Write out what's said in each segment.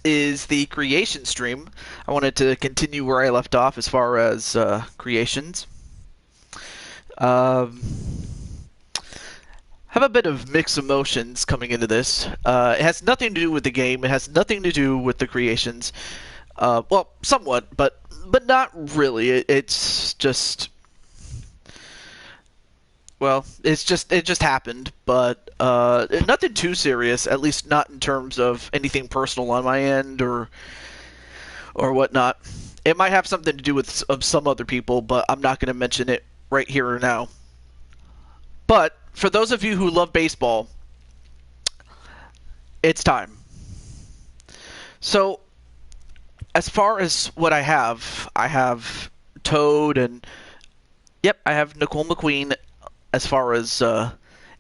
is the creation stream. I wanted to continue where I left off as far as creations. Um, have a bit of mixed emotions coming into this. It has nothing to do with the game. It has nothing to do with the creations. Well, somewhat, but not really. It's just, well, it just happened, but nothing too serious. At least not in terms of anything personal on my end or whatnot. It might have something to do with some other people, but I'm not going to mention it right here or now. But for those of you who love baseball, it's time. So, as far as what I have Toad and yep, I have Nicole McQueen as far as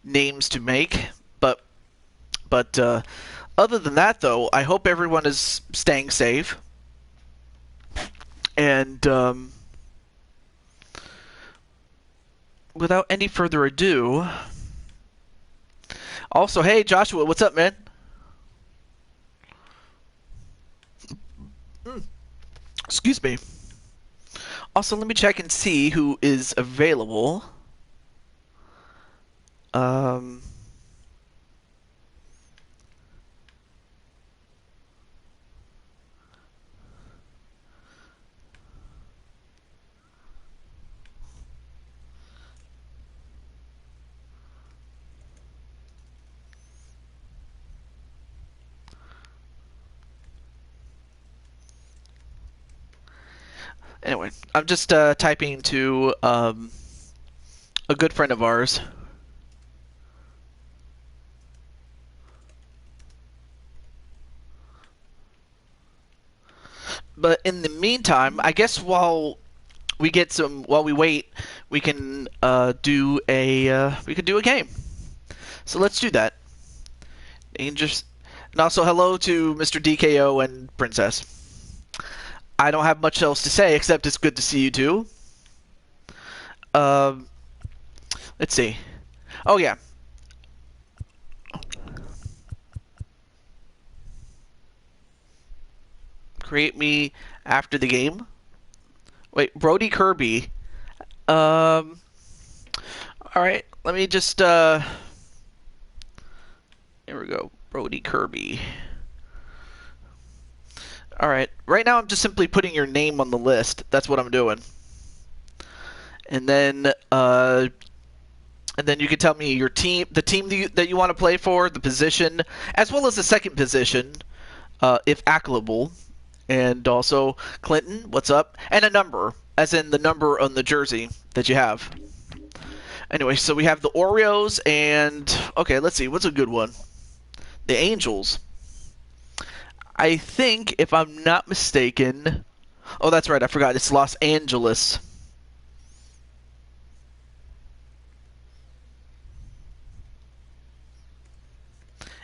names to make. But other than that, though, I hope everyone is staying safe. And without any further ado, also, hey Joshua, what's up, man? Excuse me. Also, let me check and see who is available. Anyway, I'm just typing to a good friend of ours. But in the meantime, I guess while we wait, we can do a game. So let's do that. And also hello to Mr. DKO and Princess. I don't have much else to say except it's good to see you too. Let's see. Oh yeah. Create me after the game. Wait, Brody Kirby. All right. Let me just. Here we go. Brody Kirby. All right. Right now, I'm just simply putting your name on the list. That's what I'm doing. And then you can tell me your team, the team that you want to play for, the position, as well as the second position, if applicable. And also, Clinton, what's up? And a number, as in the number on the jersey that you have. Anyway, so we have the Oreos and... Okay, let's see. What's a good one? The Angels. I think, if I'm not mistaken... Oh, that's right. I forgot. It's Los Angeles.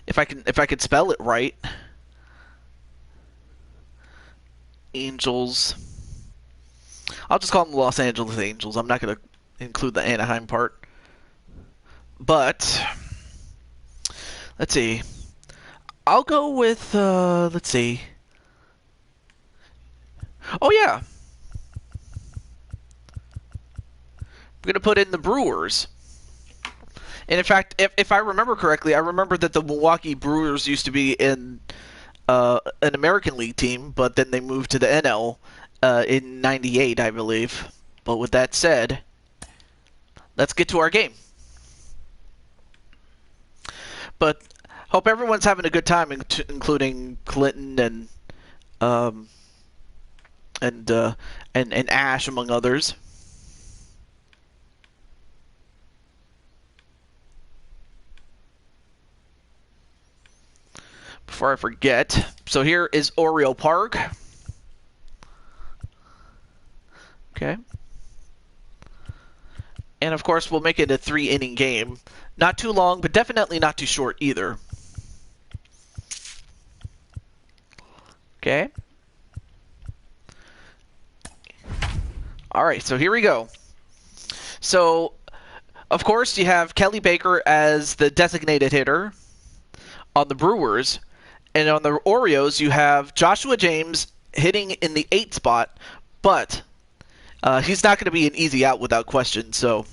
If I could spell it right. Angels. I'll just call them the Los Angeles Angels. I'm not going to include the Anaheim part. But let's see. I'll go with let's see. Oh yeah. We're going to put in the Brewers. And in fact, if I remember correctly, I remember that the Milwaukee Brewers used to be in an American League team, but then they moved to the NL in '98, I believe. But with that said, let's get to our game. But hope everyone's having a good time, including Clinton and Ash, among others. Before I forget, so here is Oriole Park. Okay. And of course, we'll make it a 3-inning game. Not too long, but definitely not too short either. Okay. Alright, so here we go. So, of course, you have Kelly Baker as the designated hitter on the Brewers. And on the Orioles, you have Joshua James hitting in the 8th spot, but he's not going to be an easy out without question, so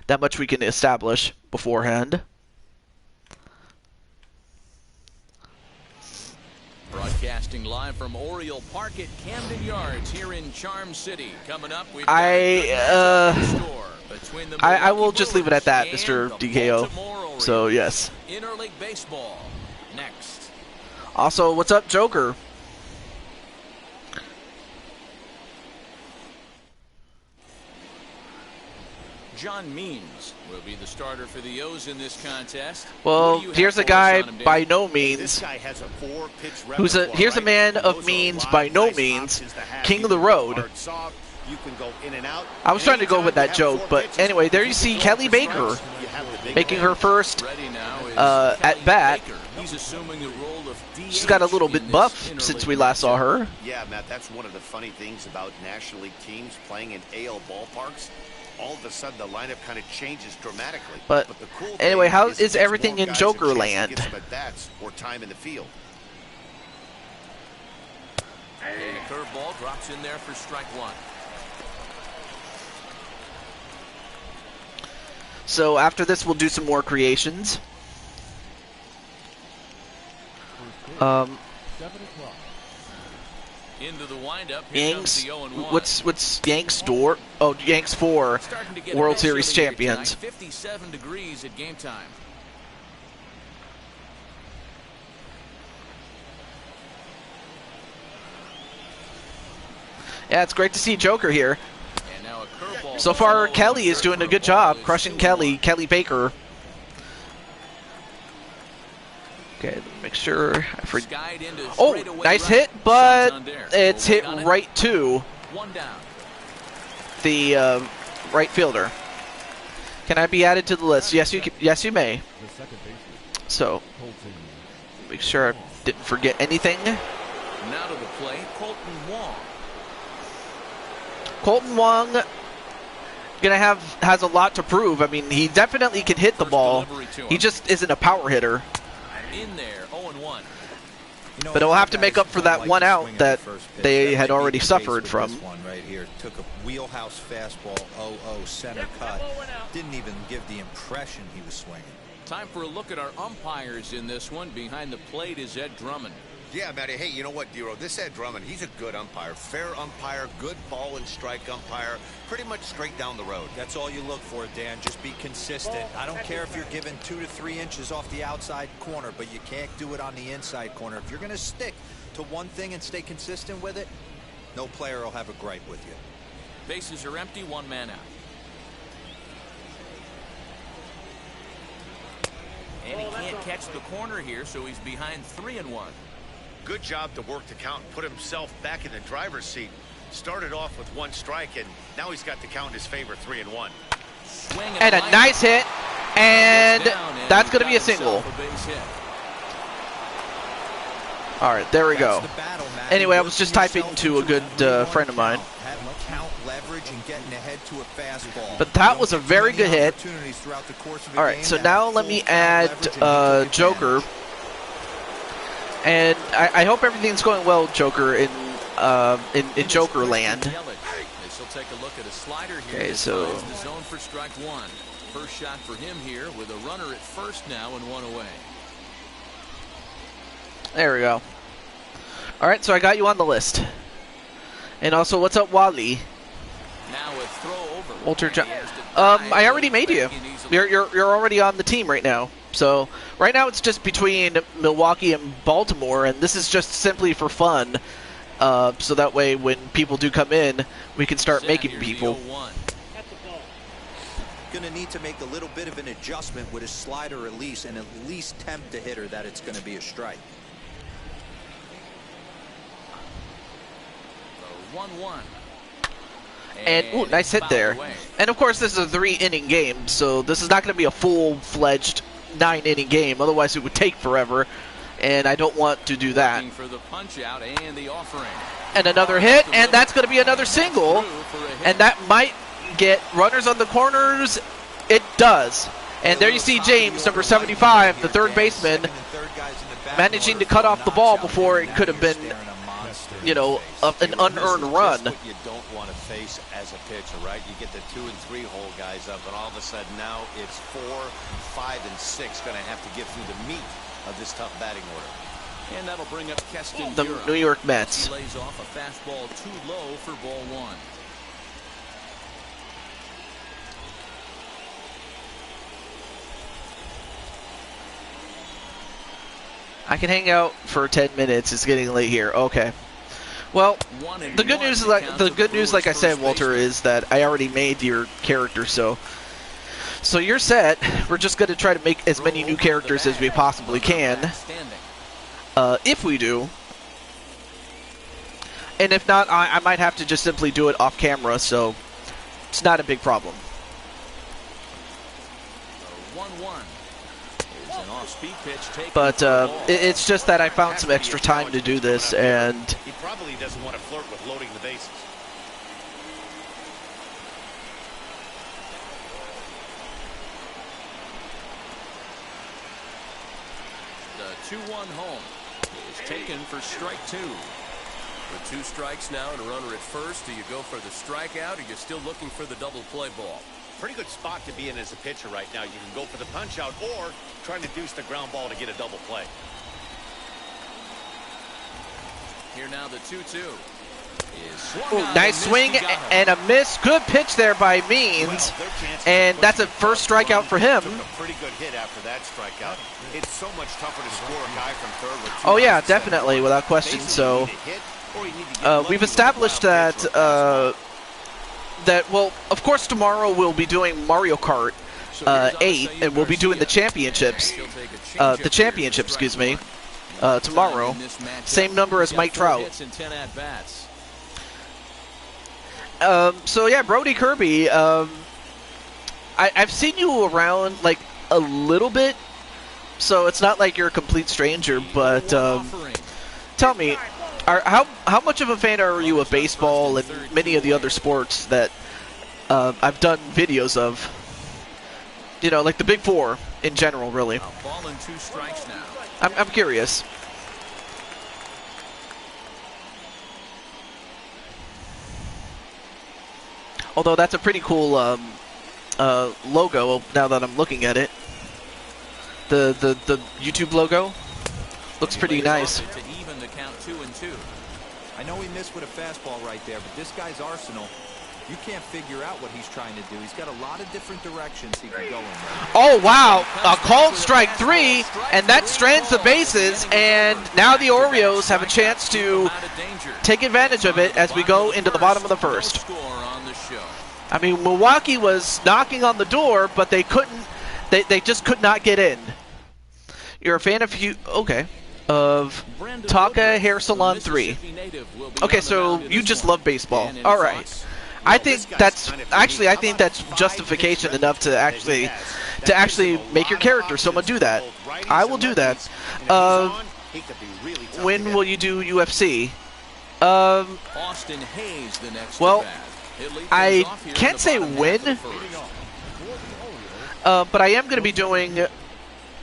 that much we can establish beforehand. Broadcasting live from Oriole Park at Camden Yards here in Charm City. Coming up, we've I will just leave it at that, Mr. DKO. So, yes. Interleague Baseball. Next. Also, what's up, Joker? John Means will be the starter for the O's in this contest. Well, here's a guy by no means here's a man of means by no means, king of the road. I was trying to go with that joke, but anyway, there you see Kelly Baker making her first at bat. She's got a little bit buff since we last saw her. Yeah, Matt, that's one of the funny things about National League teams playing in AL ballparks. All of a sudden, the lineup kind of changes dramatically. But the cool anyway, how is is everything in Joker land? Or time in the field. And a curveball drops in there for strike one. So after this, we'll do some more creations. Into the windup. Yanks, what's Yanks door? Oh, Yanks 4 World Series champions. 57 degrees at game time. Yeah, it's great to see Joker here. And now a curveball. So far, Kelly is doing a good job crushing Kelly Baker. Okay, make sure I forget. Oh, nice hit, but it's hit right to the right fielder. Can I be added to the list? Yes, you can, yes, you may. So, make sure I didn't forget anything. Now to the plate, Colton Wong. Colton Wong has a lot to prove. I mean, he definitely can hit the ball. He just isn't a power hitter. In there, 0-1. But it'll have to make up for that one out that they had already suffered from. One right here took a wheelhouse fastball, 0-0 center cut. Didn't even give the impression he was swinging. Time for a look at our umpires in this one. Behind the plate is Ed Drummond. Yeah, Matty. Hey, you know what, Dero? This Ed Drummond, he's a good umpire. Fair umpire, good ball and strike umpire. Pretty much straight down the road. That's all you look for, Dan. Just be consistent. I don't care if you're given 2 to 3 inches off the outside corner, but you can't do it on the inside corner. If you're going to stick to one thing and stay consistent with it, no player will have a gripe with you. Bases are empty, 1 man out. And he can't catch the corner here, so he's behind 3-1. Good job to work the count and put himself back in the driver's seat. Started off with 1 strike, and now he's got the count in his favor, 3-1. And a nice hit, and that's going to be a single. All right, there we go. Anyway, I was just typing to a good friend of mine. But that was a very good hit. All right, so now let me add Joker. And I hope everything's going well, Joker, in Joker land. Okay, so the zone for strike 1. First shot for him here with a runner at first now and 1 away. There we go. All right, so I got you on the list. And also, what's up, Wally? Now a throw over. Walter John. I already made you. You're already on the team right now. So right now it's just between Milwaukee and Baltimore, and this is just simply for fun. So that way, when people do come in, we can start making people. Going to need to make a little bit of an adjustment with his slider release and at least tempt the hitter that it's going to be a strike. 1-1. And ooh, nice hit there. And of course, this is a 3-inning game, so this is not going to be a full-fledged 9-inning game. Otherwise, it would take forever, and I don't want to do that. For the punch out and the offering. And another hit, and that's going to be another single, and that might get runners on the corners. It does. And there you see James, number 75, the third baseman, managing to cut off the ball before it could have been, you know, an unearned run. What you don't want to face as a pitcher, right? You get the 2 and 3 hole guys up, and all of a sudden now it's 4, 5, and 6 going to have to get through the meat of this tough batting order. And that'll bring up Keston The Bureau. New York Mets. He lays off a fastball too low for ball 1. I can hang out for 10 minutes. It's getting late here. Okay. Well, the good news is like I said, Walter, is that I already made your character, so you're set. We're just going to try to make as many new characters as we possibly can. If we do. And if not, I might have to just simply do it off camera, so it's not a big problem. 1-1. But it's just that I found some extra time to do this, and he probably doesn't want to flirt with loading the bases. The 2-1 home is taken for strike 2. With 2 strikes now and a runner at first, do you go for the strikeout, or you're still looking for the double play ball? Pretty good spot to be in as a pitcher right now. You can go for the punch out or trying to deuce the ground ball to get a double play. Here now the 2-2. Nice swing and a miss. Good pitch there by Means, and that's a first strikeout for him. Took a pretty good hit after that strikeout. It's so much tougher to score a guy from third with 2 Oh yeah, outs. definitely, without question. So we've established that well, of course tomorrow we'll be doing Mario Kart 8, and we'll be doing the championships. Excuse me. Tomorrow, same number as Mike Trout. So yeah, Brody Kirby, I've seen you around like a little bit, so it's not like you're a complete stranger, but tell me, how much of a fan are you of baseball and many of the other sports that I've done videos of? You know, like the Big Four in general, really. Ball and 2 strikes now. I'm curious. Although that's a pretty cool logo now that I'm looking at it. The YouTube logo looks pretty nice. To even the count 2-2. I know he missed with a fastball right there, but this guy's arsenal, you can't figure out what he's trying to do. He's got a lot of different directions he can go in there. Oh, wow. A called strike 3, and that strands the bases, and now the Orioles have a chance to take advantage of it as we go into the bottom of the first. I mean, Milwaukee was knocking on the door, but they couldn't, they just could not get in. You're a fan of Taka Hair Salon 3. Okay, so you just love baseball. All right. I think that's justification enough to actually make your character. So I'm gonna do that. I will do that. When will you do UFC? Austin Hayes, the next well, I can't say when, but I am going to be doing,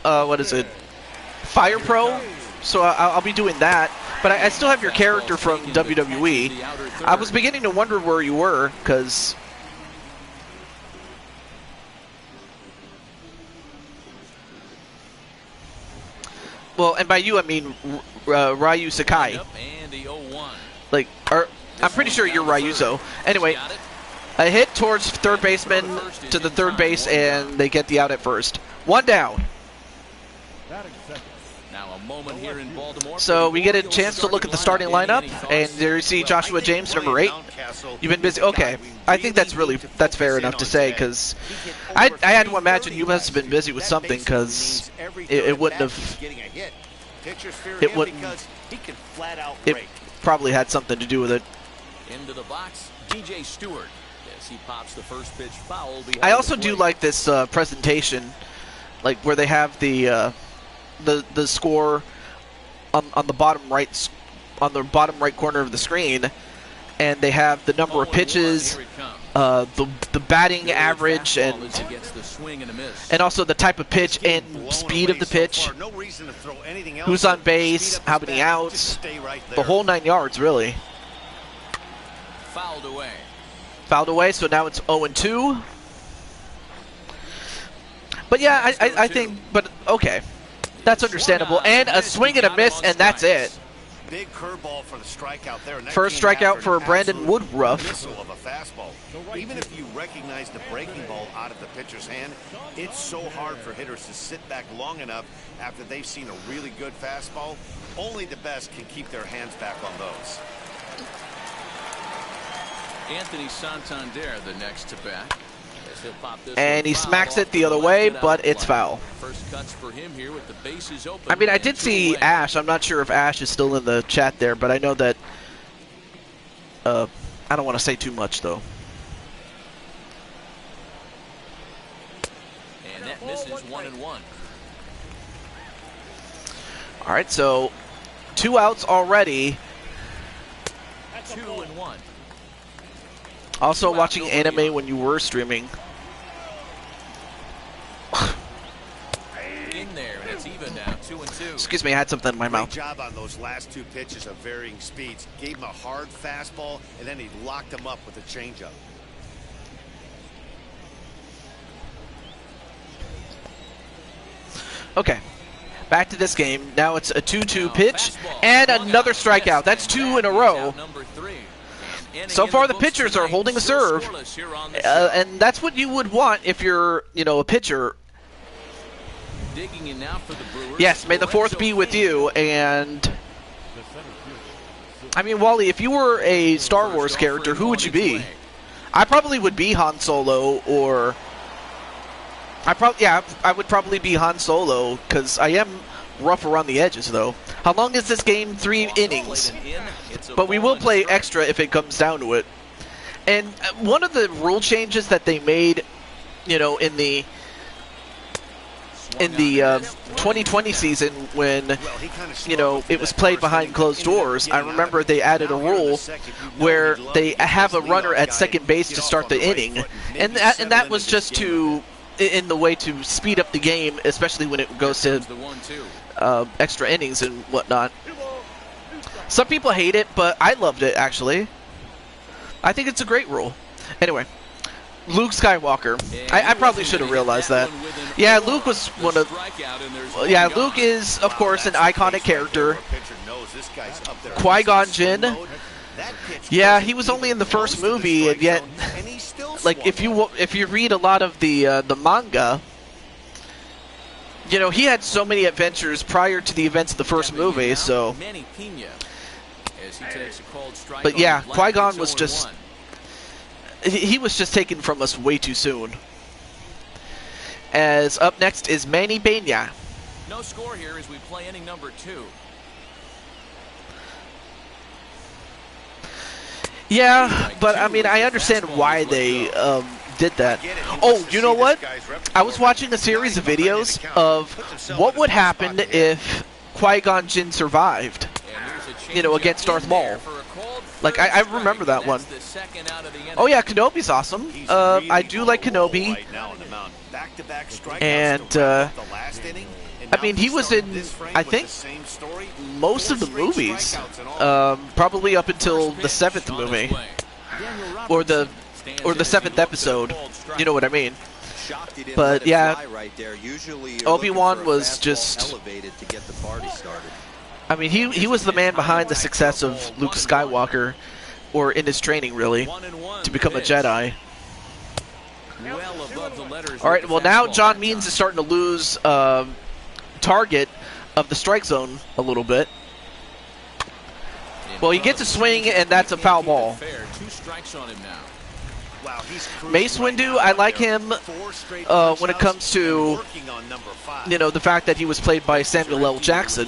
what is it, Fire Pro, so I'll be doing that, but I still have your character from WWE. I was beginning to wonder where you were, because... Well, and by you, I mean Ryu Sakai. Like, I'm pretty sure you're Ryuzo. Anyway, a hit towards third baseman to the third base, and they get the out at first. 1 down. Now a moment here in Baltimore. So we get a chance to look at the starting lineup, and there you see Joshua James, number 8. You've been busy. Okay, I think that's fair enough to say, because I had to imagine you must have been busy with something, because it wouldn't have. It wouldn't. It probably had something to do with it. Into the box, DJ Stewart. As he pops the first pitch foul. I also do like this presentation, like where they have the score on the bottom right corner of the screen, and they have the number of pitches the batting average and also the type of pitch and speed of the pitch. Who's on base? How many outs? The whole 9 yards, really. Fouled away. Fouled away. So now it's 0-2. But yeah, I think. But okay, that's understandable. And a swing and a miss, and that's it. Big curveball for the strikeout there. First strikeout for Brandon Woodruff. Of a fastball. Even if you recognize the breaking ball out of the pitcher's hand, it's so hard for hitters to sit back long enough after they've seen a really good fastball. Only the best can keep their hands back on those. Anthony Santander, the next to bat. And he smacks it the other way, but it's foul. First cuts for him here with the bases open. I mean, I did see Ash. I'm not sure if Ash is still in the chat there, but I know that. I don't want to say too much though. And that misses 1-1. All right, so 2 outs already. 2-1. Also watching anime when you were streaming. In there, and it's even now, 2-2. Excuse me, I had something in my mouth. Great job on those last 2 pitches of varying speeds. Gave him a hard fastball, and then he locked him up with a changeup. Okay, back to this game. Now it's a 2-2 pitch and another strikeout. That's 2 in a row. So far, the pitchers are holding a serve, and that's what you would want if you're, a pitcher. Yes, may the 4th be with you. And I mean, Wally, if you were a Star Wars character, who would you be? I probably would be Han Solo, or I would probably be Han Solo because I am rough around the edges, though. How long is this game? 3 innings. But we will play extra if it comes down to it. And one of the rule changes that they made, in the 2020 season when, it was played behind closed doors, I remember they added a rule where they have a runner at second base to start the inning. And that was just in the way to speed up the game, especially when it goes to extra innings and whatnot. Some people hate it, but I loved it, actually. I think it's a great rule. Anyway, Luke Skywalker. I probably should have realized that. Yeah, Luke was one of... Yeah, Luke is, of course, an iconic character. Qui-Gon Jinn. Yeah, he was only in the first movie, and yet... Like, if you read a lot of the manga... he had so many adventures prior to the events of the first movie, so... But yeah, Qui-Gon was just... He was just taken from us way too soon. As up next is Manny Peña. No score here as we play inning number 2. Yeah, but I mean, I understand why they did that. Oh, you know what? I was watching a series of videos of what would happen if Qui-Gon Jinn survived, against Darth Maul. Like, I remember that one. Oh yeah, Kenobi's awesome. I do like Kenobi. And, I mean, he was in, I think, most of the movies. Probably up until the 7th movie. Or the 7th episode. You know what I mean. But, yeah, Obi-Wan was just... I mean, he was the man behind the success of Luke Skywalker, or in his training, really, to become a Jedi. All right, well, now John Means is starting to lose target of the strike zone a little bit. Well, he gets a swing, and that's a foul ball. Mace Windu, I like him when it comes to, the fact that he was played by Samuel L. Jackson.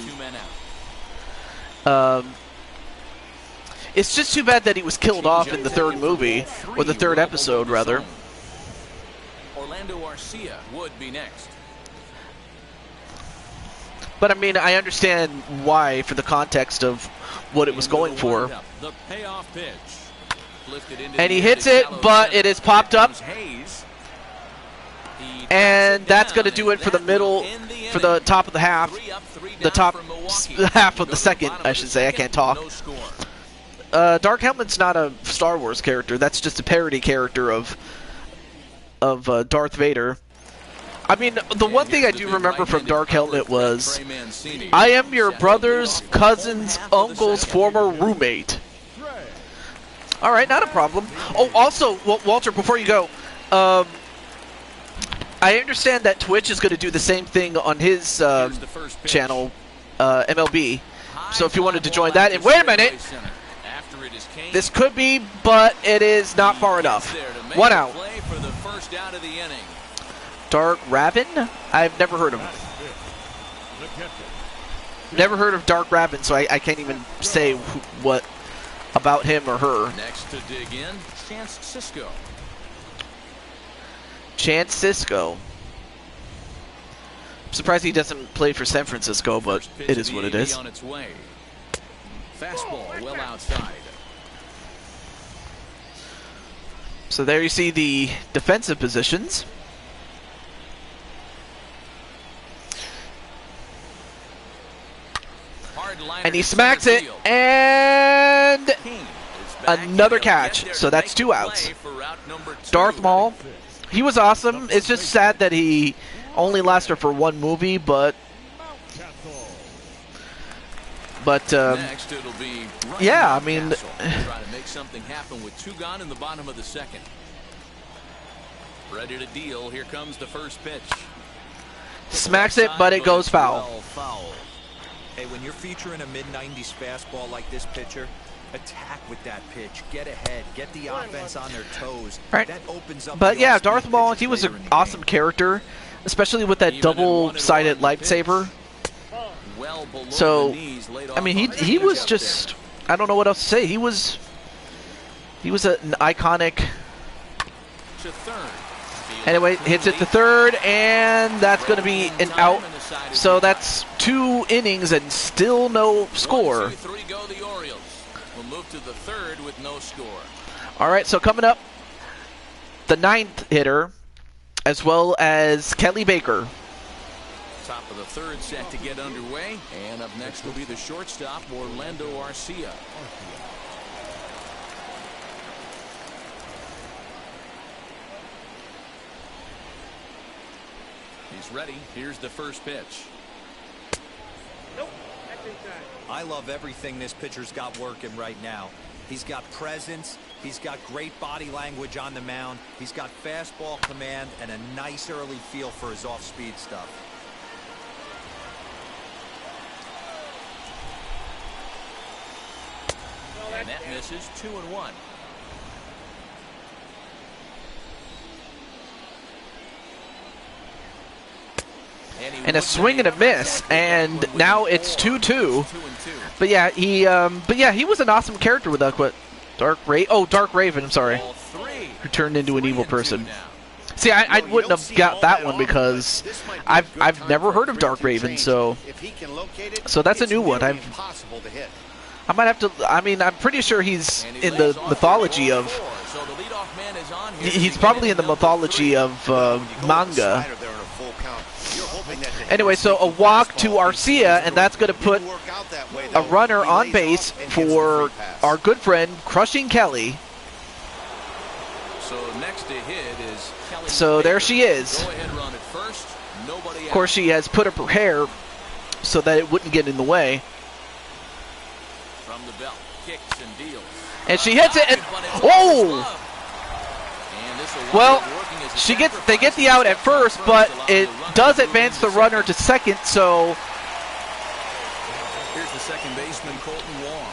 It's just too bad that he was killed off in the 3rd movie, or the 3rd episode, rather. Orlando Arcia would be next. But I mean, I understand why, for the context of what it was going for. The payoff pitch. Uplifted into And the he air hits to it, shallow but center. it is popped Here up. comes Hayes. He And tracks it that's down, going to do and it for the that middle, will end for the inning. top of the half. 3 up, 3 The down top for Milwaukee. half We of go the to second, bottom I of should the say. I second, can't talk. No score. Dark Helmet's not a Star Wars character. That's just a parody character of Darth Vader. I mean, the one thing I do remember from Dark Helmet was, I am your brother's, cousin's, uncle's former roommate. Alright, not a problem. Oh, also, Walter, before you go, I understand that Twitch is going to do the same thing on his channel, MLB. So if you wanted to join that, and wait a minute, this could be, but it is not far enough. 1 out. Dark Raven? I've never heard of him. Never heard of Dark Raven, so I can't even say what about him or her. Next to dig in, Chance Cisco. Chance Cisco. I'm surprised he doesn't play for San Francisco, but it is what it is. On its way. Fastball well outside. So there you see the defensive positions. And he smacks it, and another catch. So that's 2 outs. Darth Maul, he was awesome. It's just sad that he only lasted for 1 movie, but Next, it'll be yeah, I mean, try to make something happen with 2 gone in the bottom of the second. Ready to deal. Here comes the first pitch. smacks it, but it goes foul. Hey, when you're featuring a mid-90s fastball like this pitcher, attack with that pitch. Get ahead. Get the offense on their toes. Right. That opens up. But the yeah, off-speed Darth Maul, pitches he was later an in the awesome game. character, especially with that double-sided lightsaber. Well below So, the knees, laid I mean, off on he the was changeup just, I don't know what else to say. He was an iconic. there. To third. Anyway, hits it to third, and that's going to be an out. So that's 2 innings and still no score. 1, 2, 3 go the Orioles. We'll move to the third with no score. All right, so coming up, the 9th hitter, as well as Kelly Baker. Top of the third set to get underway. And up next will be the shortstop, Orlando Arcia. He's ready. Here's the first pitch. I love everything this pitcher's got working right now. He's got presence. He's got great body language on the mound. He's got fastball command and a nice early feel for his off-speed stuff. And that misses. 2-1. And a swing and a miss, and now it's 2-2. But yeah, he was an awesome character with that. Dark Raven. I'm sorry, who turned into an evil person. See, I wouldn't have got that one because I've never heard of Dark Raven, so that's a new one. I might have to. I mean, I'm pretty sure he's in the mythology of. He's probably in the mythology of manga. Anyway, so a walk to Arcia, and that's going to put a runner on base for our good friend, Crushing Kelly. So next to hit is Kelly. So there she is. Go ahead run at first. Nobody Of course, she has put up her hair so that it wouldn't get in the way. From the belt, kicks and deals. And she hits it, and oh! Well, they get the out at first, but it does advance the runner to second, so here's the second baseman, Colton Wong.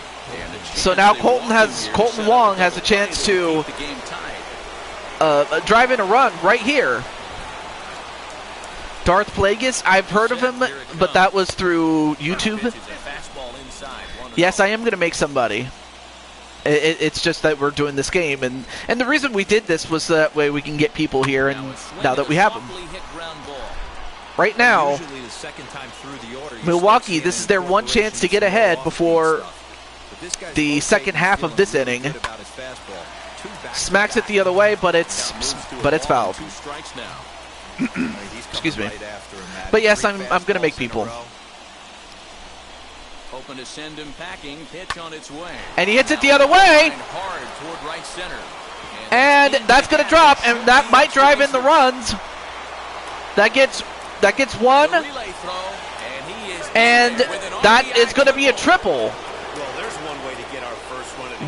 so now Colton Wong has a chance to drive in a run right here. Darth Plagueis, I've heard of him, but that was through YouTube. Yes, I am going to make somebody. It's just that we're doing this game, and the reason we did this was that way we can get people here, and now that we have them. Right now, Milwaukee, this is their one chance to get ahead before the second half of this inning. Smacks it the other way, but it's fouled. Excuse me. But yes, I'm going to make people. Hoping to send him packing. Pitch on its way. And he hits it the other way. Hard toward right center. And that's going to drop, and that might drive in the runs. That gets one. And that is going to be a triple.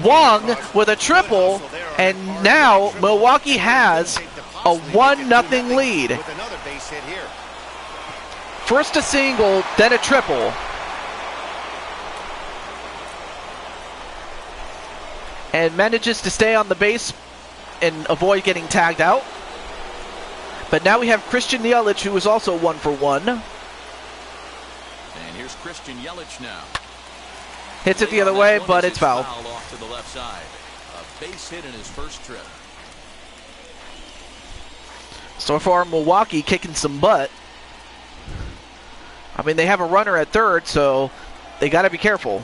Wong with a triple, and now Milwaukee has a 1-0 lead. First a single, then a triple. And manages to stay on the base and avoid getting tagged out. But now we have Christian Yelich, who is also 1 for 1. And here's Christian Yelich now. Hits it the other way, but it's foul. Off to the left side. A base hit in his first trip. So far, Milwaukee kicking some butt. I mean, they have a runner at third, so they got to be careful.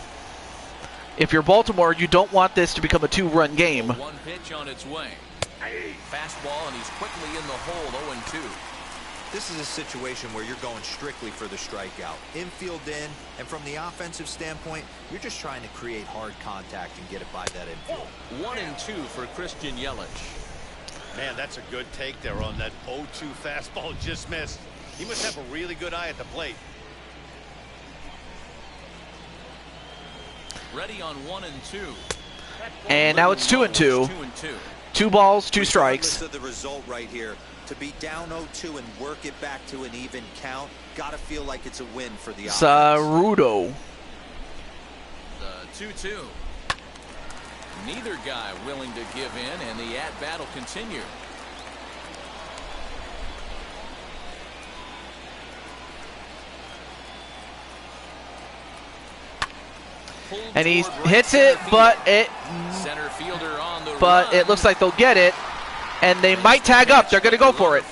If you're Baltimore, you don't want this to become a 2-run game. One pitch on its way. Fastball, and he's quickly in the hole, 0-2. This is a situation where you're going strictly for the strikeout. Infield in, and from the offensive standpoint, you're just trying to create hard contact and get it by that infield. 1-2 for Christian Yelich. Man, that's a good take there on that 0-2 fastball just missed. He must have a really good eye at the plate. Ready on 1-2. And now it's 2-2. 2 balls, 2 strikes. The result right here. To be down 0-2 and work it back to an even count, gotta feel like it's a win for the offense. Cerudo. The 2-2. Neither guy willing to give in, and the at-bat will continue. And he hits it, but it looks like they'll get it. And they might tag up. They're going to go for it.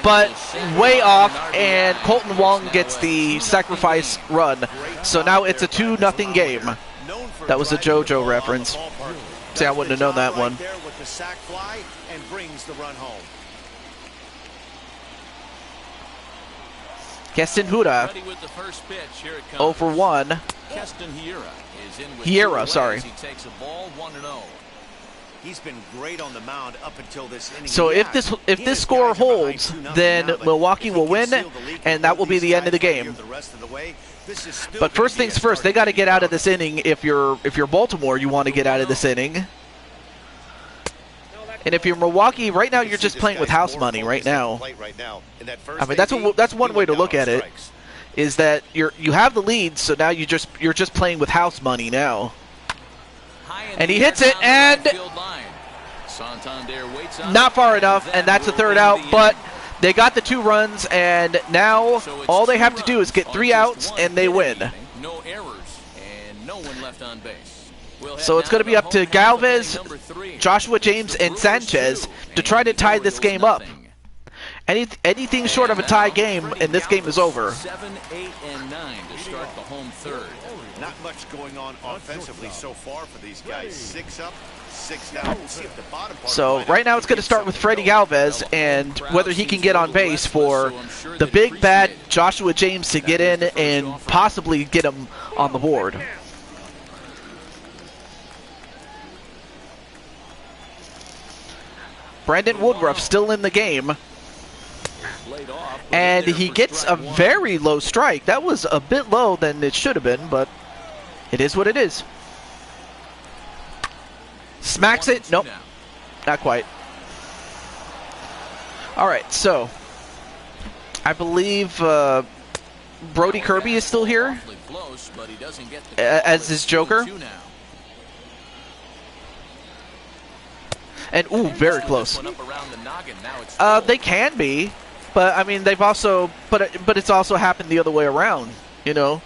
But way off, and Colton Wong gets the sacrifice run. So now it's a 2-0 game. That was a JoJo reference. See, I wouldn't have known that one. Keston Hura, 0 for 1. Hiera, sorry. He takes a ball 1-0. He's been great on the mound up until this inning. So if this score holds, then Milwaukee will win, and that will be the end of the game. But first things first, they got to get out of this inning. If you're Baltimore, you want to get out of this inning. And if you're Milwaukee, right now you're just playing with house money right now. I mean, that's one way to look at it. Is that you have the lead, so now you're just playing with house money now. And he hits it, and not far enough, and that's a third out, but they got the 2 runs, and now all they have to do is get 3 outs, and they win. No errors, and no one left on base. So it's going to be up to Galvez, Joshua James, and Sanchez to try to tie this game up. Anything short of a tie game, and this game is over. 7, 8, and 9 to start the home third. Not much going on offensively so far for these guys. 6 up, 6 down. We'll see if the bottom part. So right now it's going to start with Freddie Galvez, and whether he can get on base for the big bad Joshua James to get in and possibly get him on the board. Brandon Woodruff still in the game. And he gets a very low strike. That was a bit low than it should have been, but it is what it is. Smacks it. Nope. Not quite. All right, so I believe Brody Kirby is still here as his Joker. And, ooh, very close. They can be. But I mean, they've also, but it's also happened the other way around, you know.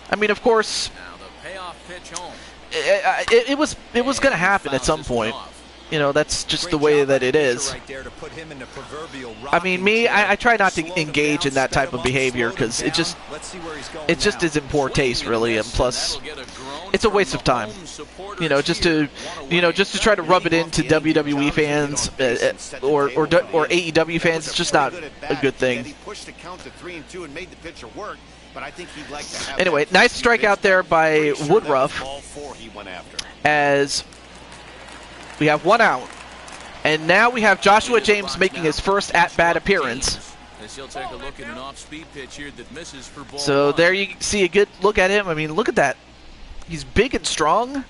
I mean, of course, it was going to happen at some point. You know, that's just the way that it is. I mean, me, I try not to engage in that type of behavior because it just is in poor taste, really, and plus, it's a waste of time. You know, just to try to rub it into WWE fans or AEW fans, it's just not a good thing. Anyway, nice strikeout there by Woodruff as we have one out. And now we have Joshua James making his first at-bat appearance. So there you see a good look at him. I mean, look at that. He's big and strong.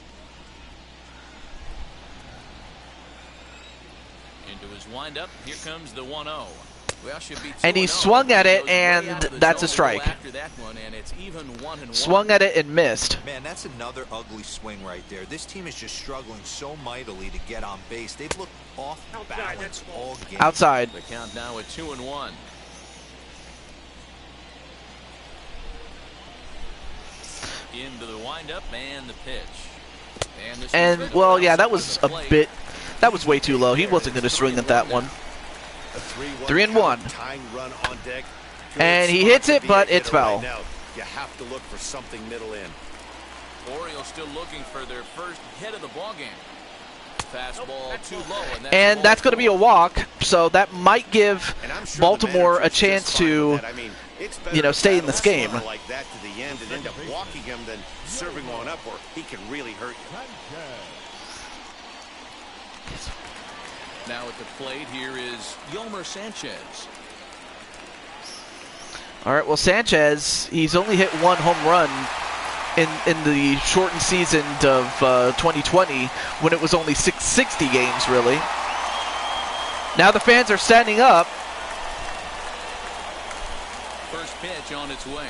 Into his windup, here comes the 1-0. And he swung at it, and that's a strike. Swung at it and missed. Man, that's another ugly swing right there. This team is just struggling so mightily to get on base. They've looked off balance all game. Outside. The count now at 2-1. Into the windup and the pitch. And well, yeah, that was a bit. That was way too low. He wasn't going to swing at that one. 3-1. And he hits it, but it's foul. You have to look for something middle in. Orioles still looking for their first hit of the ballgame. Fastball too low, and that's going to be a walk, so that might give Baltimore a chance to, you know, stay in this game. Like that to the end and end up walking him, then serving one up, or he can really hurt you. Now at the plate, here is Yolmer Sanchez. All right, well, Sanchez, he's only hit one home run in the shortened season of 2020 when it was only 660 games, really. Now the fans are standing up. First pitch on its way.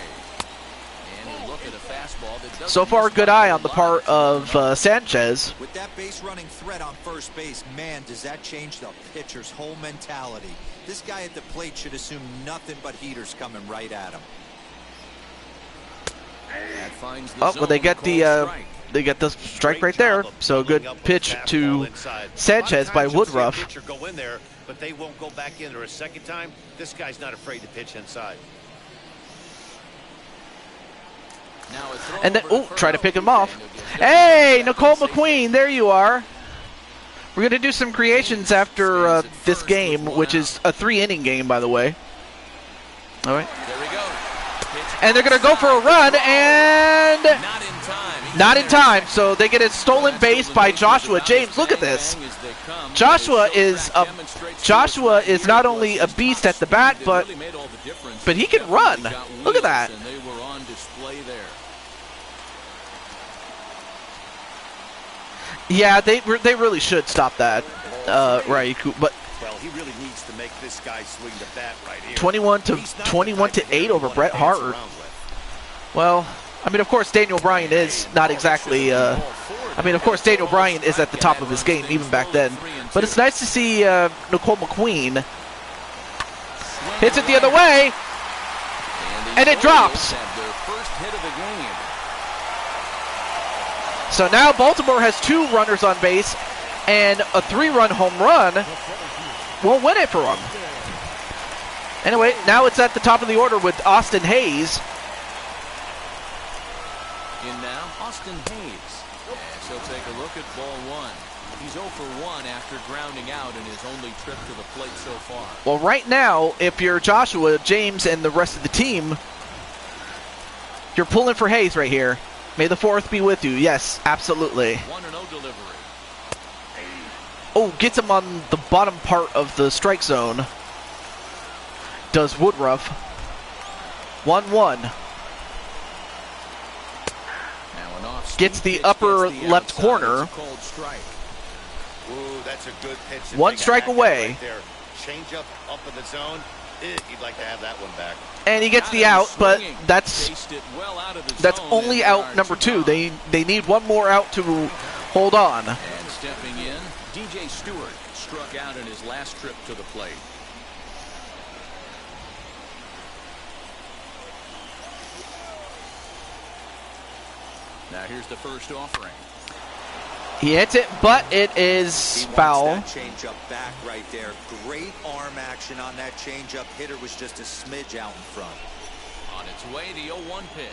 And you look at a fastball that doesn't. So far, good eye on the part of Sanchez. With that base running threat on first base, man, does that change the pitcher's whole mentality. This guy at the plate should assume nothing but heaters coming right at him. Oh, well, they get the strike right there. So good pitch to Sanchez by Woodruff. Go in there, but they won't go back in there a second time. This guy's not afraid to pitch inside. And then, try to pick him off. Hey, Nicole McQueen, there you are. We're going to do some creations after this game, which is a 3-inning game, by the way. All right. There we go. And they're going to go for a run, and not in time. So they get a stolen base by Joshua James. Look at this. Joshua is not only a beast at the bat, but he can run. Look at that. Yeah, they really should stop that, right? But well, he really needs to make this guy swing the bat right here. 21 to 8 over Bret Hart. Well, I mean, of course, Daniel Bryan is not exactly. I mean, of course, Daniel Bryan is at the top of his game even back then. But it's nice to see Nicole McQueen hits it the other way, and it drops. So now Baltimore has 2 runners on base, and a 3-run home run will win it for them. Anyway, now it's at the top of the order with Austin Hayes. In now, Austin Hayes. As he'll take a look at ball 1. He's 0 for 1 after grounding out in his only trip to the plate so far. Well, right now, if you're Joshua James and the rest of the team, you're pulling for Hayes right here. May the 4th be with you. Yes, absolutely. 1-0 delivery. Oh, gets him on the bottom part of the strike zone. Does Woodruff. 1-1. Gets the upper left corner. Ooh, that's a good pitch. 1 strike away. Change up in the zone. He'd like to have that one back. And he gets the out, but that's only out number 2. They need one more out to hold on. And stepping in, DJ Stewart struck out in his last trip to the plate. Now here's the first offering. He hits it, but it is He wants foul. that changeup back right there. Great arm action on that changeup. Hitter was just a smidge out in front. On its way, the 0-1 pitch.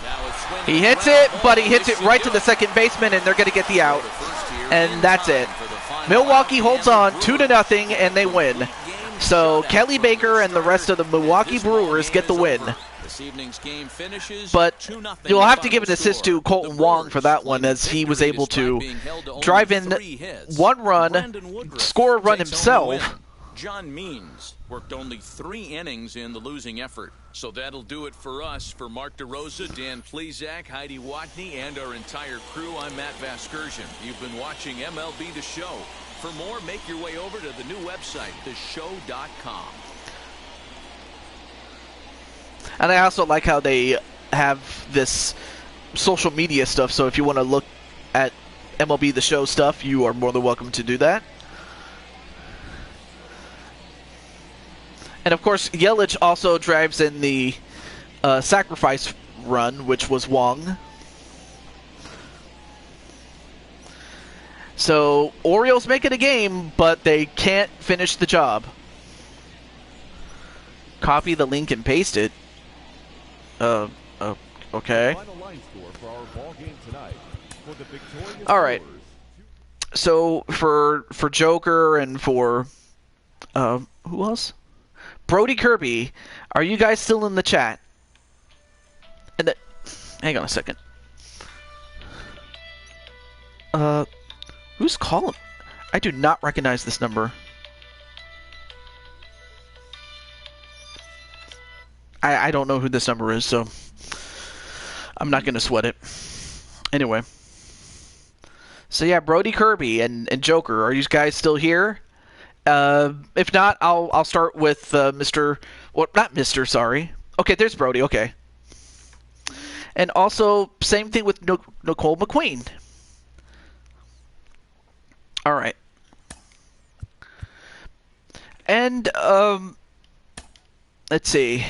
Now a swing He and hits ground it, ball. but he hits This it should right do to the it. second baseman, and they're going to get the out. Go to first here in And that's time it. for the final Milwaukee out. holds And on the 2-0, Brewers and they win. complete game So shutout Kelly from Baker their and the rest of the starter. Milwaukee This ball Brewers game get the is win. over. This evening's game finishes But 2-0 you'll have to final give an assist score. to Colton The Wong for Brewers that one, claim as he was victory able despite to being held to only drive in 3 hits. 1 run, Brandon Woodruff score a run takes home the himself. win. John Means worked only 3 innings in the losing effort. So that'll do it for us. For Mark DeRosa, Dan Plesac, Heidi Watney, and our entire crew, I'm Matt Vasgersian. You've been watching MLB The Show. For more, make your way over to the new website, theshow.com. And I also like how they have this social media stuff, so if you want to look at MLB The Show stuff, you are more than welcome to do that. And of course, Yelich also drives in the sacrifice run, which was Wong. So, Orioles make it a game, but they can't finish the job. Copy the link and paste it. Okay. All right. So for Joker and for who else? Brody Kirby, are you guys still in the chat? And hang on a second. Who's calling? I do not recognize this number. I don't know who this number is, so I'm not going to sweat it. Anyway. So yeah, Brody Kirby and Joker, are you guys still here? If not, I'll start with Mr. Well, not Mr. Sorry. Okay, there's Brody. Okay. And also, same thing with Nicole McQueen. All right. And let's see.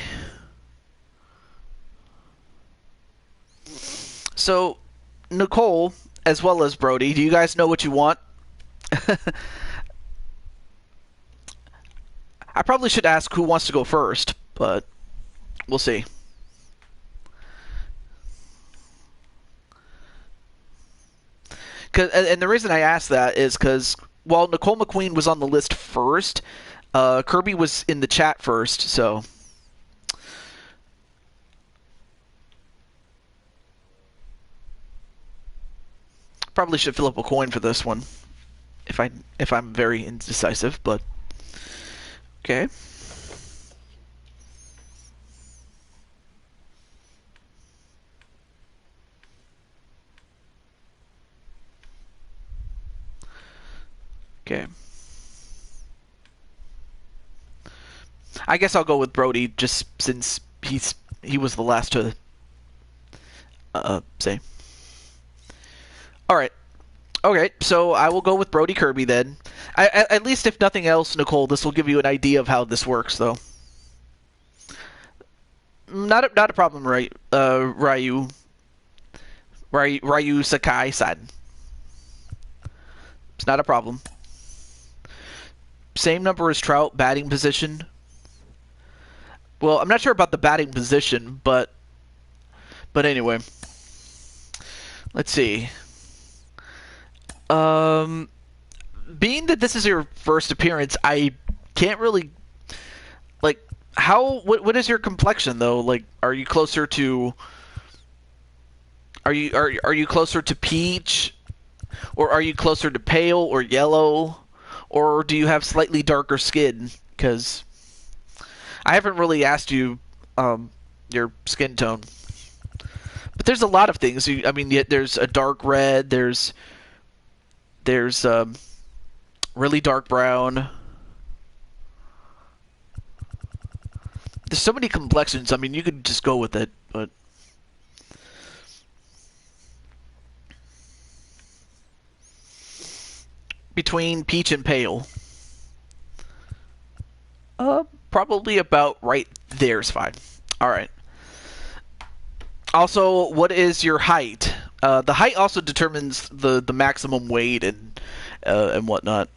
So, Nicole, as well as Brody, do you guys know what you want? I probably should ask who wants to go first, but we'll see. And the reason I asked that is because while Nicole McQueen was on the list first, Kirby was in the chat first, so... Probably should fill up a coin for this one, if I'm very indecisive, but okay. Okay. I guess I'll go with Brody just since he was the last to say. All right. Okay, so I will go with Brody Kirby then. At least, if nothing else, Nicole, this will give you an idea of how this works, though. Not a problem, right? Ryu Sakai-san. It's not a problem. Same number as Trout, batting position. Well, I'm not sure about the batting position, but anyway. Let's see. Being that this is your first appearance, I can't really, like, what is your complexion though? Like, are you closer to peach, or are you closer to pale or yellow, or do you have slightly darker skin? Because I haven't really asked you your skin tone, but there's a lot of things. I mean, there's a dark red. There's really dark brown. There's so many complexions. I mean, you could just go with it, but between peach and pale, probably about right there is fine. All right. Also, what is your height? The height also determines the maximum weight and whatnot.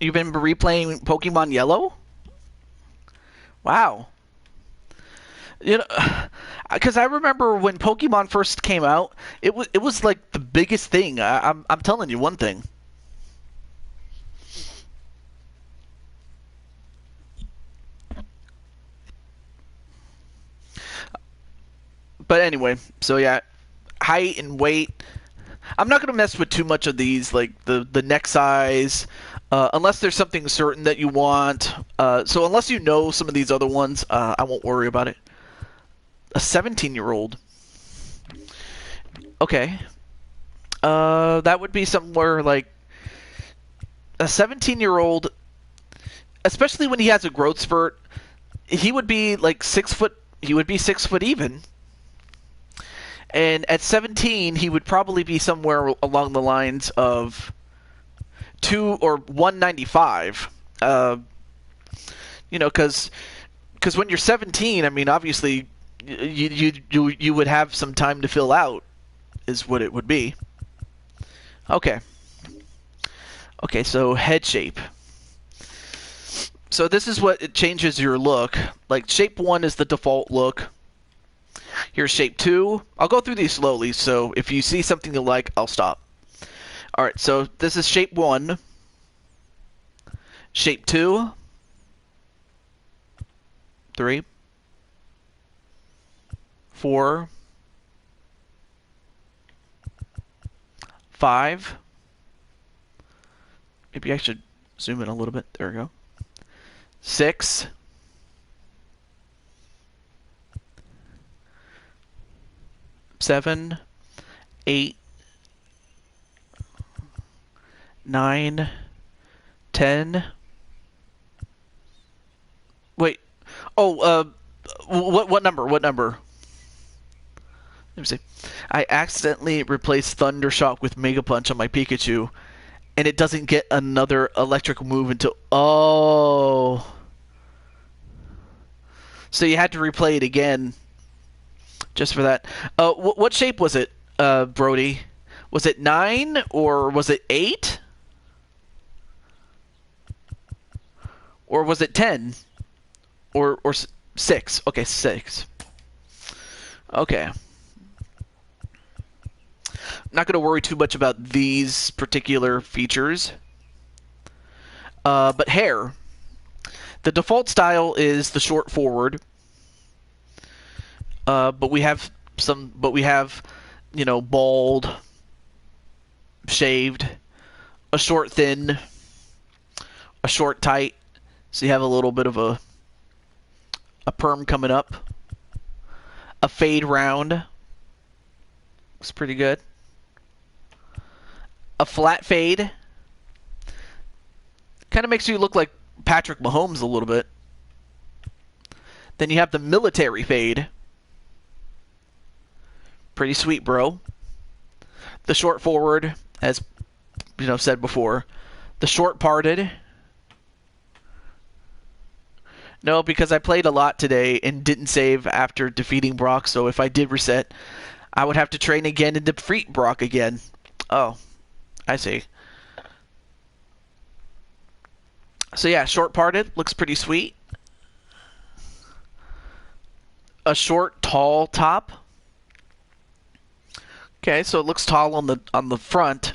You've been replaying Pokemon Yellow? Wow. You know, because I remember when Pokemon first came out, it was like the biggest thing. I'm telling you one thing. But anyway, so yeah, height and weight. I'm not gonna mess with too much of these, like the neck size, unless there's something certain that you want. So unless you know some of these other ones, I won't worry about it. A 17-year-old. Okay. That would be somewhere like a 17-year-old, especially when he has a growth spurt. He would be like 6 foot. He would be 6 foot even. And at 17, he would probably be somewhere along the lines of 195. Because when you're 17, I mean, obviously, you would have some time to fill out, is what it would be. Okay. Okay, so head shape. So this is what it changes your look. Like shape 1 is the default look. Here's shape 2. I'll go through these slowly, so if you see something you like, I'll stop. Alright, so this is shape 1. Shape 2. 3. 4. 5. Maybe I should zoom in a little bit. There we go. 6. 7, 8, 9, 10. Wait. Oh, what number? What number? Let me see. I accidentally replaced Thundershock with Mega Punch on my Pikachu, and it doesn't get another electric move until... Oh. So you had to replay it again. Just for that. What shape was it, Brody? Was it 9 or was it 8? Or was it 10? Or 6? Okay, 6. Okay. I'm not going to worry too much about these particular features. But hair. The default style is the short forward. But we have bald, shaved, a short thin, a short tight. So you have a little bit of a perm coming up. A fade round. Looks pretty good. A flat fade. Kind of makes you look like Patrick Mahomes a little bit. Then you have the military fade. Pretty sweet, bro. The short forward, as said before. The short parted. No, because I played a lot today and didn't save after defeating Brock, so if I did reset, I would have to train again and defeat Brock again. Oh, I see. So yeah, short parted, looks pretty sweet. A short, tall top. Okay, so it looks tall on the front,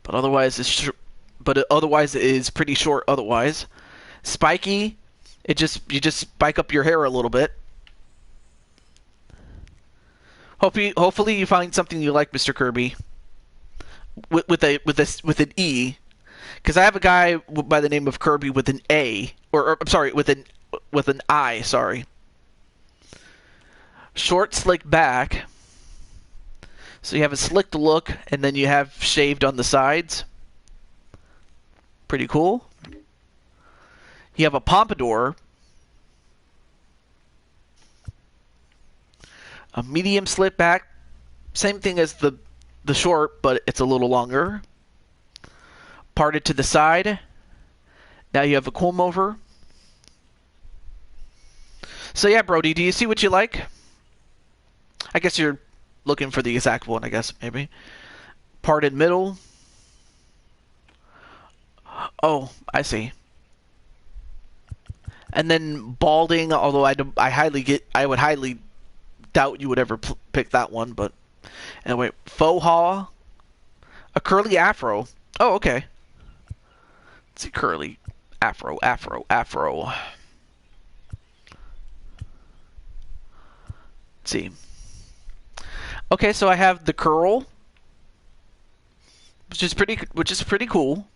but otherwise it is pretty short otherwise. Spiky, you just spike up your hair a little bit. Hopefully you find something you like, Mr. Kirby. With an E, because I have a guy by the name of Kirby with an A, or I'm sorry, with an I. Sorry. Short, slick back. So you have a slicked look, and then you have shaved on the sides. Pretty cool. You have a pompadour. A medium slick back. Same thing as the short, but it's a little longer. Parted to the side. Now you have a comb over. So yeah, Brody, do you see what you like? I guess you're looking for the exact one, I guess, maybe. Parted middle. Oh, I see. And then balding, although I would highly doubt you would ever pick that one, but anyway, faux haw, a curly afro. Oh, okay. Let's see, curly afro. Let's see. Okay, so I have the curl, which is pretty cool.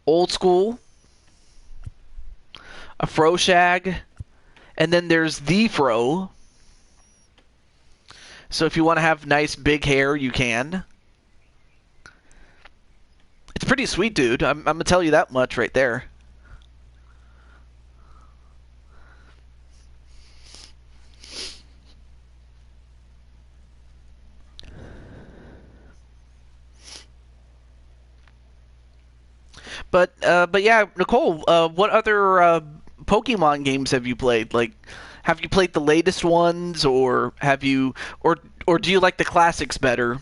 Old school, a fro shag, and then there's the fro. So if you want to have nice big hair, you can. It's pretty sweet, dude. I'm gonna tell you that much right there. But yeah, Nicole, what other Pokemon games have you played? Like, have you played the latest ones, or have you, or do you like the classics better?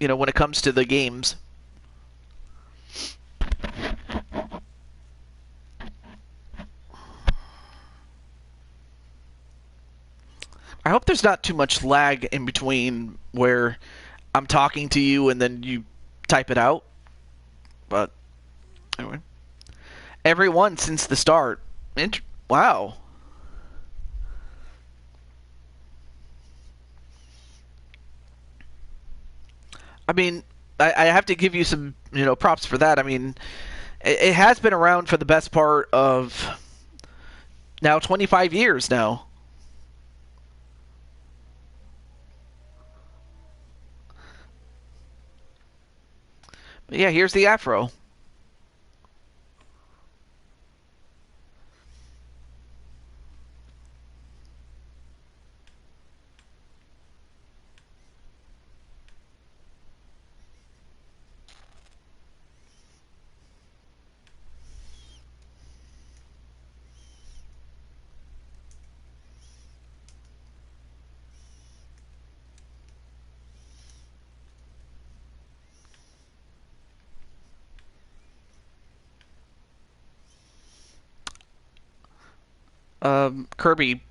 You know, when it comes to the games. I hope there's not too much lag in between where I'm talking to you and then you type it out. But anyway, everyone since the start. Wow. I mean, I have to give you some, props for that. I mean, it has been around for the best part of now 25 years now. But yeah, here's the afro. Kirby,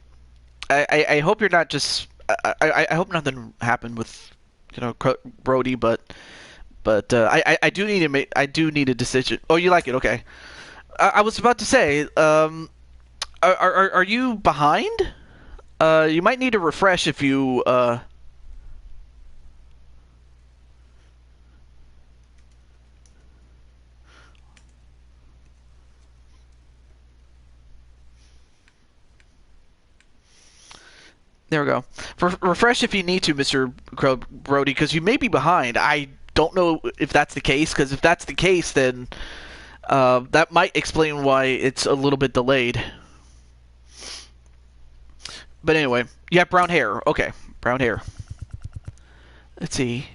I hope you're not just. I hope nothing happened with, Brody, but I do need to make. I do need a decision. Oh, you like it? Okay. I was about to say, are you behind? You might need to refresh if you. There we go. Refresh if you need to, Mr. Brody, because you may be behind. I don't know if that's the case, because if that's the case, then that might explain why it's a little bit delayed. But anyway, you have brown hair. Okay, brown hair. Let's see.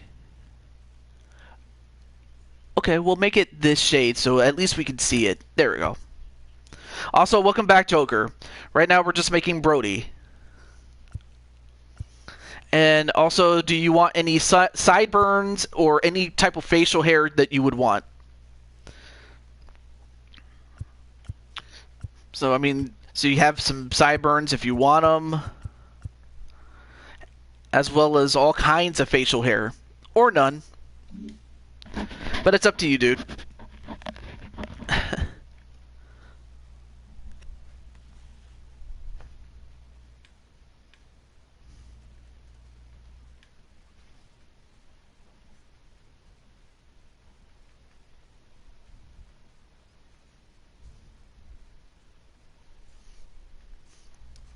Okay, we'll make it this shade so at least we can see it. There we go. Also, welcome back, Joker. Right now we're just making Brody. And also, do you want any sideburns or any type of facial hair that you would want? So, I mean, so you have some sideburns if you want them, as well as all kinds of facial hair, or none. But it's up to you, dude.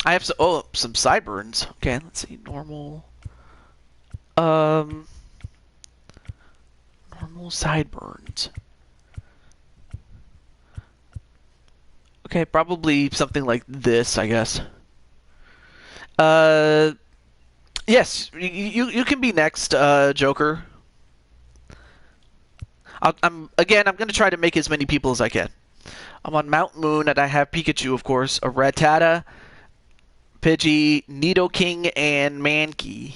I have some sideburns. Okay, let's see. Normal sideburns. Okay, probably something like this, I guess. Yes, you can be next, Joker. I'm going to try to make as many people as I can. I'm on Mount Moon, and I have Pikachu, of course, a Rattata, Pidgey, Nidoking, and Mankey.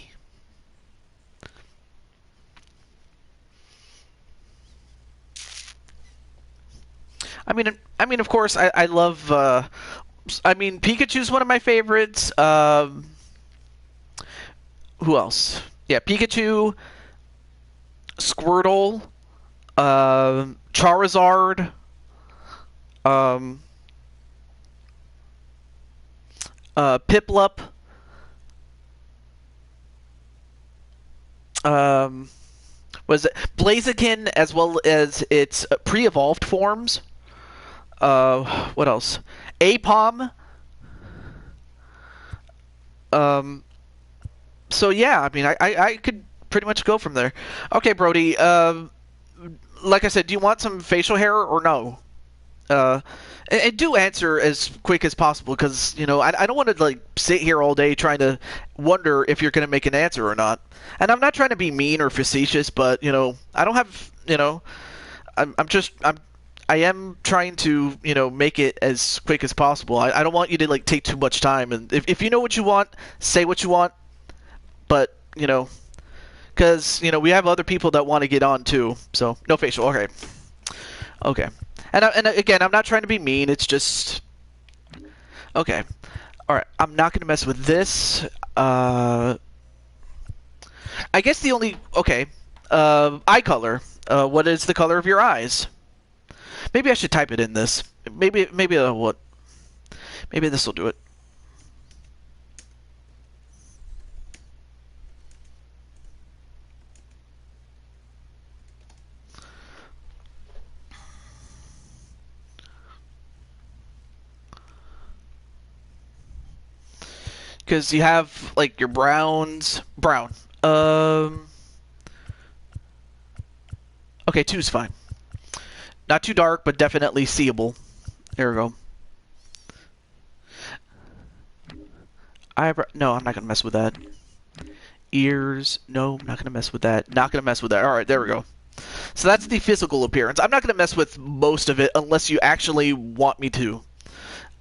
I mean, of course, I love. I mean, Pikachu's one of my favorites. Who else? Yeah, Pikachu, Squirtle, Charizard, Piplup, was it Blaziken, as well as its pre-evolved forms. What else? Apom. So yeah, I mean, I could pretty much go from there. Okay, Brody. Like I said, do you want some facial hair or no? And do answer as quick as possible, because I don't want to like sit here all day trying to wonder if you're going to make an answer or not. And I'm not trying to be mean or facetious, but I don't have I am trying to make it as quick as possible. I don't want you to like take too much time. And if you know what you want, say what you want. But because we have other people that want to get on too. So no facial. Okay. And again, I'm not trying to be mean. It's just okay. All right. I'm not going to mess with this. I guess the only eye color. What is the color of your eyes? Maybe I should type it in this. Maybe what? Maybe this will do it. Because you have like your brown. Okay, 2's fine. Not too dark, but definitely seeable. There we go. No, I'm not gonna mess with that. Ears, no, I'm not gonna mess with that. Not gonna mess with that. All right, there we go. So that's the physical appearance. I'm not gonna mess with most of it unless you actually want me to.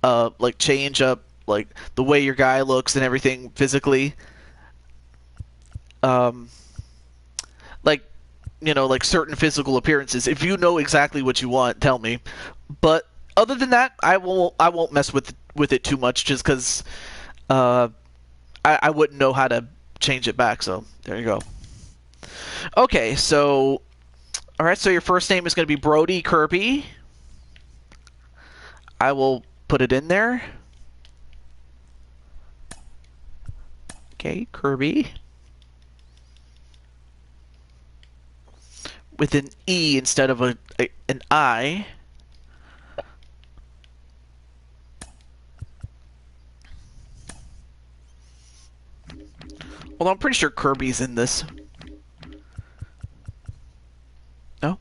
Like change up like the way your guy looks and everything physically. Like like certain physical appearances. If you know exactly what you want, tell me. But other than that, I won't mess with it too much, just because I wouldn't know how to change it back. So there you go. Okay, so all right. So your first name is going to be Brody Kirby. I will put it in there. Okay, Kirby. With an E instead of an I. Well, I'm pretty sure Kirby's in this. No?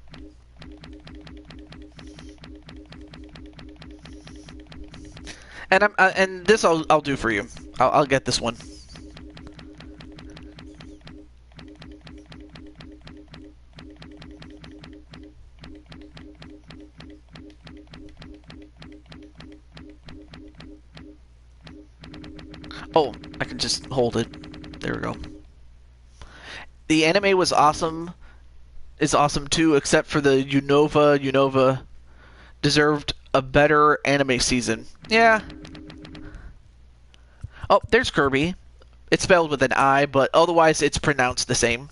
And this I'll do for you. I'll get this one. Oh, I can just hold it. There we go. The anime was awesome. Is awesome too, except for the Unova. Unova deserved a better anime season. Yeah. Oh, there's Kirby. It's spelled with an I, but otherwise it's pronounced the same.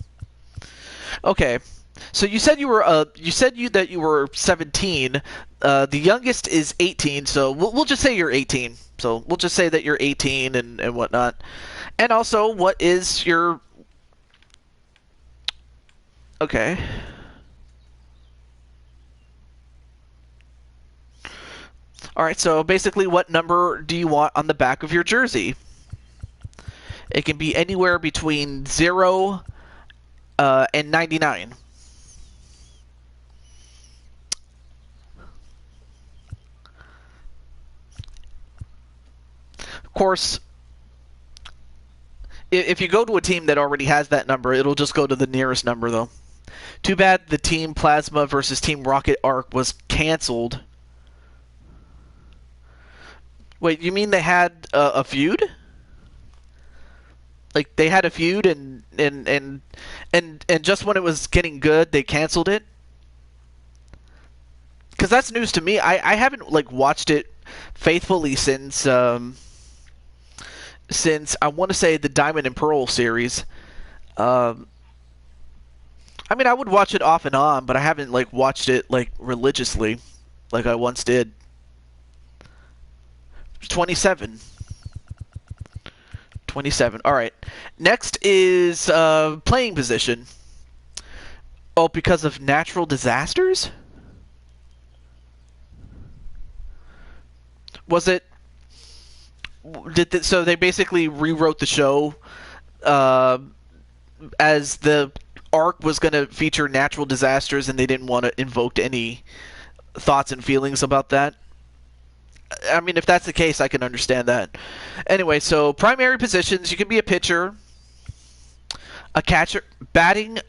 Okay. So you said you were that you were 17. The youngest is 18, so we'll just say you're 18. So we'll just say that you're 18 and whatnot. And also, what is your... Okay. Alright, so basically what number do you want on the back of your jersey? It can be anywhere between 0 and 99. Of course, if you go to a team that already has that number, it'll just go to the nearest number, though. Too bad the Team Plasma versus Team Rocket Arc was canceled. Wait, you mean they had a feud? like they had a feud, and just when it was getting good, they canceled it. Because that's news to me. I haven't like watched it faithfully since I want to say the Diamond and Pearl series. I mean, I would watch it off and on, but I haven't like watched it like religiously, like I once did. 27. 27. All right. Next is playing position. Oh, because of natural disasters? Was it? So they basically rewrote the show as the arc was going to feature natural disasters, and they didn't want to invoke any thoughts and feelings about that. I mean, if that's the case, I can understand that. Anyway, so primary positions, you can be a pitcher, a catcher, batting.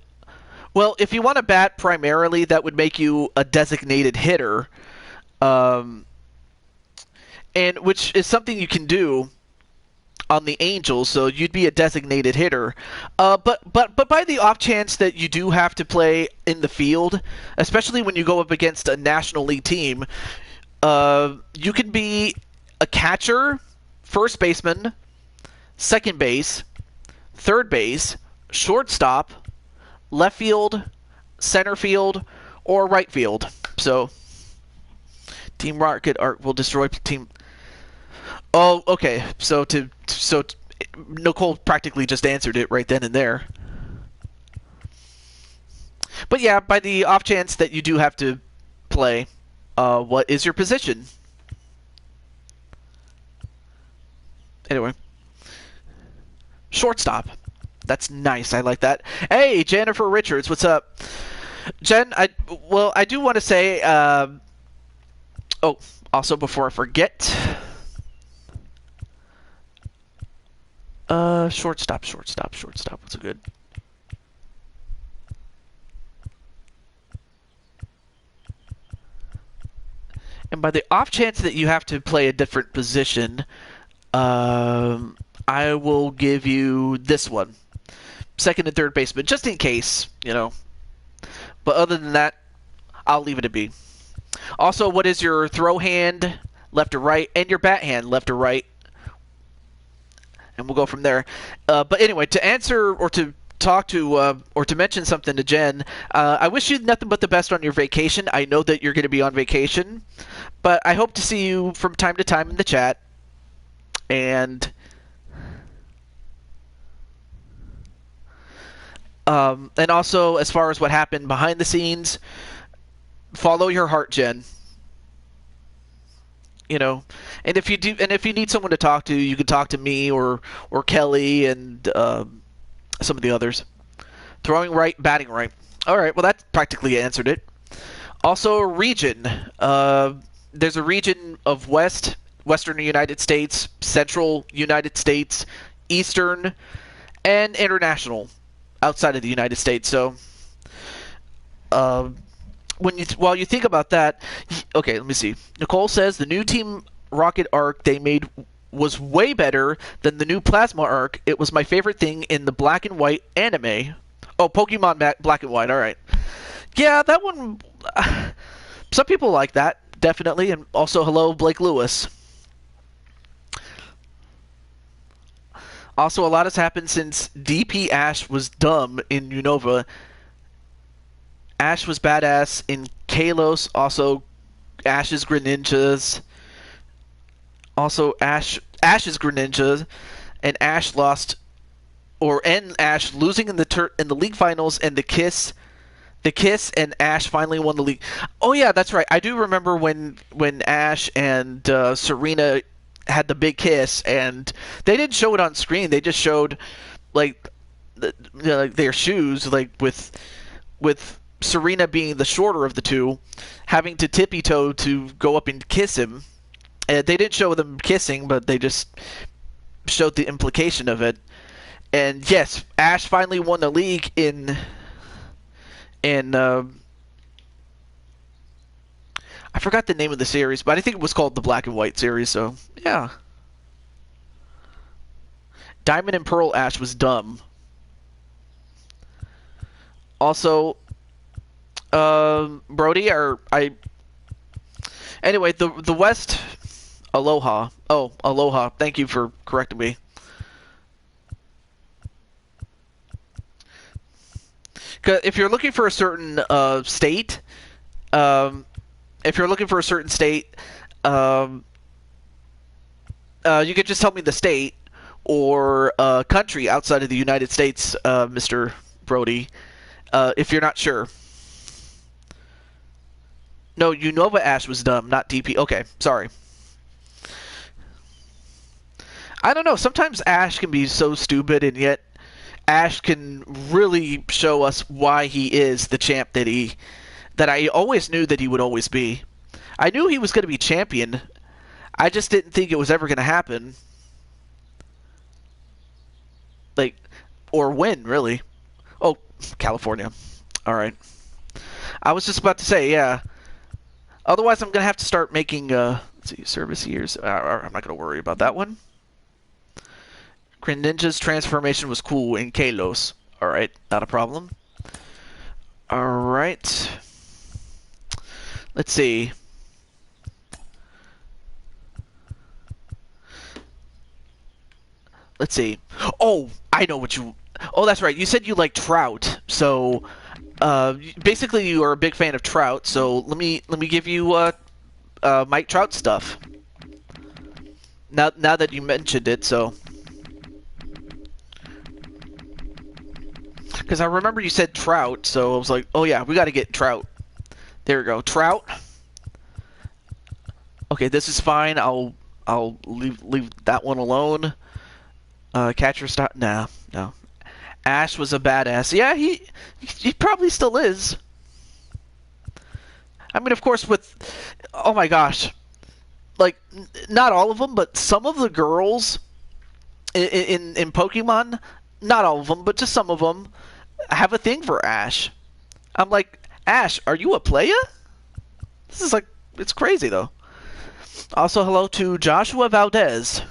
Well, if you want to bat primarily, that would make you a designated hitter, and which is something you can do on the Angels, so you'd be a designated hitter. But by the off chance that you do have to play in the field, especially when you go up against a National League team, you can be a catcher, first baseman, second base, third base, shortstop, left field, center field, or right field. So, Team Rocket Arc will destroy team. Oh, okay. So Nicole practically just answered it right then and there. But yeah, by the off chance that you do have to play, what is your position? Anyway, shortstop. That's nice. I like that. Hey, Jennifer Richards, what's up? Jen, I do want to say. Also before I forget. Shortstop. What's a good? And by the off chance that you have to play a different position, I will give you this one. Second and third baseman, just in case, you know. But other than that, I'll leave it to be. Also, what is your throw hand, left or right, and your bat hand, left or right? And we'll go from there. But anyway, to answer or to talk to or to mention something to Jen, I wish you nothing but the best on your vacation. I know that you're going to be on vacation, but I hope to see you from time to time in the chat. And also, as far as what happened behind the scenes, follow your heart, Jen. You know, and if you need someone to talk to, you can talk to me or Kelly and some of the others. Throwing right, batting right. All right, well that practically answered it. Also, region. There's a region of Western United States, Central United States, Eastern, and International outside of the United States. So, while you think about that, okay, let me see. Nicole says the new Team Rocket arc they made was way better than the new Plasma arc. It was my favorite thing in the black and white anime. Oh, Pokemon Black and White. All right. Yeah, that one. Some people like that, definitely. And also, hello, Blake Lewis. Also, a lot has happened since DP Ash was dumb in Unova. Ash was badass in Kalos. Also, Ash's Greninjas. Also, Ash's Greninja, and Ash lost, and Ash losing in the league finals, and the kiss, and Ash finally won the league. Oh yeah, that's right. I do remember when Ash and Serena had the big kiss, and they didn't show it on screen. They just showed like their shoes, like with Serena being the shorter of the two, having to tippy-toe to go up and kiss him. And they didn't show them kissing, but they just showed the implication of it. And yes, Ash finally won the league in I forgot the name of the series, but I think it was called the Black and White series, so yeah. Diamond and Pearl Ash was dumb. Also, Brody, anyway, the West, Aloha. Oh, Aloha. Thank you for correcting me. Cause if you're looking for a certain state, you could just tell me the state or country outside of the United States, Mr. Brody, if you're not sure. No, Unova Ash was dumb, not DP. Okay, sorry. I don't know. Sometimes Ash can be so stupid, and yet Ash can really show us why he is the champ that I always knew that he would always be. I knew he was going to be champion. I just didn't think it was ever going to happen. Like, or win, really. Oh, California. All right. I was just about to say, yeah. Otherwise, I'm going to have to start making, let's see, service years. I'm not going to worry about that one. Greninja's transformation was cool in Kalos. All right, not a problem. All right. Let's see. Let's see. Oh, I know what you... Oh, that's right. You said you like Trout. So, basically you are a big fan of Trout. So let me give you Mike Trout stuff. Now that you mentioned it, so... Because I remember you said Trout, so I was like, oh yeah, we got to get Trout. There we go. Trout. Okay, this is fine. I'll leave that one alone. Catcher stop. Nah, no. Ash was a badass. Yeah, he probably still is. I mean, of course, with... Oh my gosh. Like, not all of them, but some of the girls in Pokemon, not all of them, but just some of them, have a thing for Ash. I'm like, Ash, are you a playa? This is like, it's crazy though. Also, hello to Joshua Valdez.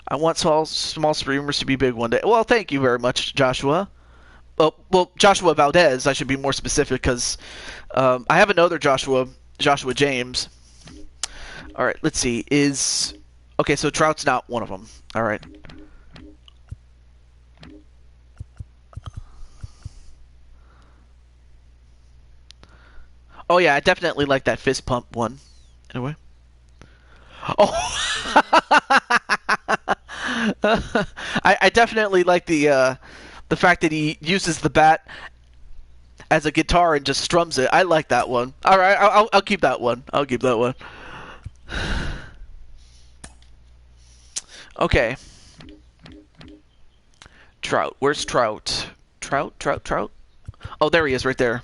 I want small streamers to be big one day. Well, thank you very much, Joshua. Well, Joshua Valdez, I should be more specific because I have another Joshua James. All right, let's see. Okay, so Trout's not one of them. All right. Oh yeah, I definitely like that fist pump one. Anyway. Oh, I definitely like the fact that he uses the bat as a guitar and just strums it. I like that one. All right, I'll keep that one. I'll keep that one. Okay. Trout. Where's Trout? Trout. Oh, there he is, right there.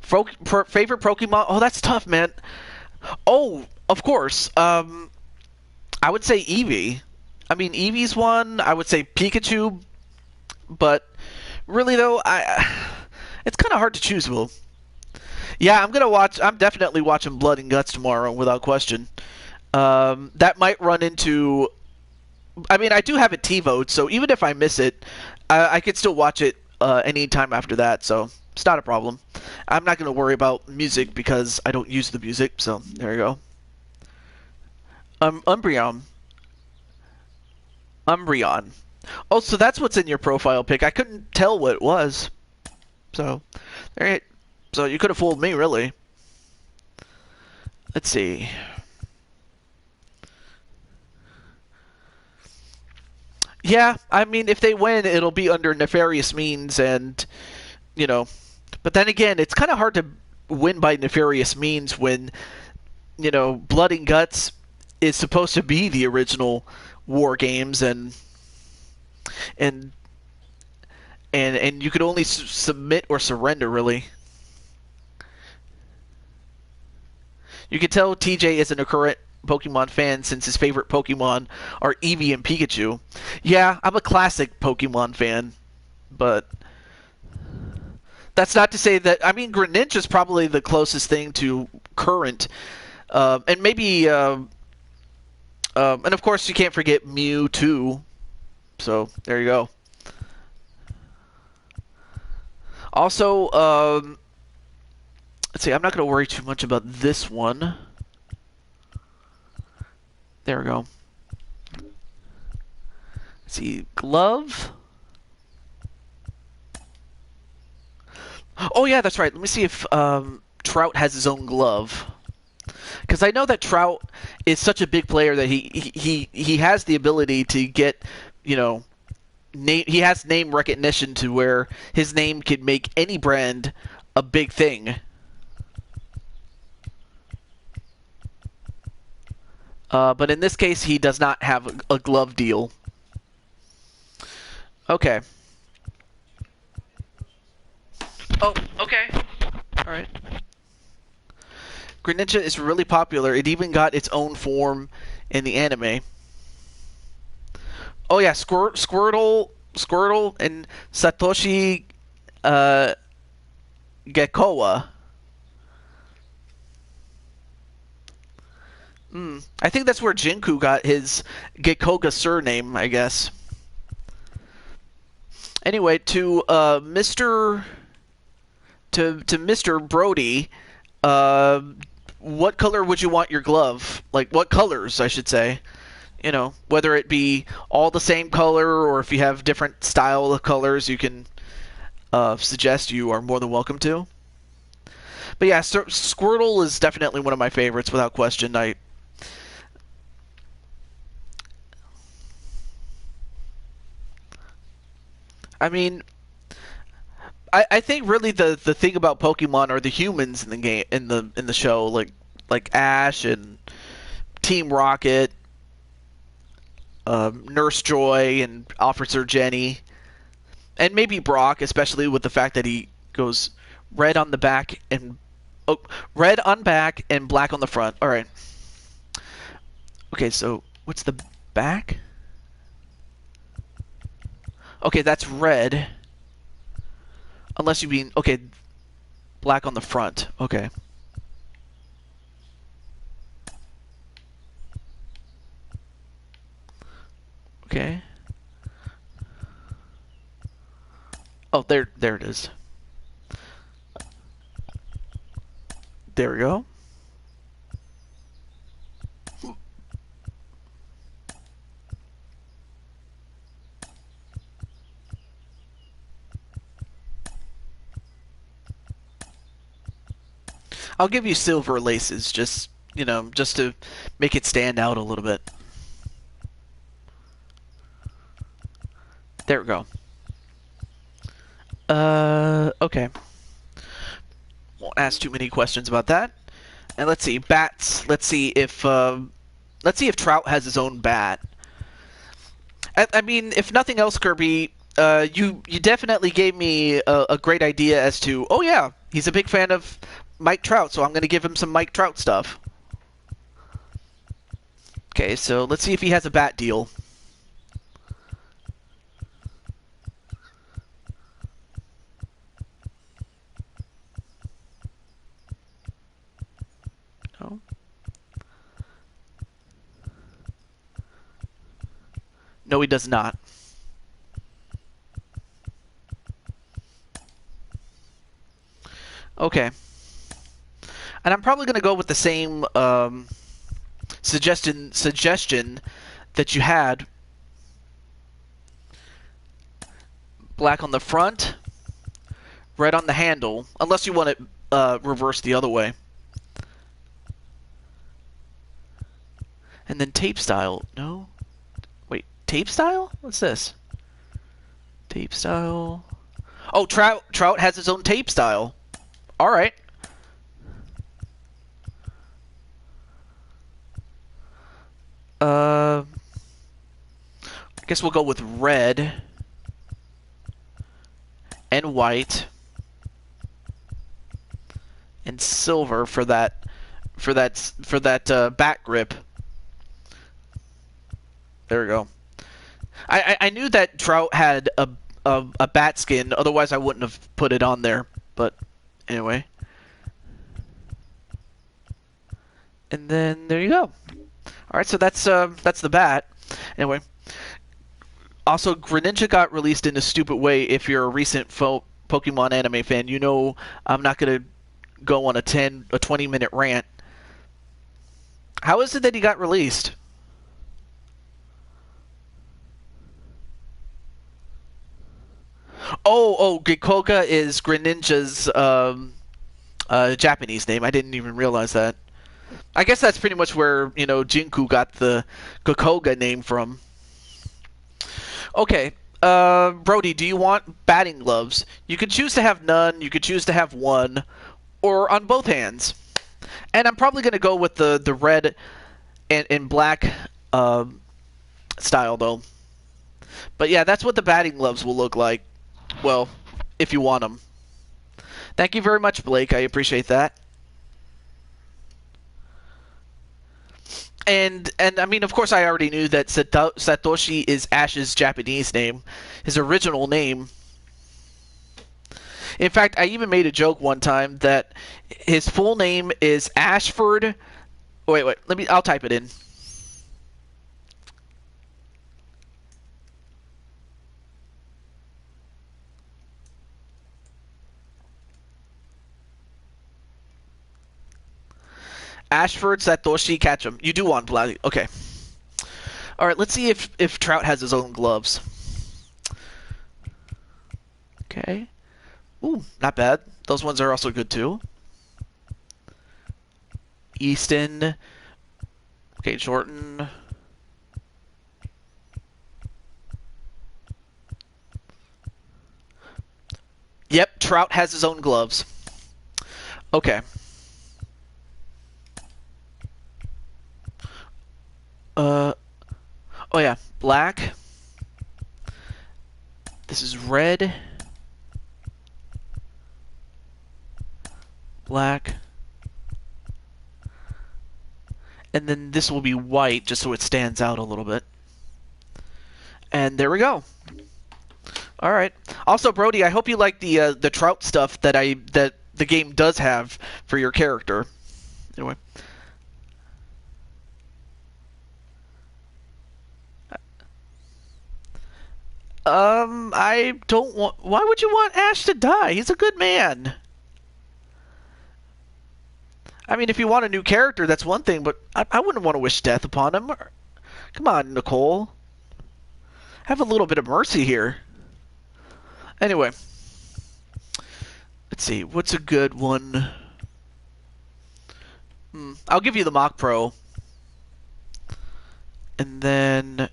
Favorite Pokemon? Oh, that's tough, man. Oh, of course. I would say Eevee. I mean, Eevee's one. I would say Pikachu. But really, though, it's kind of hard to choose, Will. Yeah, I'm definitely watching Blood and Guts tomorrow, without question. That might run into... I mean, I do have it TiVoed, so even if I miss it, I could still watch it any time after that, so... It's not a problem. I'm not going to worry about music because I don't use the music, so there you go. Umbreon. Oh, so that's what's in your profile pic. I couldn't tell what it was. So, there you, so you could have fooled me, really. Let's see. Yeah, I mean, if they win, it'll be under nefarious means and, you know... But then again, it's kind of hard to win by nefarious means when, you know, Blood and Guts is supposed to be the original War Games, and you could only submit or surrender, really. You can tell TJ isn't a current Pokemon fan since his favorite Pokemon are Eevee and Pikachu. Yeah, I'm a classic Pokemon fan, but... That's not to say that... I mean, Greninja's probably the closest thing to current And maybe, and of course you can't forget Mew too. So there you go. Also, let's see. I'm not going to worry too much about this one. There we go. Let's see, glove. Oh yeah, that's right. Let me see if Trout has his own glove. Because I know that Trout is such a big player that he has the ability to get, you know, he has name recognition to where his name can make any brand a big thing. But in this case, he does not have a glove deal. Okay. Oh, okay. All right. Greninja is really popular. It even got its own form in the anime. Oh yeah, Squirtle, and Satoshi Geckoa. I think that's where Jinku got his Geckoga surname, I guess. Anyway, to Mr. Brody, what color would you want your glove? Like, what colors, I should say. You know, whether it be all the same color or if you have different style of colors, you can suggest. You are more than welcome to. But yeah, Squirtle is definitely one of my favorites, without question. I mean, I think really the thing about Pokemon are the humans in the game, in the show, like Ash and Team Rocket, Nurse Joy and Officer Jenny, and maybe Brock, especially with the fact that he goes red on the back and red on back and black on the front. All right. Okay, so what's the back? Okay, that's red. Unless you mean, okay, black on the front. Okay. Okay. Oh, there it is. There we go. I'll give you silver laces, just, you know, just to make it stand out a little bit. There we go. Okay. Won't ask too many questions about that. And let's see, bats. Let's see if Trout has his own bat. I mean, if nothing else, Kirby, you definitely gave me a great idea as to, oh yeah, he's a big fan of Mike Trout, so I'm going to give him some Mike Trout stuff. Okay, so let's see if he has a bat deal. No. No, he does not. Okay. And I'm probably going to go with the same suggestion that you had. Black on the front, red on the handle, unless you want it reversed the other way. And then tape style. No? Wait, tape style? What's this? Tape style. Oh, Trout has his own tape style. All right. I guess we'll go with red and white and silver for that back grip. There we go. I knew that Trout had a bat skin, otherwise I wouldn't have put it on there. But anyway. And then there you go. All right, so that's the bat. Anyway, also Greninja got released in a stupid way. If you're a recent Pokemon anime fan, you know I'm not gonna go on a 20-minute rant. How is it that he got released? Oh, Gikoga is Greninja's Japanese name. I didn't even realize that. I guess that's pretty much where, Jinku got the Gikoga name from. Okay, Brody, do you want batting gloves? You could choose to have none, you could choose to have one, or on both hands. And I'm probably going to go with the red and black style, though. But yeah, that's what the batting gloves will look like. Well, if you want them. Thank you very much, Blake. I appreciate that. And I mean, of course, I already knew that Satoshi is Ash's Japanese name, his original name. In fact, I even made a joke one time that his full name is Ashford. Wait, I'll type it in. Ashford Satoshi Ketchum. You do want black. Okay. All right, let's see if Trout has his own gloves. Okay. Ooh, not bad. Those ones are also good too. Easton. Okay, Jordan. Yep, Trout has his own gloves. Okay. Oh yeah, black. This is red. Black. And then this will be white, just so it stands out a little bit. And there we go. All right. Also, Brody, I hope you like the Trout stuff that the game does have for your character. Anyway. I don't want... Why would you want Ash to die? He's a good man. I mean, if you want a new character, that's one thing, but I wouldn't want to wish death upon him. Come on, Nicole. Have a little bit of mercy here. Anyway. Let's see. What's a good one? I'll give you the Mach Pro. And then...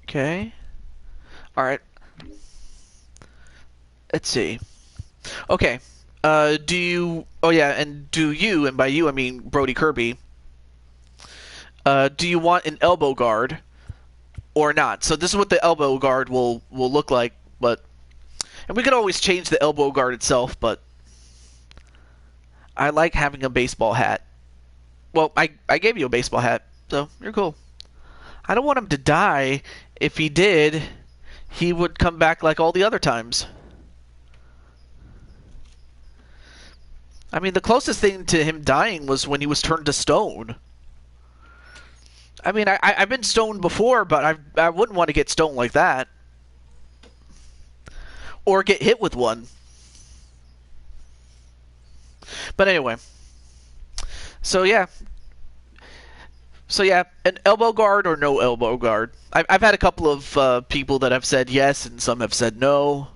Okay. Alright. Let's see. Okay. Do you... Oh, yeah, and do you, and by you I mean Brody Kirby, do you want an elbow guard or not? So this is what the elbow guard will look like, but... And we could always change the elbow guard itself, but... I like having a baseball hat. Well, I gave you a baseball hat, so you're cool. I don't want him to die. If he did, he would come back like all the other times. I mean, the closest thing to him dying was when he was turned to stone. I mean, I've been stoned before, but I wouldn't want to get stoned like that. Or get hit with one. But anyway. So yeah, an elbow guard or no elbow guard. I've had a couple of people that have said yes, and some have said no.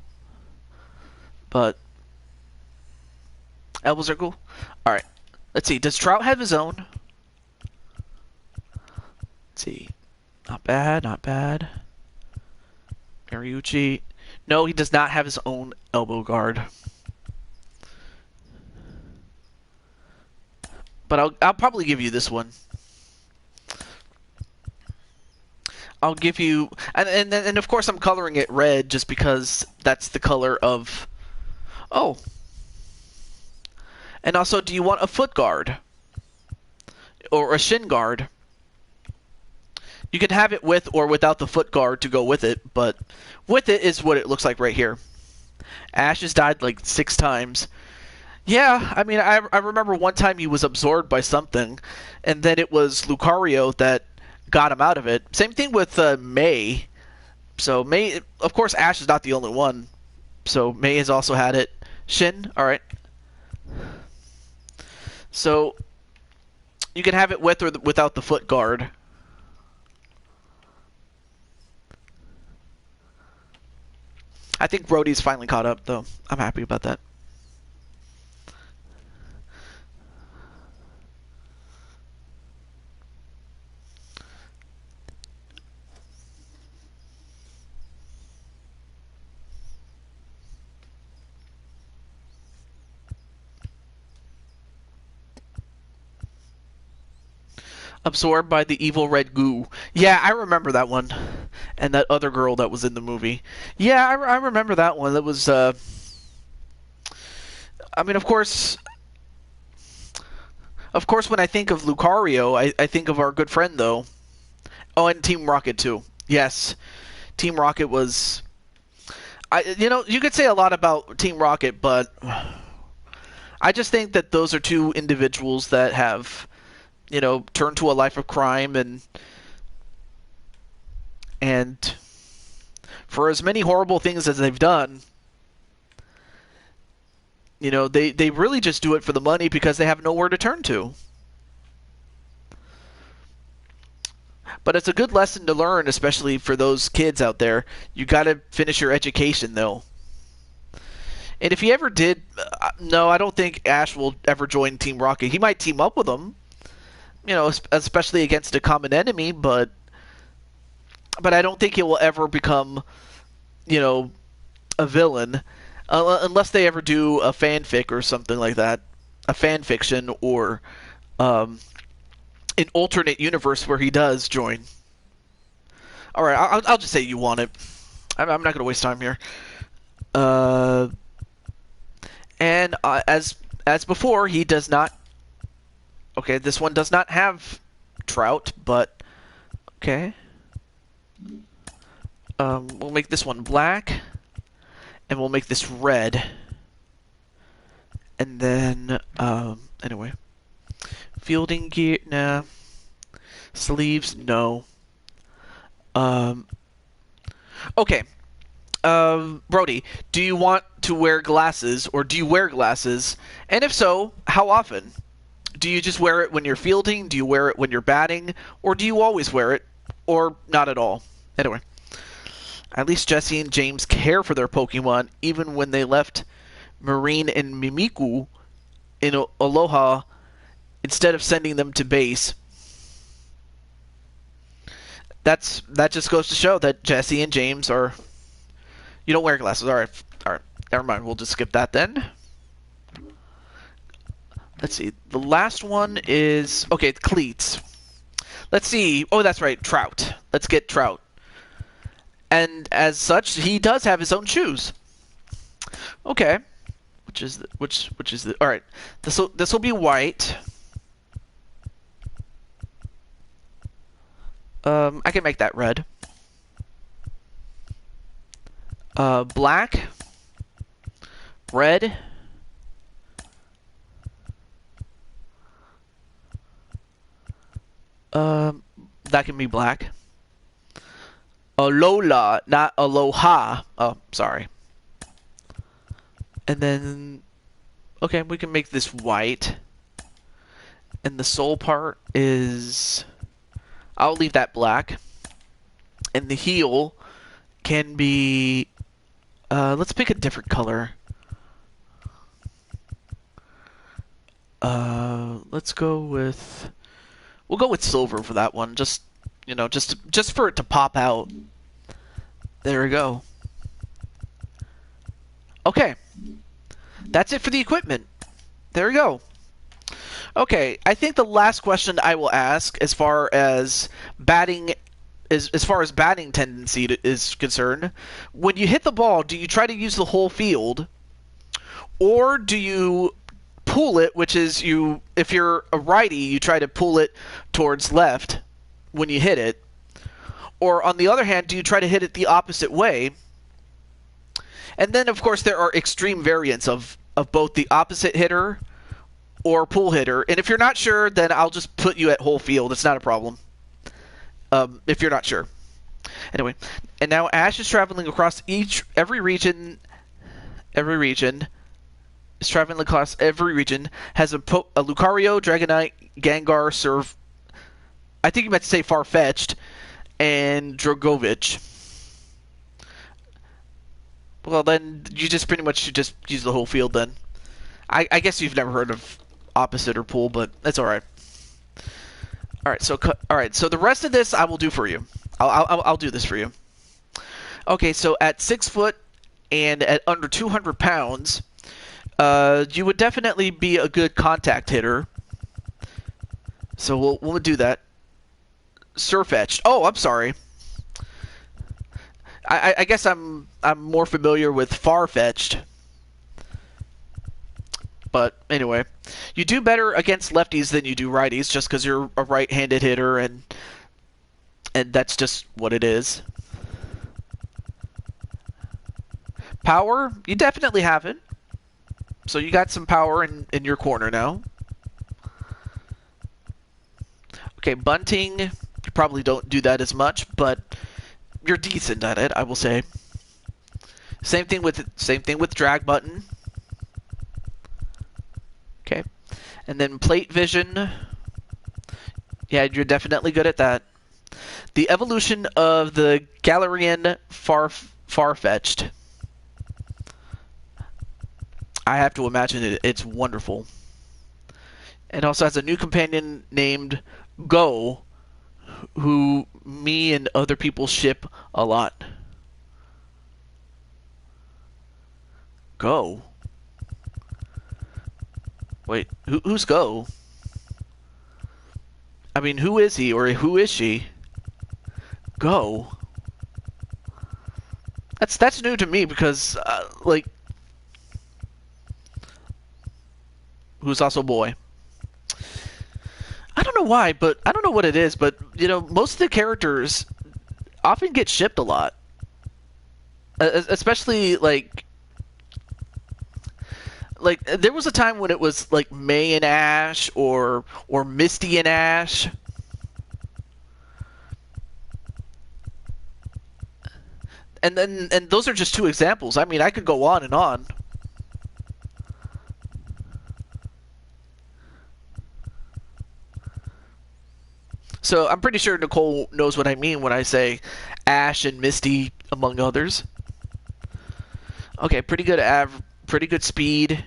But elbows are cool. All right, let's see. Does Trout have his own? Let's see. Not bad, not bad. Mariucci. No, he does not have his own elbow guard. But I'll probably give you this one. I'll give you, and of course I'm coloring it red just because that's the color of. Oh. And also, do you want a foot guard or a shin guard? You can have it with or without the foot guard to go with it, but with it is what it looks like right here. Ash has died like 6 times. Yeah, I mean, I remember one time he was absorbed by something, and then it was Lucario that got him out of it. Same thing with May. So May, of course, Ash is not the only one. So May has also had it. Shin, all right. So you can have it with or without the foot guard. I think Brody's finally caught up, though. I'm happy about that. Absorbed by the evil red goo. Yeah, I remember that one. And that other girl that was in the movie. Yeah, I remember that one. That was, I mean, of course, when I think of Lucario, I think of our good friend, though. Oh, and Team Rocket, too. Yes. Team Rocket was... you could say a lot about Team Rocket, but I just think that those are two individuals that have... turn to a life of crime and for as many horrible things as they've done, they really just do it for the money because they have nowhere to turn to. But it's a good lesson to learn, especially for those kids out there. You got to finish your education, though. And if he ever did, no, I don't think Ash will ever join Team Rocket. He might team up with them. Especially against a common enemy, but I don't think it will ever become, a villain, unless they ever do a fanfic or something like that, a fan fiction or an alternate universe where he does join. All right, I'll just say you want it. I'm not going to waste time here. And as before, he does not. Okay, this one does not have Trout, but okay. We'll make this one black, and we'll make this red. And then, anyway. Fielding gear, nah. Sleeves, no. Okay. Brody, do you want to wear glasses, or do you wear glasses? And if so, how often? Do you just wear it when you're fielding? Do you wear it when you're batting? Or do you always wear it? Or not at all? Anyway. At least Jesse and James care for their Pokemon, even when they left Marine and Mimiku in Aloha instead of sending them to base. That just goes to show that Jesse and James are... You don't wear glasses. Alright. Never mind. We'll just skip that then. Let's see. The last one is... Okay, cleats. Let's see. Oh, that's right. Trout. Let's get Trout. And as such, he does have his own shoes. Okay. Which is the... Alright. This will be white. I can make that red. Black. Red. That can be black. Alola, not Aloha. Oh, sorry. And then... Okay, we can make this white. And the sole part is... I'll leave that black. And the heel can be... let's pick a different color. Let's go with... We'll go with silver for that one. Just for it to pop out. There we go. Okay. That's it for the equipment. There we go. Okay, I think the last question I will ask as far as batting tendency is concerned, when you hit the ball, do you try to use the whole field, or do you pull it, which is if you're a righty, you try to pull it towards left when you hit it, or on the other hand, do you try to hit it the opposite way? And then, of course, there are extreme variants of of both the opposite hitter or pull hitter. And if you're not sure, then I'll just put you at whole field. It's not a problem. If you're not sure. Anyway, and now Ash is traveling across every region. Every region is traveling across every region. Has a Lucario, Dragonite, Gengar, Surf. I think you meant to say Farfetch'd, and Drogovic. Well, then you just pretty much should just use the whole field then. I guess you've never heard of opposite or pull, but that's all right. All right, so the rest of this I will do for you. I'll do this for you. Okay, so at 6 foot and at under 200 pounds, you would definitely be a good contact hitter. So we'll do that. Surfetched. Oh, I'm sorry. I guess I'm more familiar with Farfetch'd. But anyway, you do better against lefties than you do righties, just because you're a right-handed hitter, and that's just what it is. Power, you definitely have it. So you got some power in your corner now. Okay, bunting, you probably don't do that as much, but you're decent at it, I will say. Same thing with drag button. Okay, and then plate vision. Yeah, you're definitely good at that. The evolution of the Galarian Farfetch'd. I have to imagine it's wonderful. It also has a new companion named Go, who me and other people ship a lot. Go? Wait, who's Go? I mean, who is he or who is she? Go? That's new to me because, like, who's also a boy. I don't know why, but I don't know what it is, but, you know, most of the characters often get shipped a lot. Especially, like, there was a time when it was, like, May and Ash, or Misty and Ash. And those are just two examples. I mean, I could go on and on. So I'm pretty sure Nicole knows what I mean when I say Ash and Misty, among others. Okay, pretty good speed.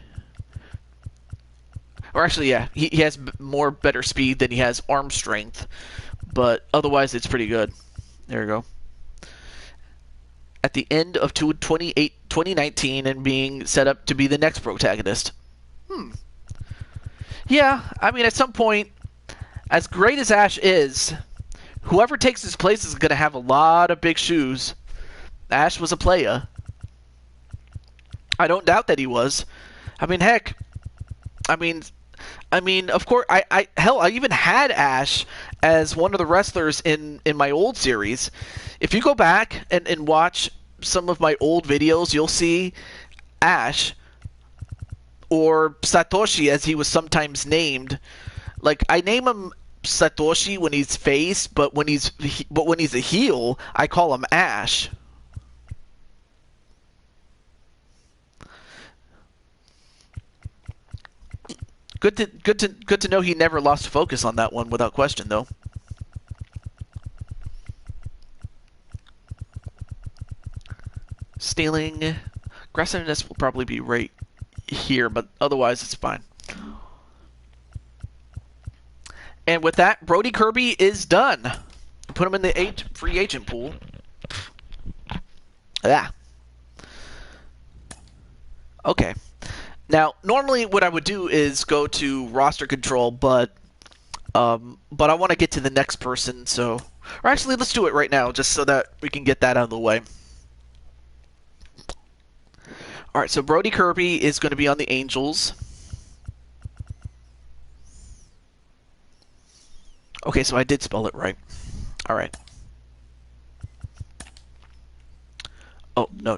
Or actually, yeah, he has better speed than he has arm strength, but otherwise it's pretty good. There we go. At the end of 2019 and being set up to be the next protagonist. Yeah, I mean, at some point, as great as Ash is, whoever takes his place is going to have a lot of big shoes. Ash was a playa. I don't doubt that he was. I mean, heck. I mean, of course, hell, I even had Ash as one of the wrestlers in my old series. If you go back and watch some of my old videos, you'll see Ash, or Satoshi as he was sometimes named. Like, I name him Satoshi when he's face, but when he's a heel, I call him Ash. Good to know he never lost focus on that one, without question, though. Stealing, aggressiveness will probably be right here, but otherwise it's fine. And with that, Brody Kirby is done. Put him in the free agent pool. Yeah. Okay. Now, normally what I would do is go to roster control, but I want to get to the next person, so... Or actually, let's do it right now, just so that we can get that out of the way. Alright, so Brody Kirby is going to be on the Angels. Okay, so I did spell it right. Alright. Oh, no.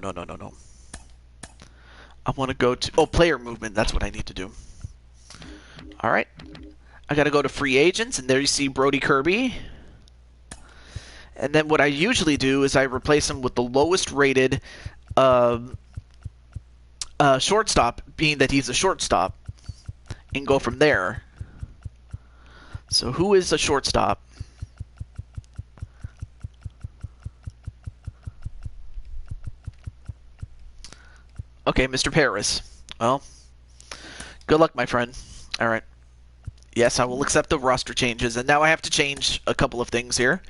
I want to go to player movement. That's what I need to do. All right. I got to go to free agents, and there you see Brody Kirby. And then what I usually do is I replace him with the lowest rated shortstop, being that he's a shortstop, and go from there. So who is a shortstop? Okay, Mr. Paris. Well, good luck, my friend. All right. Yes, I will accept the roster changes, and now I have to change a couple of things here.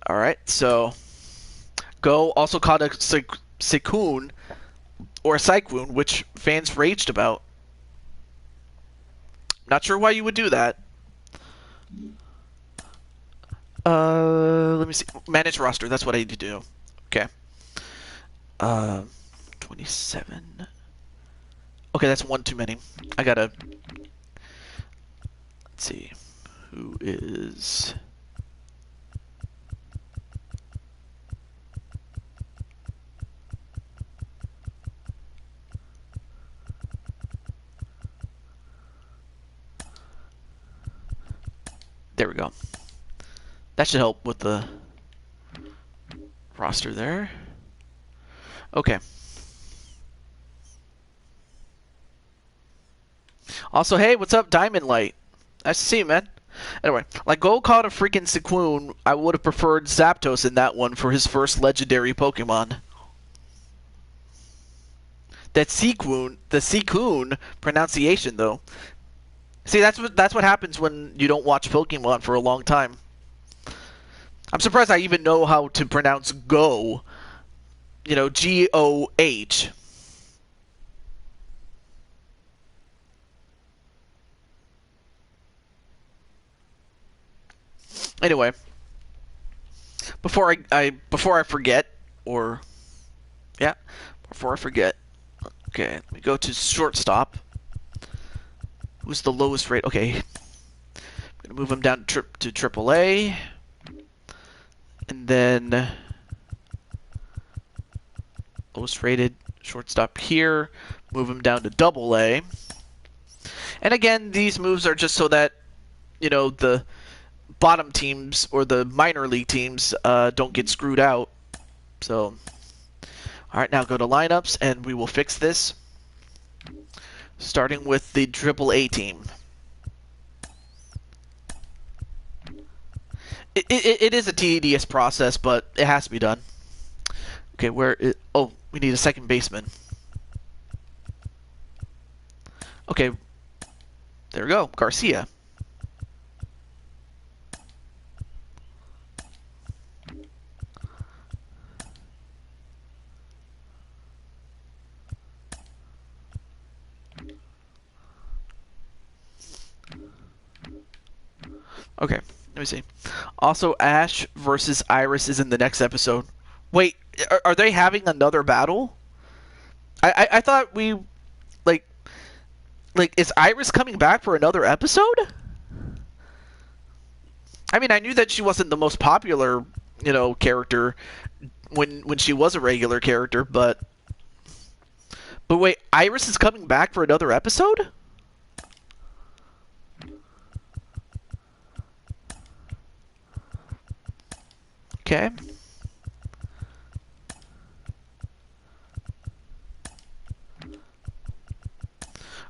All right, so go also caught a Cyclone or a Cyclone, which fans raged about. Not sure why you would do that. Let me see. Manage roster. That's what I need to do. Okay. 27. Okay, that's one too many. I gotta. Let's see. Who is. There we go. That should help with the roster there. Okay. Also, hey, what's up, Diamond Light? Nice to see you, man. Anyway, like Go caught a freaking Cyclone, I would have preferred Zapdos in that one for his first legendary Pokemon. That Cyclone, the Cyclone pronunciation, though. See, that's what happens when you don't watch Pokemon for a long time. I'm surprised I even know how to pronounce Go. You know, G-O-H. Anyway, before I forget, before I forget, okay, let me go to shortstop. Who's the lowest rate? Okay, I'm gonna move him down to AAA, and then lowest rated shortstop here. Move him down to AA. And again, these moves are just so that the bottom teams or the minor league teams don't get screwed out. So, all right, now go to lineups, and we will fix this. Starting with the AAA team. It is a tedious process, but it has to be done. Okay, oh, we need a second baseman. Okay, there we go, Garcia. Okay, let me see. Also, Ash versus Iris is in the next episode. Wait, are they having another battle? I thought we like is Iris coming back for another episode? I mean, I knew that she wasn't the most popular, character when she was a regular character, but wait, Iris is coming back for another episode? Okay.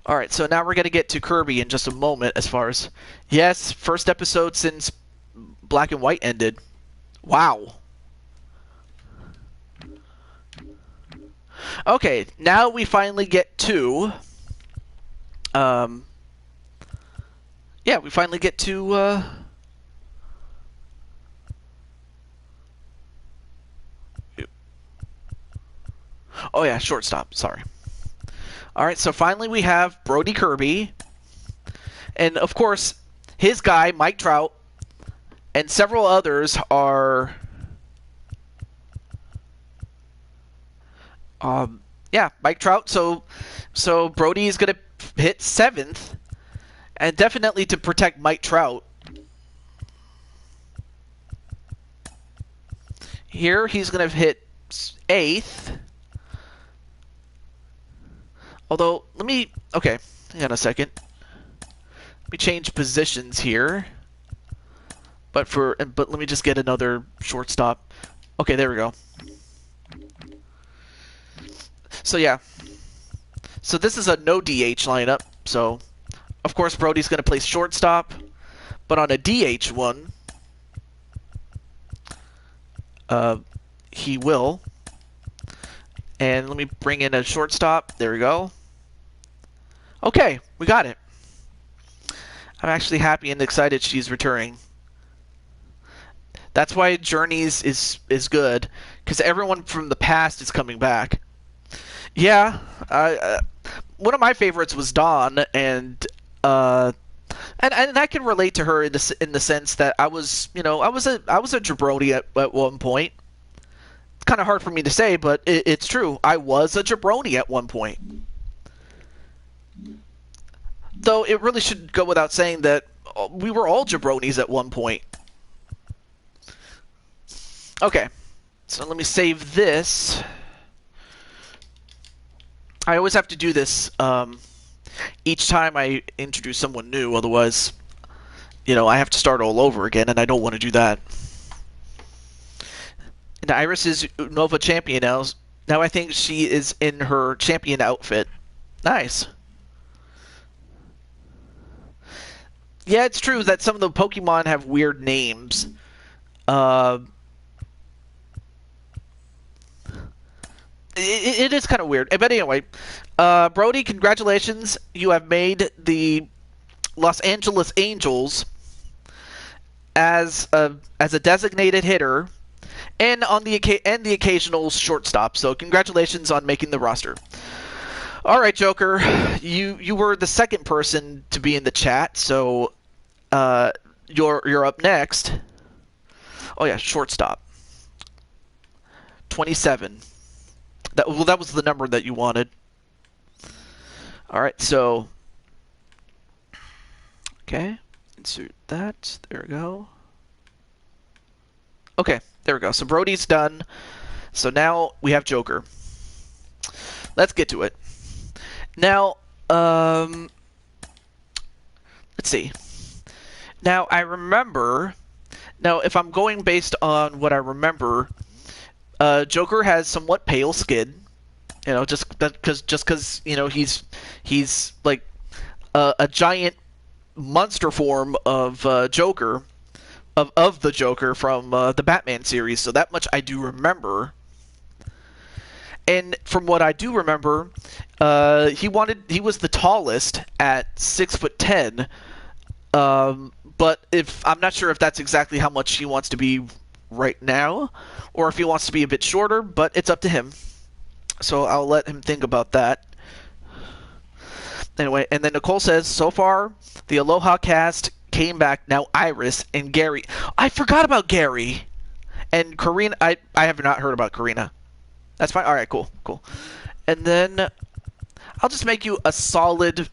Alright, so now we're going to get to Kirby in just a moment as far as... Yes, first episode since Black and White ended. Wow. Okay, now we finally get to... Yeah, we finally get to... Oh yeah, shortstop, sorry. Alright, so finally we have Brody Kirby. And of course, his guy, Mike Trout, and several others are... yeah, Mike Trout. So Brody is going to hit 7th. And definitely to protect Mike Trout. Here, he's going to hit 8th. Although, okay, hang on a second. Let me change positions here. But let me just get another shortstop. Okay, there we go. So yeah. So this is a no DH lineup. So, of course, Brody's going to play shortstop. But on a DH one, he will. And let me bring in a shortstop. There we go. Okay, we got it. I'm actually happy and excited she's returning. That's why Journeys is good, because everyone from the past is coming back. Yeah, one of my favorites was Dawn, and I can relate to her in the sense that I was a jabroni at one point. It's kind of hard for me to say, but it's true. I was a jabroni at one point. Though it really should go without saying that we were all jabronis at one point. Okay, so let me save this. I always have to do this each time I introduce someone new, otherwise, I have to start all over again, and I don't want to do that. And Iris is Nova champion now. Now I think she is in her champion outfit. Nice. Yeah, it's true that some of the Pokemon have weird names. It is kind of weird. But anyway, Brody, congratulations. You have made the Los Angeles Angels as a designated hitter and on the occasional shortstop. So congratulations on making the roster. All right, Joker, you were the second person to be in the chat, so you're up next. Oh yeah, shortstop. 27. That was the number that you wanted. All right, so okay, insert that. There we go. Okay, there we go. So Brody's done. So now we have Joker. Let's get to it. Now, let's see. Now I remember. Now, if I'm going based on what I remember. Joker has somewhat pale skin, just because he's like a giant monster form of Joker, of the Joker from the Batman series. So that much I do remember. And from what I do remember, he was the tallest at 6'10". But I'm not sure if that's exactly how much he wants to be right now, or if he wants to be a bit shorter, but it's up to him. So I'll let him think about that. Anyway, and then Nicole says, so far, the Aloha cast came back, now Iris and Gary. I forgot about Gary! And Karina, I have not heard about Karina. That's fine. Alright, cool. And then I'll just make you a solid...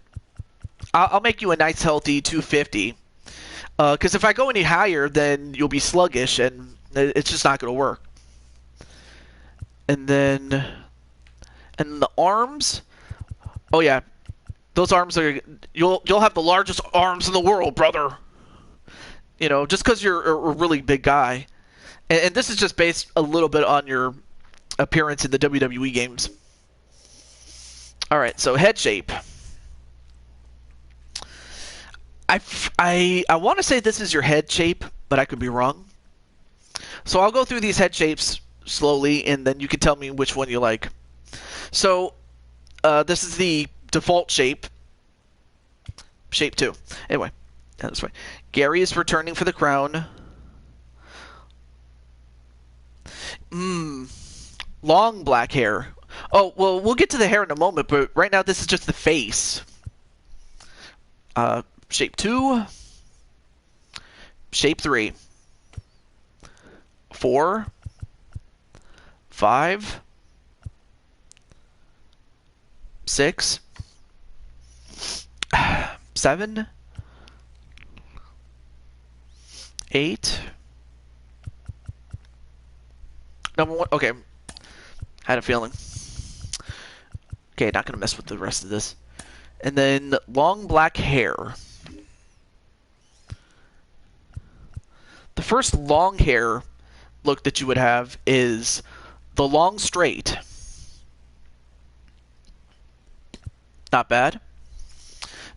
I'll make you a nice, healthy 250. Because if I go any higher, then you'll be sluggish, and it's just not going to work. And then... And the arms... Oh, yeah. Those arms are... You'll have the largest arms in the world, brother! Just because you're a really big guy. And this is just based a little bit on your appearance in the WWE games. Alright, so head shape. I want to say this is your head shape, but I could be wrong. So I'll go through these head shapes slowly, and then you can tell me which one you like. So this is the default shape. Shape 2. Anyway, this way. Gary is returning for the crown. Long black hair. Oh, well, we'll get to the hair in a moment, but right now this is just the face. Shape 2. Shape 3. 4. 5. 6. 7. 8. Number 1. Okay. Had a feeling. Okay, not gonna mess with the rest of this. And then long black hair. The first long hair look that you would have is the long straight. Not bad.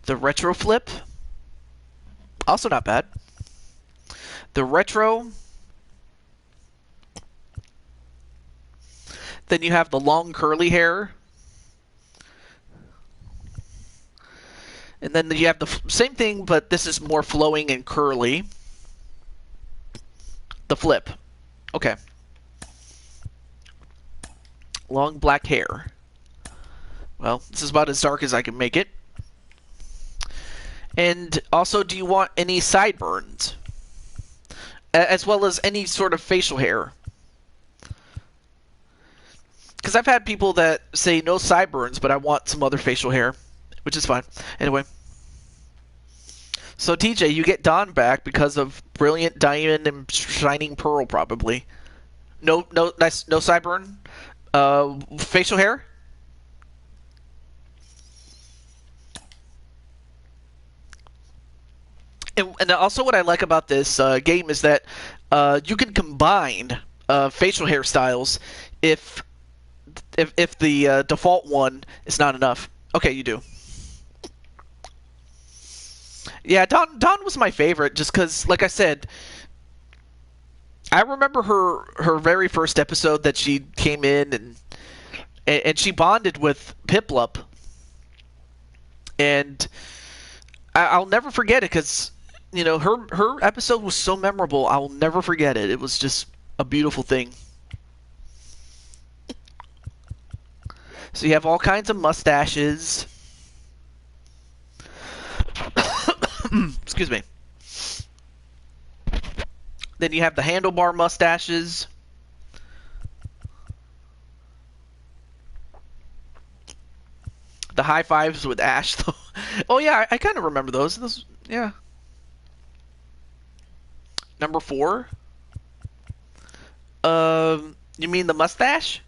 The retro flip. Also not bad. The retro. Then you have the long curly hair. And then you have the same thing, but this is more flowing and curly. The flip. Okay. Long black hair. Well, this is about as dark as I can make it. And also, do you want any sideburns? As well as any sort of facial hair? Because I've had people that say no sideburns, but I want some other facial hair, which is fine. Anyway. So TJ, you get Dawn back because of Brilliant Diamond and Shining Pearl, probably. No sideburn? Facial hair? And also what I like about this game is that you can combine facial hairstyles if the default one is not enough. Okay, you do. Yeah, Dawn was my favorite just because, like I said, I remember her very first episode that she came in and she bonded with Piplup. And I'll never forget it because, you know, her episode was so memorable. I'll never forget it. It was just a beautiful thing. So you have all kinds of mustaches. Excuse me. Then you have the handlebar mustaches. The high fives with Ash, though. Oh yeah, I kind of remember those. Yeah. Number 4. You mean the mustache?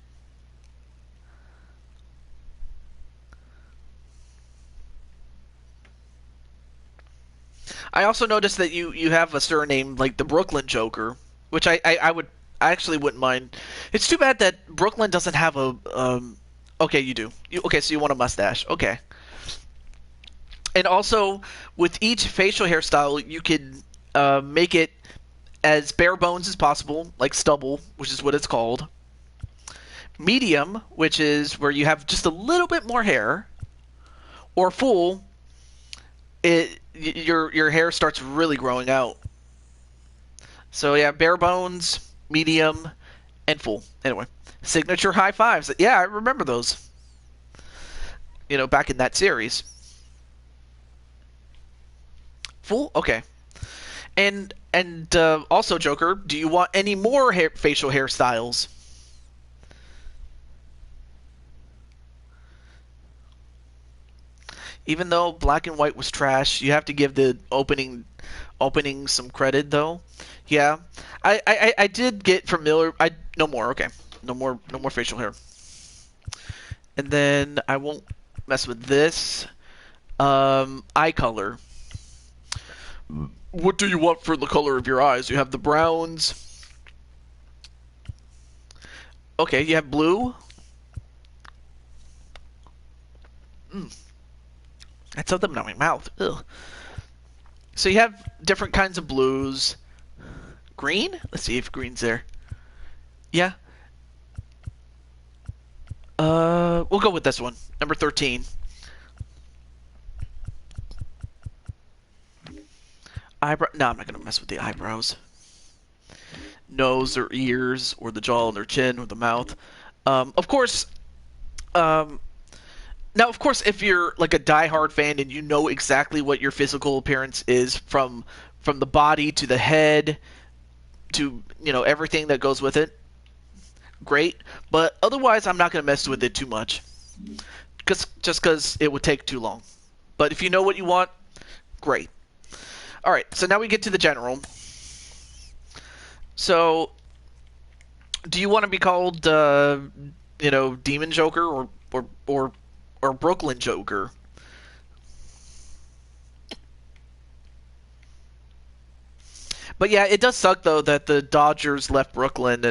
I also noticed that you have a surname like the Brooklyn Joker, which I actually wouldn't mind. It's too bad that Brooklyn doesn't have a okay, you do. Okay, so you want a mustache. Okay. And also with each facial hairstyle, you could make it as bare bones as possible, like stubble, which is what it's called. Medium, which is where you have just a little bit more hair, or full. Your hair starts really growing out. So yeah, bare bones, medium, and full. Anyway, signature high fives. Yeah, I remember those. You know, back in that series. Full? Okay. And also, Joker, do you want any more facial hairstyles? Even though black and white was trash, you have to give the opening some credit, though. Yeah, I did get familiar. No more. Okay, no more facial hair. And then I won't mess with this. Eye color. What do you want for the color of your eyes? You have the browns. Okay, you have blue. That's something in my mouth. Ugh. So you have different kinds of blues. Green? Let's see if green's there. Yeah. We'll go with this one. Number 13. Eyebrow. No, I'm not gonna mess with the eyebrows. Nose or ears or the jaw or chin or the mouth. Of course. Now, of course, if you're like a diehard fan and you know exactly what your physical appearance is from the body to the head to, you know, everything that goes with it, great. But otherwise, I'm not going to mess with it too much, just because it would take too long. But if you know what you want, great. All right, so now we get to the general. So, do you want to be called, you know, Demon Joker or or Brooklyn Joker. But yeah, it does suck though that the Dodgers left Brooklyn,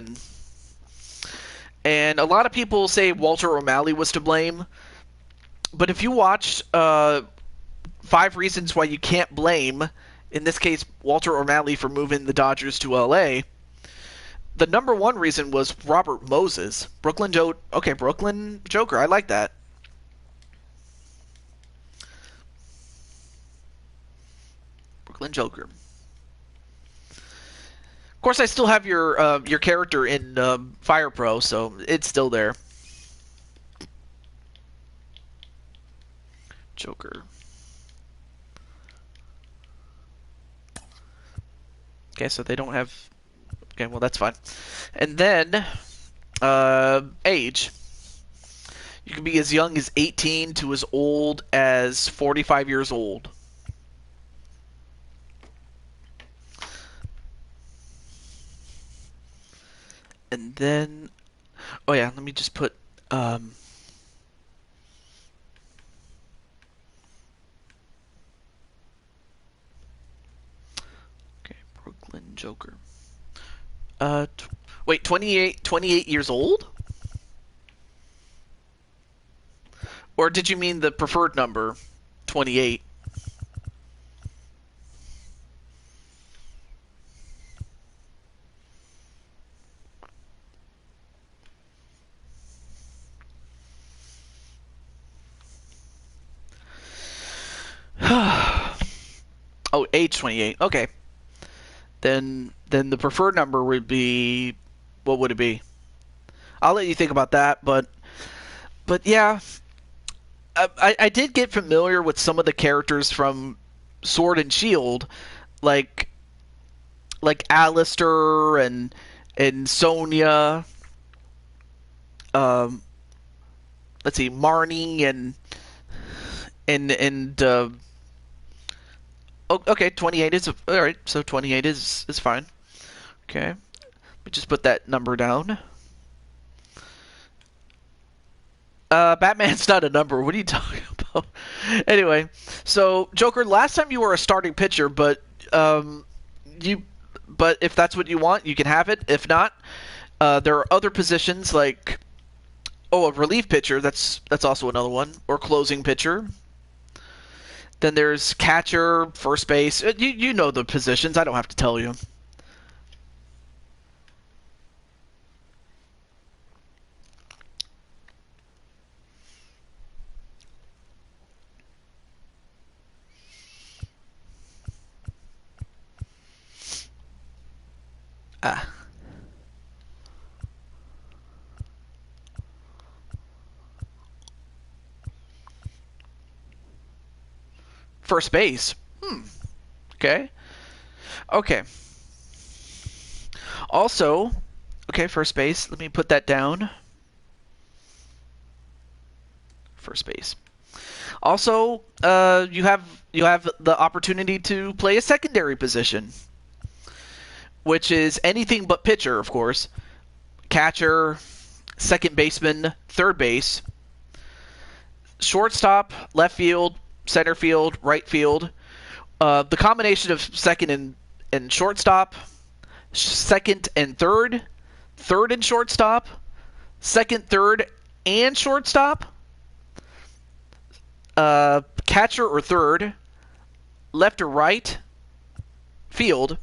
and a lot of people say Walter O'Malley was to blame. But if you watch 5 Reasons Why You Can't Blame, in this case Walter O'Malley, for moving the Dodgers to LA, the number one reason was Robert Moses. Brooklyn Joker. I like that. Brooklyn Joker. Of course, I still have your character in Fire Pro, so it's still there. Joker. Okay, so they don't have... Okay, well, that's fine. And then, age. You can be as young as 18 to as old as 45 years old. And then... Oh, yeah, let me just put... Okay, Brooklyn Joker. Wait, 28 years old? Or did you mean the preferred number, 28? Oh, age 28. Okay. Then the preferred number would be... What would it be? I'll let you think about that, but yeah... I did get familiar with some of the characters from Sword and Shield, like Alistair and Sonya. Let's see, Marnie and okay, 28 is all right. So 28 is fine. Okay, let me just put that number down. Batman's not a number. What are you talking about? Anyway, so Joker, last time you were a starting pitcher, but if that's what you want, you can have it. If not, there are other positions like a relief pitcher. That's also another one, or closing pitcher. Then there's catcher, first base. You know the positions. I don't have to tell you. First base. Okay. Okay. Also, okay, first base. Let me put that down. First base. Also, you have the opportunity to play a secondary position, which is anything but pitcher, of course. Catcher, second baseman, third base, shortstop, left field, center field, right field. The combination of second and shortstop, second and third and shortstop, second, third, and shortstop, catcher or third, left or right, field,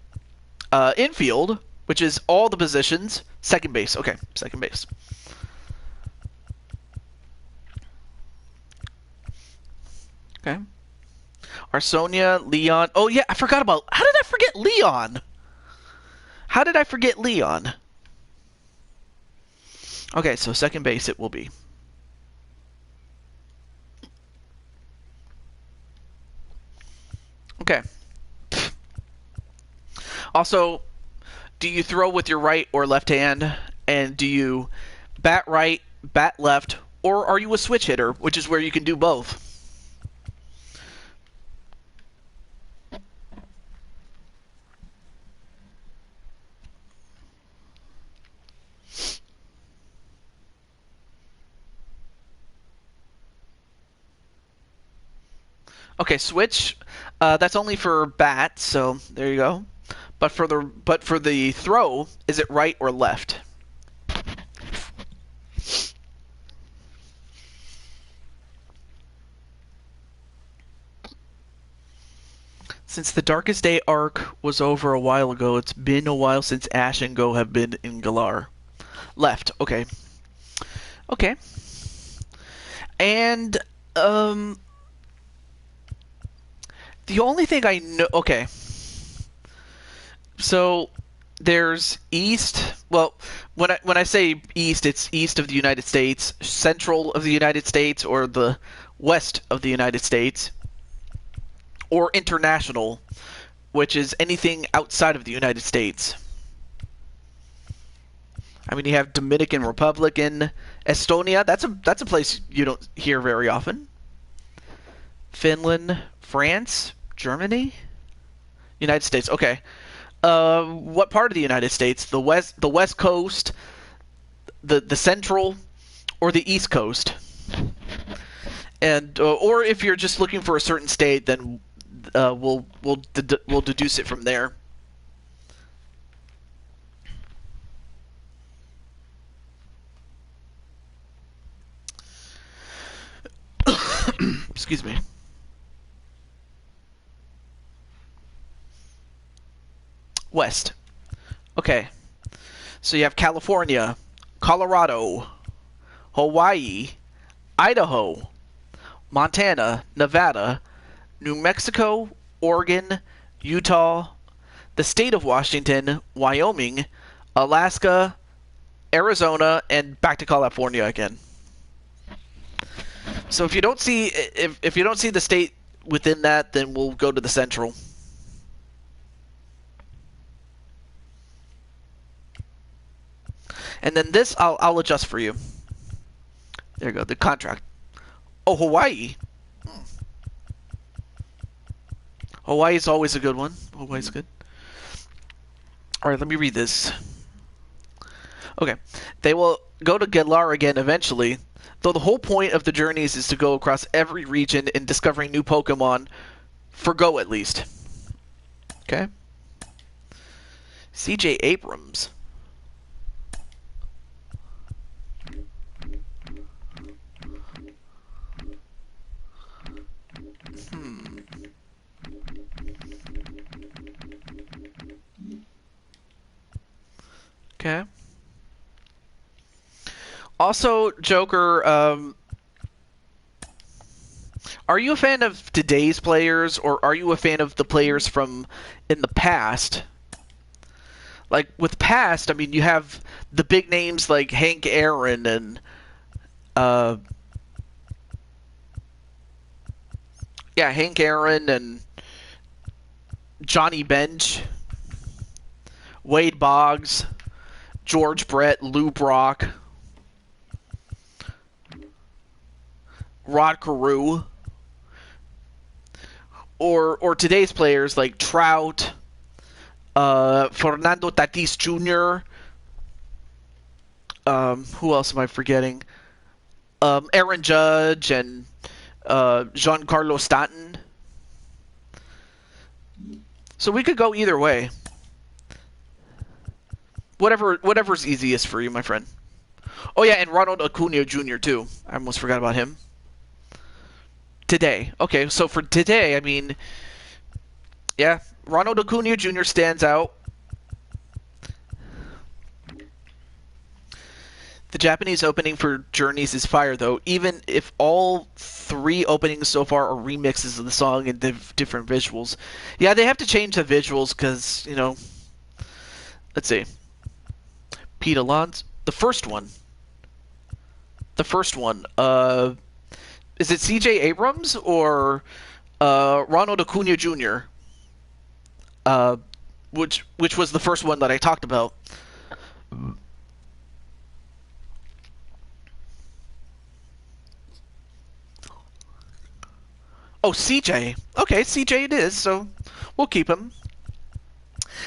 infield, which is all the positions, second base. Okay, second base. Okay. Arsonia, Leon. Oh, yeah, I forgot about... How did I forget Leon? Okay, so second base it will be. Okay. Also, do you throw with your right or left hand? And do you bat right, bat left, or are you a switch hitter, which is where you can do both? Okay, switch. That's only for bat, so there you go. But for the throw, is it right or left? Since the Darkest Day arc was over a while ago, it's been a while since Ash and Go have been in Galar. Left. Okay. Okay. And the only thing I know. Okay. So there's east. Well, when I say east, it's east of the United States, central of the United States, or the west of the United States, or international, which is anything outside of the United States. I mean, you have Dominican Republic and Estonia. That's a place you don't hear very often. Finland, France, Germany, United States. Okay. What part of the United States? The West Coast, the Central, or the East Coast? And or if you're just looking for a certain state, then we'll deduce it from there. Excuse me. West. Okay. So you have California, Colorado, Hawaii, Idaho, Montana, Nevada, New Mexico, Oregon, Utah, the state of Washington, Wyoming, Alaska, Arizona, and back to California again. So if you don't see the state within that, then we'll go to the central. And then this I'll adjust for you. There you go, the contract. Oh, Hawaii. Hawaii is always a good one. Hawaii's good. All right, let me read this. Okay. They will go to Galar again eventually, though the whole point of the journeys is to go across every region in discovering new Pokemon, for Go at least. Okay. C.J. Abrams. Okay. Also, Joker, are you a fan of today's players, or are you a fan of the players from in the past? Like, with past, I mean, you have the big names like Hank Aaron and, Hank Aaron and Johnny Bench, Wade Boggs, George Brett, Lou Brock, Rod Carew, or today's players like Trout, Fernando Tatis Jr., who else am I forgetting? Aaron Judge and Giancarlo Stanton. So we could go either way. Whatever's easiest for you, my friend. Oh yeah, and Ronald Acuna Jr. too. I almost forgot about him. Today. Okay, so for today, I mean, yeah, Ronald Acuna Jr. stands out. The Japanese opening for Journeys is fire, though, even if all 3 openings so far are remixes of the song and different visuals. Yeah, they have to change the visuals because, you know, let's see. Pete Alonso, the first one. Is it C.J. Abrams or Ronald Acuna Jr.? Which was the first one that I talked about. Oh, CJ. Okay, CJ it is, so we'll keep him.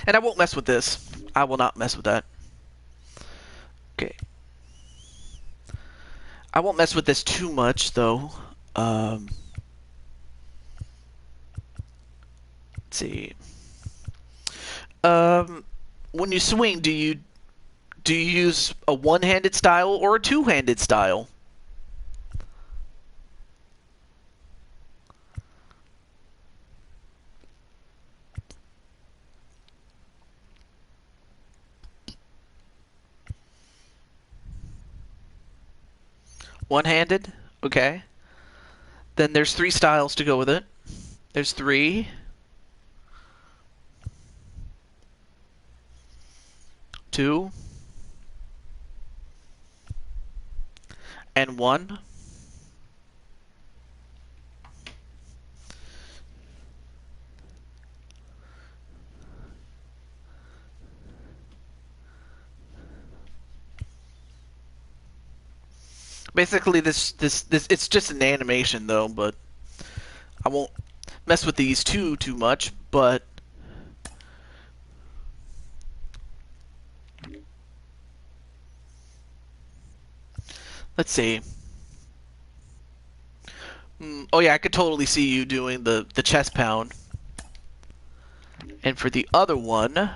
And I won't mess with this. I will not mess with that. Okay. I won't mess with this too much, though. Let's see. When you swing, do you use a one-handed style or a two-handed style? One-handed? Okay. Then there's 3 styles to go with it. There's 3. 2. And 1. Basically, this it's just an animation though, but I won't mess with these too much. But let's see. Oh yeah, I could totally see you doing the chest pound. And for the other one,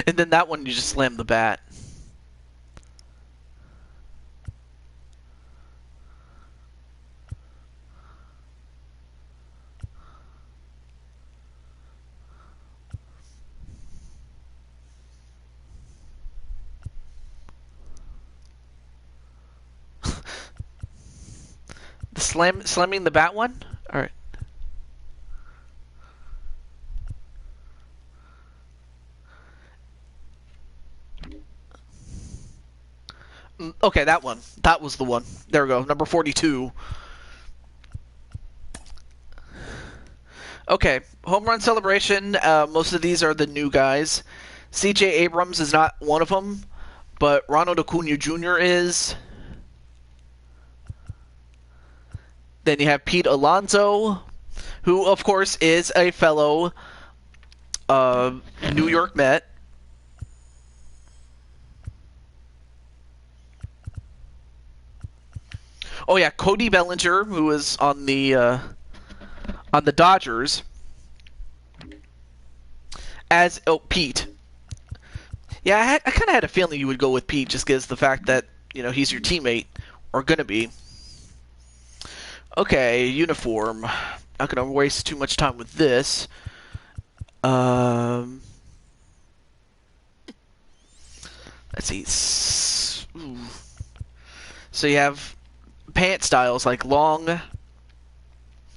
and then that one you just slam the bat. The slamming the bat one? All right. Okay, that one. That was the one. There we go. Number 42. Okay, home run celebration. Most of these are the new guys. C.J. Abrams is not one of them, but Ronald Acuna Jr. is. Then you have Pete Alonso, who, of course, is a fellow New York Met. Oh yeah, Cody Bellinger, who is on the Dodgers, as Pete. Yeah, I kind of had a feeling you would go with Pete, just because the fact that he's your teammate, or gonna be. Okay, uniform. Not gonna waste too much time with this. Let's see. Ooh. So you have pant styles like long.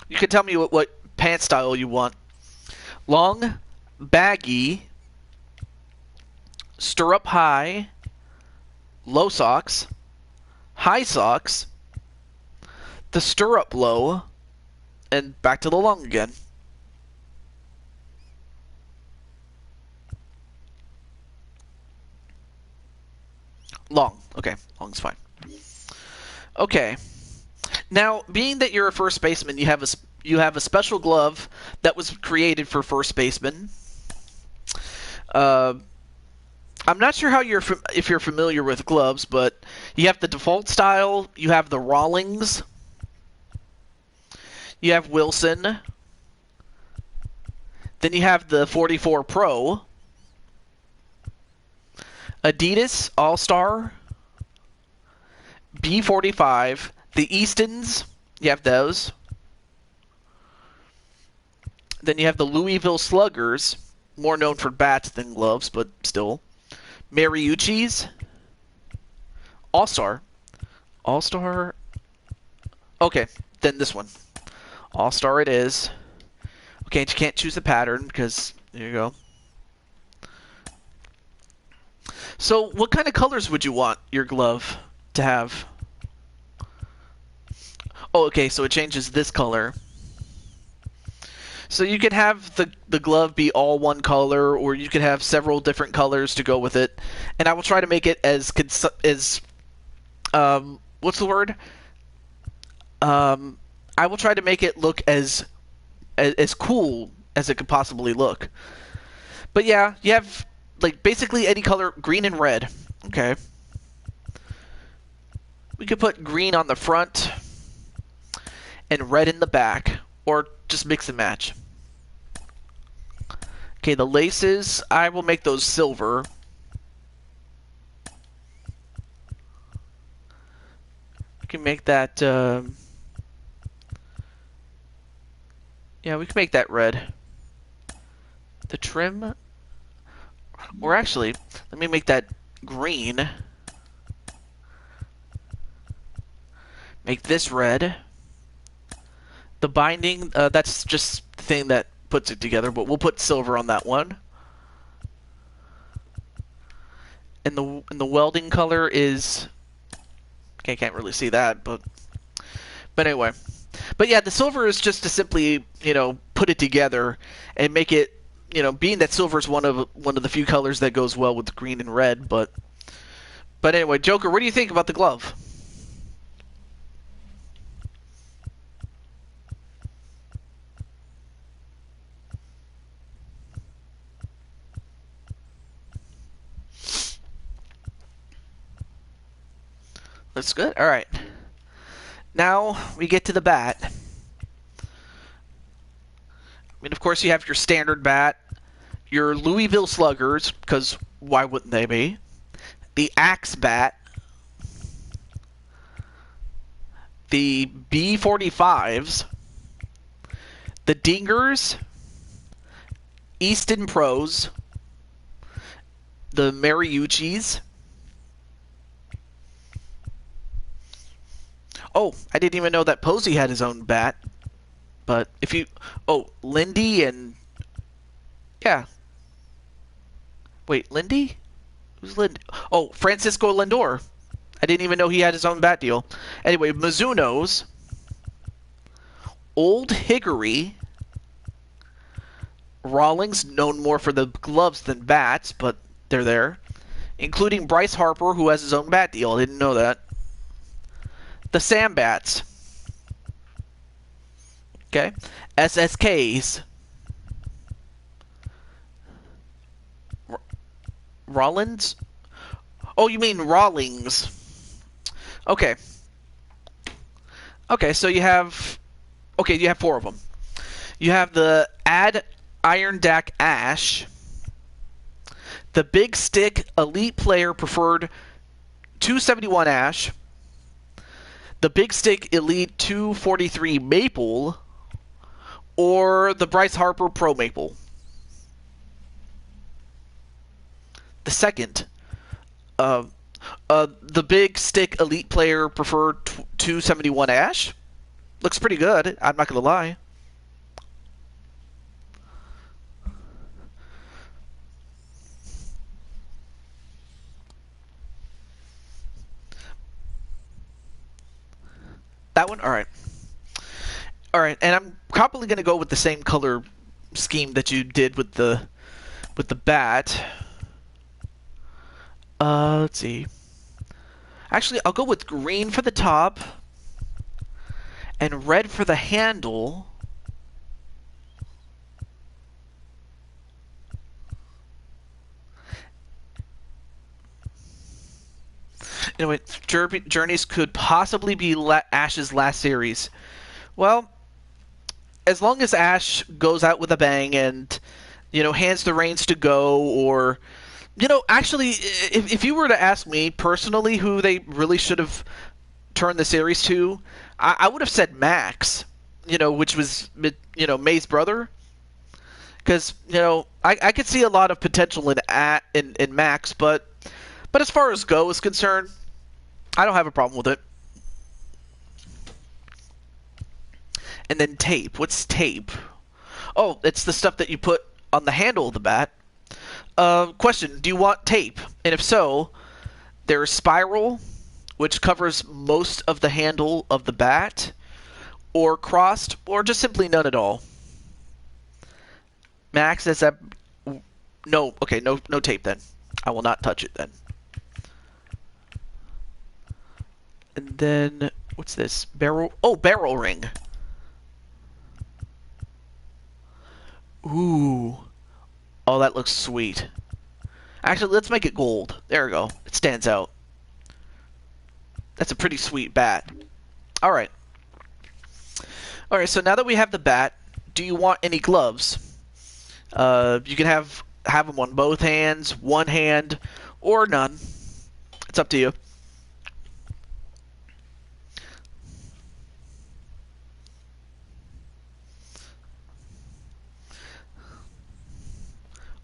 You can tell me what pant style you want. Long, baggy, stirrup high, low socks, high socks, the stirrup low, and back to the long again. Long. Okay, long's fine. Okay. Now, being that you're a first baseman, you have a special glove that was created for first baseman. I'm not sure if you're familiar with gloves, but you have the default style, you have the Rawlings, you have Wilson, then you have the 44 Pro, Adidas All-Star, B45, the Eastons, you have those. Then you have the Louisville Sluggers, more known for bats than gloves, but still. Mariucci's, All-Star. All-Star. Okay, then this one. All-Star it is. Okay, you can't choose the pattern because there you go. So, what kind of colors would you want your glove to have? Oh, okay, so it changes this color. So you could have the glove be all one color, or you could have several different colors to go with it. And I will try to make it as what's the word? I will try to make it look as cool as it could possibly look. But yeah, you have like basically any color, green and red. Okay. We could put green on the front and red in the back, or just mix and match. Okay, the laces, I will make those silver. We can make that, yeah, we can make that red. The trim, or actually, let me make that green. Make this red. The binding, that's just the thing that puts it together, but we'll put silver on that one. And the welding color is, okay, I can't really see that, but anyway. But yeah, the silver is just to simply, you know, put it together and make it, you know, being that silver is one of the few colors that goes well with green and red, but anyway, Joker, what do you think about the glove? Looks good. All right. Now we get to the bat. I mean, of course, you have your standard bat, your Louisville Sluggers, because why wouldn't they be? The Axe bat, the B45s, the Dingers, Easton Pros, the Mariuchis. Oh, I didn't even know that Posey had his own bat. But if you... Oh, Lindy and... Yeah. Wait, Lindy? Who's Lindy? Oh, Francisco Lindor. I didn't even know he had his own bat deal. Anyway, Mizuno's. Old Hickory. Rawlings, known more for the gloves than bats, but they're there. Including Bryce Harper, who has his own bat deal. I didn't know that. The Sambats. Okay. SSKs. Rollins? Oh, you mean Rawlings. Okay. Okay, so you have... Okay, you have 4 of them. You have the Irondack Ash. The Big Stick Elite Player Preferred 271 Ash. The Big Stick Elite 243 Maple, or the Bryce Harper Pro Maple. The second, the Big Stick Elite Player Preferred 271 Ash. Looks pretty good, I'm not going to lie. That one? Alright. Alright, and I'm probably going to go with the same color scheme that you did with the bat. Let's see. Actually, I'll go with green for the top and red for the handle. Anyway, Journeys could possibly be Ash's last series. Well, as long as Ash goes out with a bang and, you know, hands the reins to Go, or, you know, actually, if you were to ask me personally who they really should have turned the series to, I would have said Max, you know, which was, you know, May's brother. Because, you know, I could see a lot of potential in Max, but as far as Go is concerned, I don't have a problem with it. And then tape. What's tape? Oh, it's the stuff that you put on the handle of the bat. Question, do you want tape? And if so, there's Spiral, which covers most of the handle of the bat, or Crossed, or just simply none at all. Max, is that... No, okay, no tape then. I will not touch it then. And then, what's this? Barrel... Oh, barrel ring. Ooh. Oh, that looks sweet. Actually, let's make it gold. There we go. It stands out. That's a pretty sweet bat. All right. All right, so now that we have the bat, do you want any gloves? You can have them on both hands, one hand, or none. It's up to you.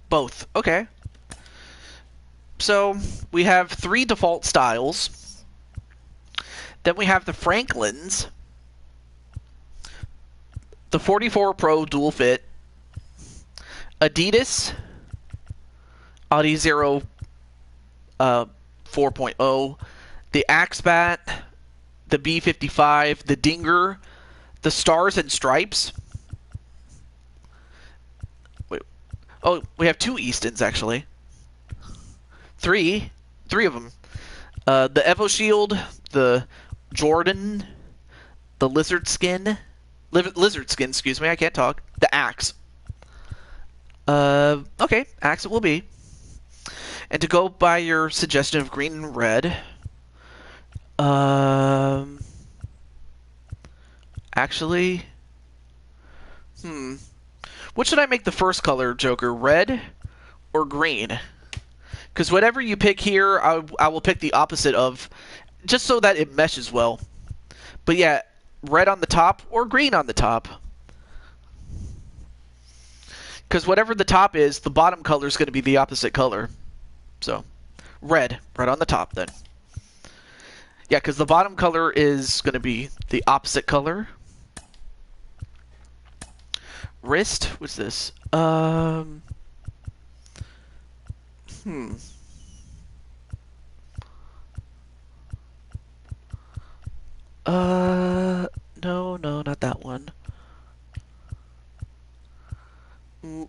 Both. Okay. So we have 3 default styles. Then we have the Franklins, the 44 Pro Dual Fit, Adidas, Audi Zero 4.0, the Axe Bat, the B55, the Dinger, the Stars and Stripes. Wait. Oh, we have 2 Eastons, actually. 3 of them. The Evo Shield, the Jordan, the Lizard Skin, excuse me, I can't talk. The Axe. Okay, Axe it will be. And to go by your suggestion of green and red, actually, what should I make the first color, Joker? Red or green? Because whatever you pick here, I will pick the opposite of, just so that it meshes well. But yeah, red on the top or green on the top. Because whatever the top is, the bottom color is going to be the opposite color. So, red on the top then. Yeah, because the bottom color is going to be the opposite color. Wrist, what's this? No, not that one.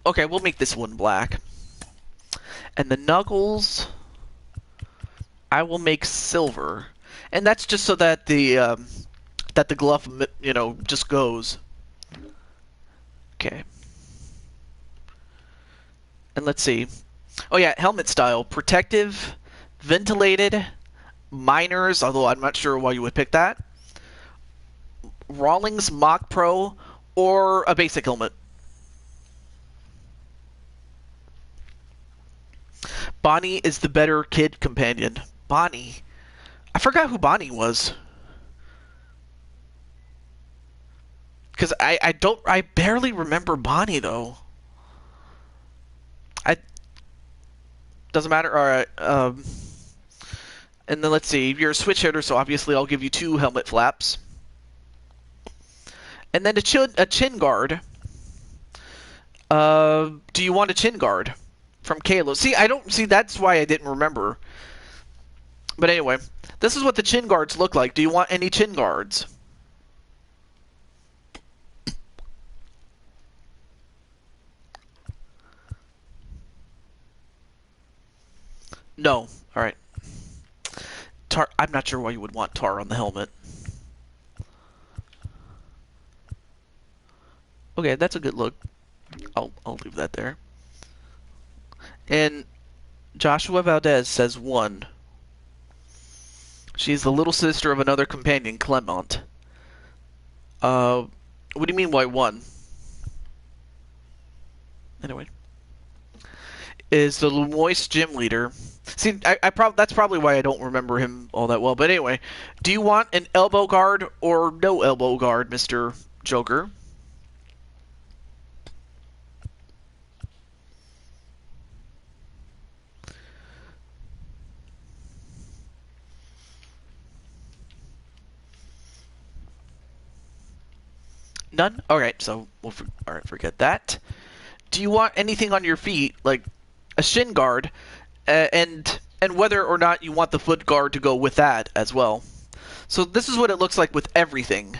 Okay, we'll make this one black. And the knuckles, I will make silver. And that's just so that the glove, just goes. Okay. And let's see. Oh yeah, helmet style. Protective, ventilated, miners, although I'm not sure why you would pick that. Rawlings Mach Pro, or a basic helmet. Bonnie is the better kid companion. Bonnie. I forgot who Bonnie was. Because I barely remember Bonnie, though. Doesn't matter. Alright. And then let's see. You're a switch hitter, so obviously I'll give you 2 helmet flaps. And then a chin guard. Do you want a chin guard? From Kalo. See, that's why I didn't remember. But anyway, this is what the chin guards look like. Do you want any chin guards? No. Alright. Tar. I'm not sure why you would want tar on the helmet. Okay, that's a good look. I'll leave that there. And Joshua Valdez says 1. She's the little sister of another companion, Clement. What do you mean, why 1? Anyway. Is the Lemoyce gym leader. See, that's probably why I don't remember him all that well. But anyway, do you want an elbow guard or no elbow guard, Mr. Joker? None? Alright, so alright, forget that. Do you want anything on your feet, like a shin guard, and whether or not you want the foot guard to go with that as well? So this is what it looks like with everything.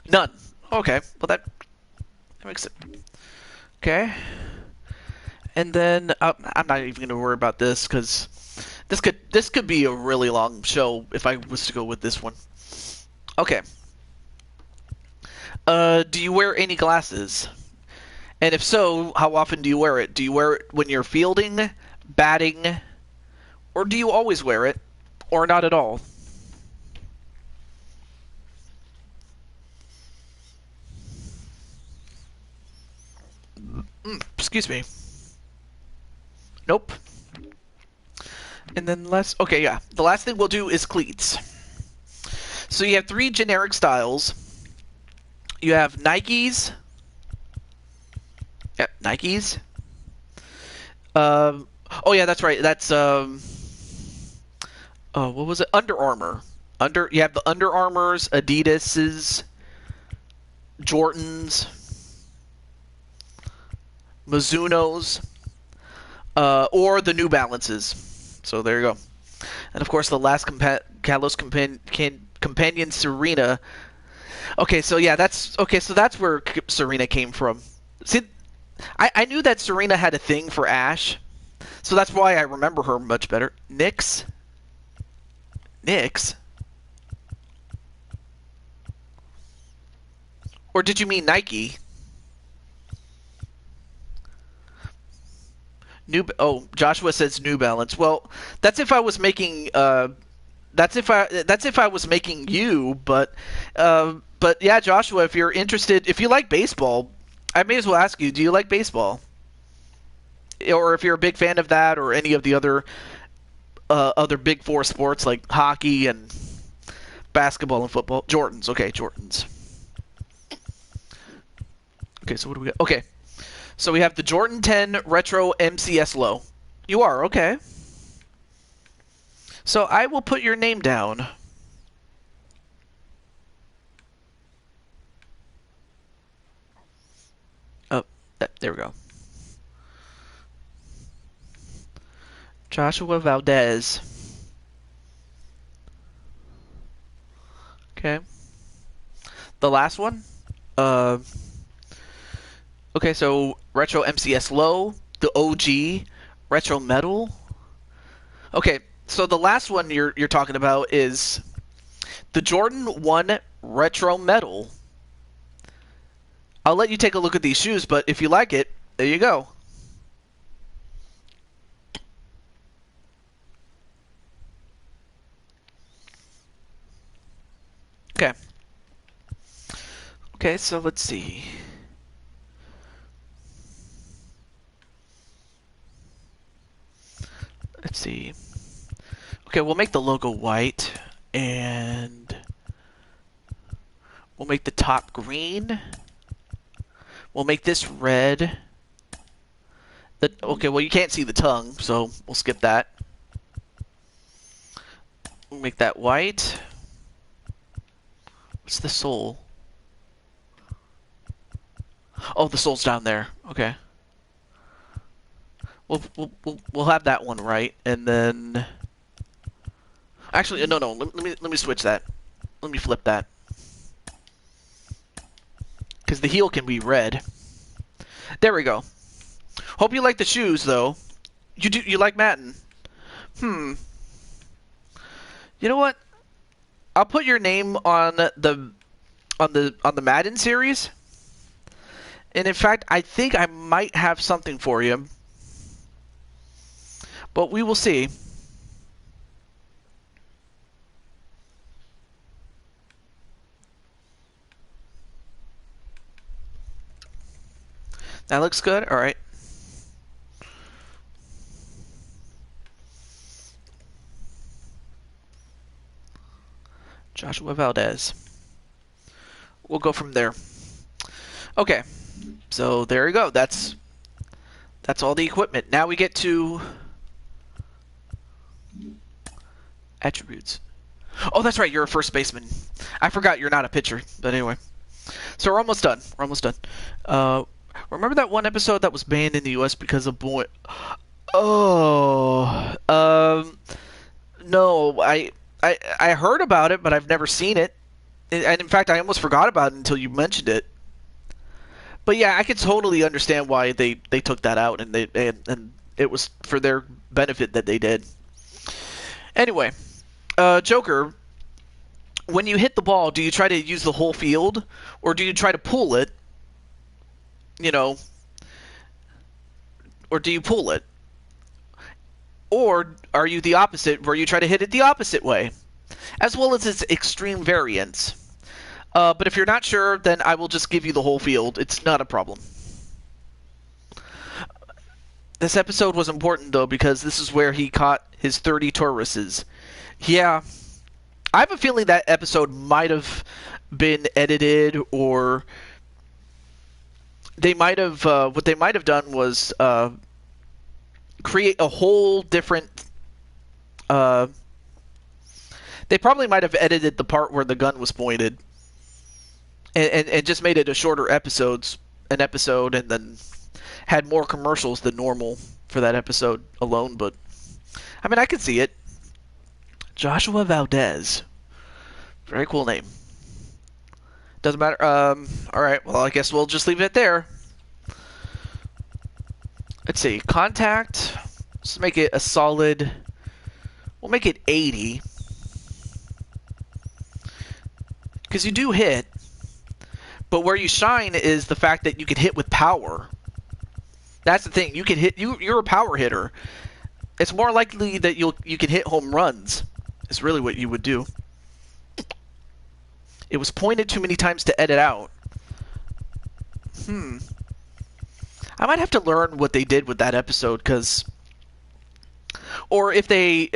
None. Okay, well that makes it. Okay. And then I'm not even going to worry about this because this could be a really long show if I was to go with this one. Okay. Do you wear any glasses? And if so, how often do you wear it? Do you wear it when you're fielding, batting, or do you always wear it, or not at all? Excuse me. Nope. And then the last thing we'll do is cleats. So you have 3 generic styles. You have Nikes. Yeah, Nikes. Oh yeah, that's right. That's what was it? Under Armour. You have the Under Armours, Adidas's, Jordans, Mizuno's, or the New Balances. So there you go. And of course, the last Kalos companion, Serena. Okay, so yeah, that's where Serena came from. See, I knew that Serena had a thing for Ash, so that's why I remember her much better. Nyx. Or did you mean Nike? Joshua says New Balance. Well, that's if I was making that's if I was making you, but yeah, Joshua, if you're interested, if you like baseball, I may as well ask you, do you like baseball? Or if you're a big fan of that, or any of the other big 4 sports like hockey and basketball and football. Jordans, okay, Jordans. Okay, so what do we got? Okay, so we have the Jordan 10 Retro MCS Low. You are, okay. So I will put your name down. Oh, there we go. Joshua Valdez. Okay. The last one? Okay, so Retro MCS Low, the OG, Retro Metal. Okay, so the last one you're talking about is the Jordan 1 Retro Metal. I'll let you take a look at these shoes, but if you like it, there you go. Okay. Okay, so let's see. Let's see. Okay, we'll make the logo white, and we'll make the top green. We'll make this red. Okay, well, you can't see the tongue, so we'll skip that. We'll make that white. What's the sole? Oh, the sole's down there. Okay. We'll have that one right, and then actually no. Let me switch that. Let me flip that, because the heel can be red. There we go. Hope you like the shoes, though. You like Madden? You know what? I'll put your name on the Madden series, and in fact, I think I might have something for you. But we will see. That looks good. All right. Joshua Valdez. We'll go from there. Okay. So there you go. That's all the equipment. Now we get to attributes. Oh, that's right. You're a first baseman. I forgot you're not a pitcher. But anyway. So we're almost done. Remember that one episode that was banned in the U.S. because of boy... Oh. No. I heard about it, but I've never seen it. And in fact, I almost forgot about it until you mentioned it. But yeah, I could totally understand why they took that out, and it was for their benefit that they did. Anyway, Joker, when you hit the ball, do you try to use the whole field, or do you try to pull it, or do you pull it? Or are you the opposite, where you try to hit it the opposite way? As well as its extreme variants. But if you're not sure, then I will just give you the whole field. It's not a problem. This episode was important, though, because this is where he caught his 30 Tauruses. Yeah, I have a feeling that episode might have been edited, or they might have, what they might have done was create a whole different, they probably might have edited the part where the gun was pointed, and just made it a shorter episode, and then had more commercials than normal for that episode alone. But I mean, I could see it. Joshua Valdez, very cool name. Doesn't matter. All right, well, I guess we'll just leave it there. Let's see, contact. Let's make it a solid. We'll make it 80, because you do hit. But where you shine is the fact that you can hit with power. That's the thing. You can hit. You're a power hitter. It's more likely that you can hit home runs. Is really what you would do. It was pointed too many times to edit out. I might have to learn what they did with that episode, because, or if they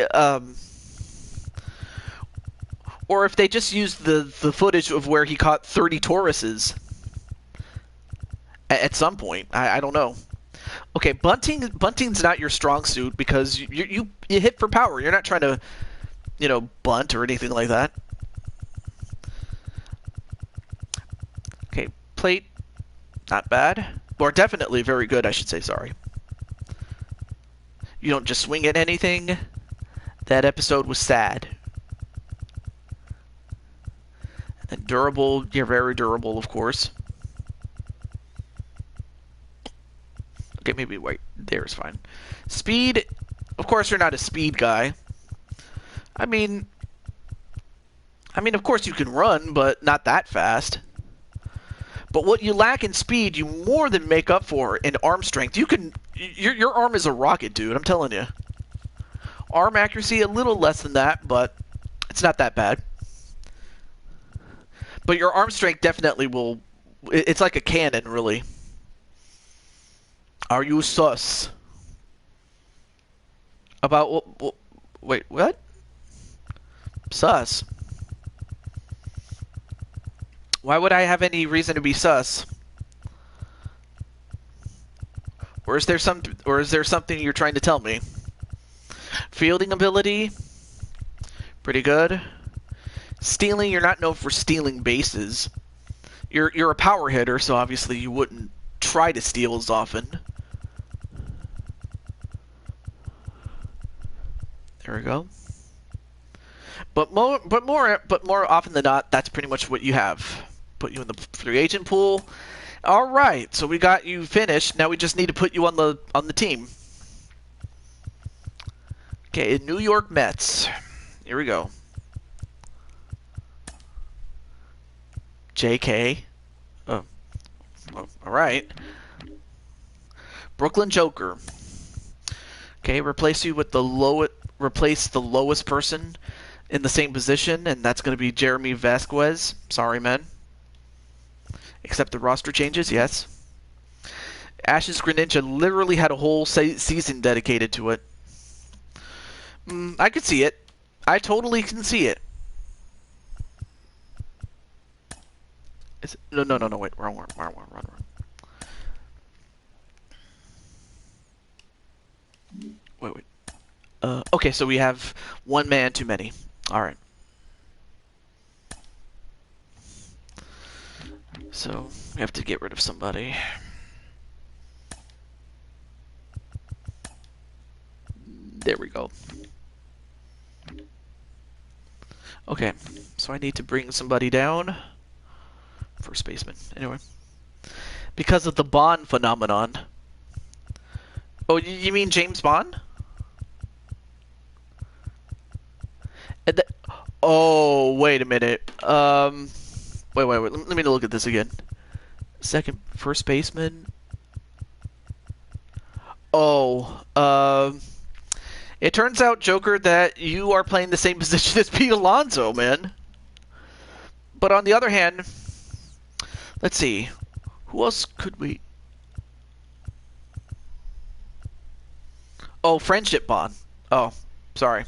just used the footage of where he caught 30 Tauruses at some point. I don't know. Okay, bunting's not your strong suit, because you hit for power. You're not trying to, bunt or anything like that. Okay, plate, not bad. Or definitely very good, I should say, sorry. You don't just swing at anything. That episode was sad. And durable, you're very durable, of course. Okay, maybe wait, there's fine. Speed, of course you're not a speed guy. I mean, of course you can run, but not that fast. But what you lack in speed, you more than make up for in arm strength. Your arm is a rocket, dude, I'm telling you. Arm accuracy, a little less than that, but it's not that bad. But your arm strength definitely will, it's like a cannon, really. Are you sus? About, wait, what? Sus? Why would I have any reason to be sus? Or is there something you're trying to tell me? Fielding ability, pretty good. Stealing, you're not known for stealing bases. You're a power hitter, so obviously you wouldn't try to steal as often. There we go. But more often than not, that's pretty much what you have. Put you in the free agent pool. All right, so we got you finished. Now we just need to put you on the team. Okay, New York Mets. Here we go. JK. Oh, all right. Brooklyn Joker. Okay, replace you with the lowest person in the same position, and that's going to be Jeremy Vasquez. Sorry, man. Except the roster changes, yes. Ash's Greninja literally had a whole season dedicated to it. I could see it. I totally can see it. No, wait, wrong one. Wait. Okay, so we have one man too many. All right. So we have to get rid of somebody. There we go. Okay, so I need to bring somebody down. First baseman. Anyway. Because of the Bond phenomenon. Oh, you mean James Bond? Oh, wait a minute. Wait. Let me look at this again. First baseman. Oh, it turns out, Joker, that you are playing the same position as Pete Alonso, man. But on the other hand, let's see. Who else could we... Oh, Friendship Bond. Oh, sorry.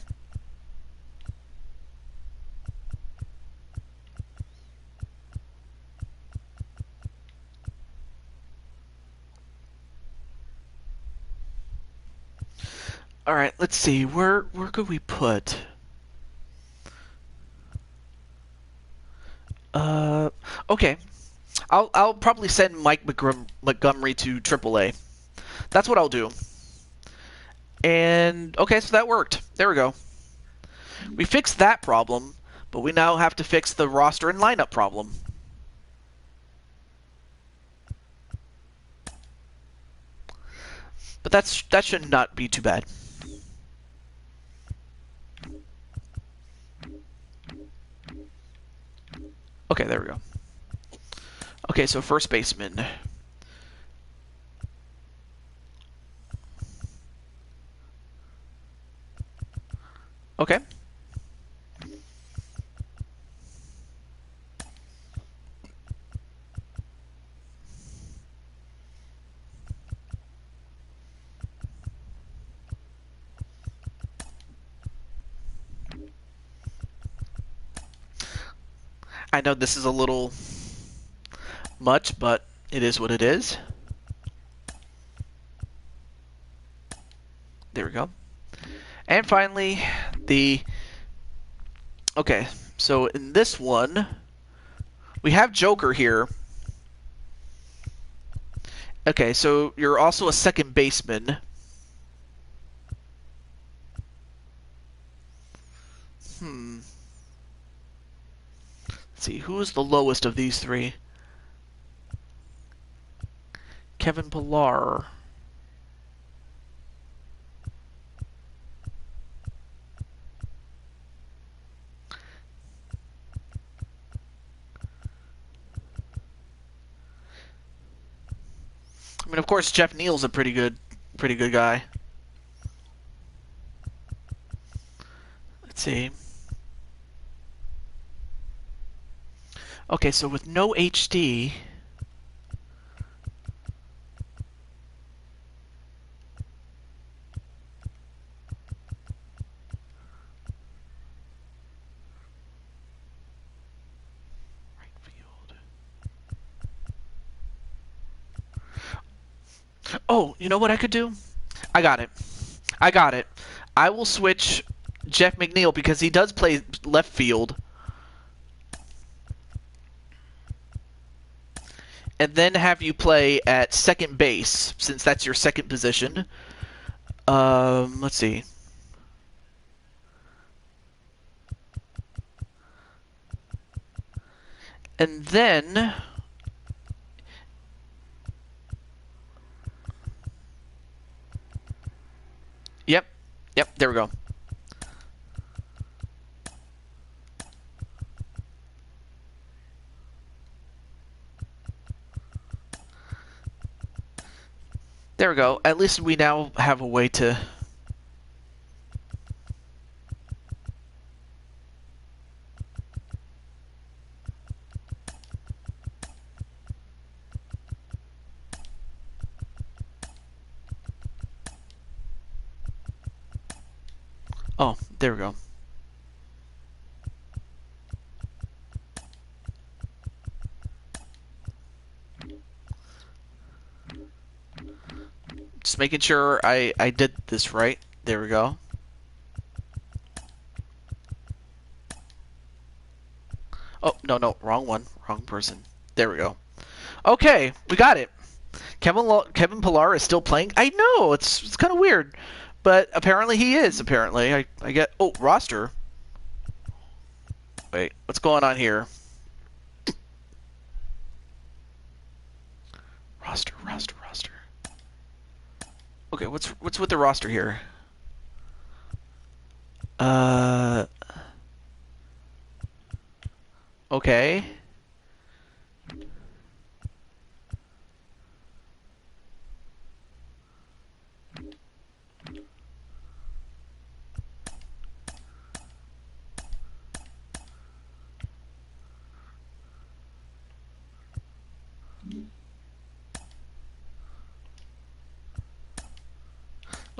All right, let's see. Where could we put? Okay. I'll probably send Mike Montgomery to AAA. That's what I'll do. And okay, so that worked. There we go. We fixed that problem, but we now have to fix the roster and lineup problem. But that should not be too bad. Okay, there we go. Okay, so first baseman. Okay. I know this is a little much, but it is what it is. There we go. And finally, okay, so in this one, we have Joker here. Okay, so you're also a second baseman. Let's see, who is the lowest of these three? Kevin Pillar. I mean, of course, Jeff Neal's a pretty good guy. Let's see. Okay, so with no HD, right field. Oh, you know what I could do? I got it. I will switch Jeff McNeil because he does play left field. And then have you play at second base, since that's your second position. Let's see. And then... Yep, there we go. There we go. At least we now have a way to... Oh, there we go. Just making sure I did this right. There we go. Oh, no, wrong one. Wrong person. There we go. Okay, we got it. Kevin Pillar is still playing. I know, it's kind of weird. But apparently he is, apparently. I get... Oh, roster. Wait, what's going on here? Roster. Okay, what's with the roster here? Okay.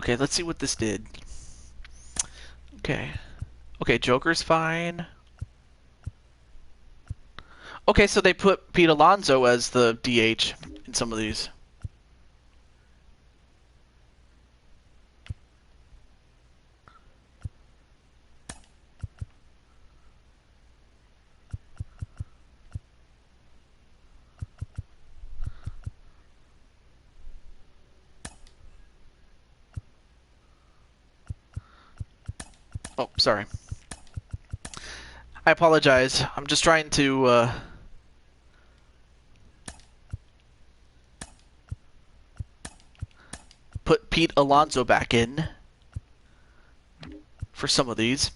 Okay, let's see what this did. Okay. Okay, Joker's fine. Okay, so they put Pete Alonso as the DH in some of these. Oh, sorry. I apologize. I'm just trying to put Pete Alonso back in for some of these.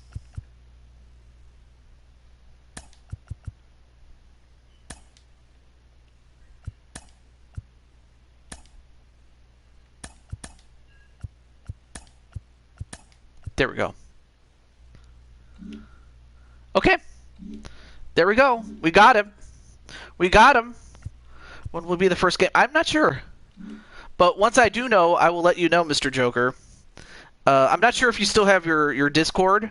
There we go. Okay. There we go. We got him. We got him. When will be the first game? I'm not sure. But once I do know, I will let you know, Mr. Joker. I'm not sure if you still have your Discord,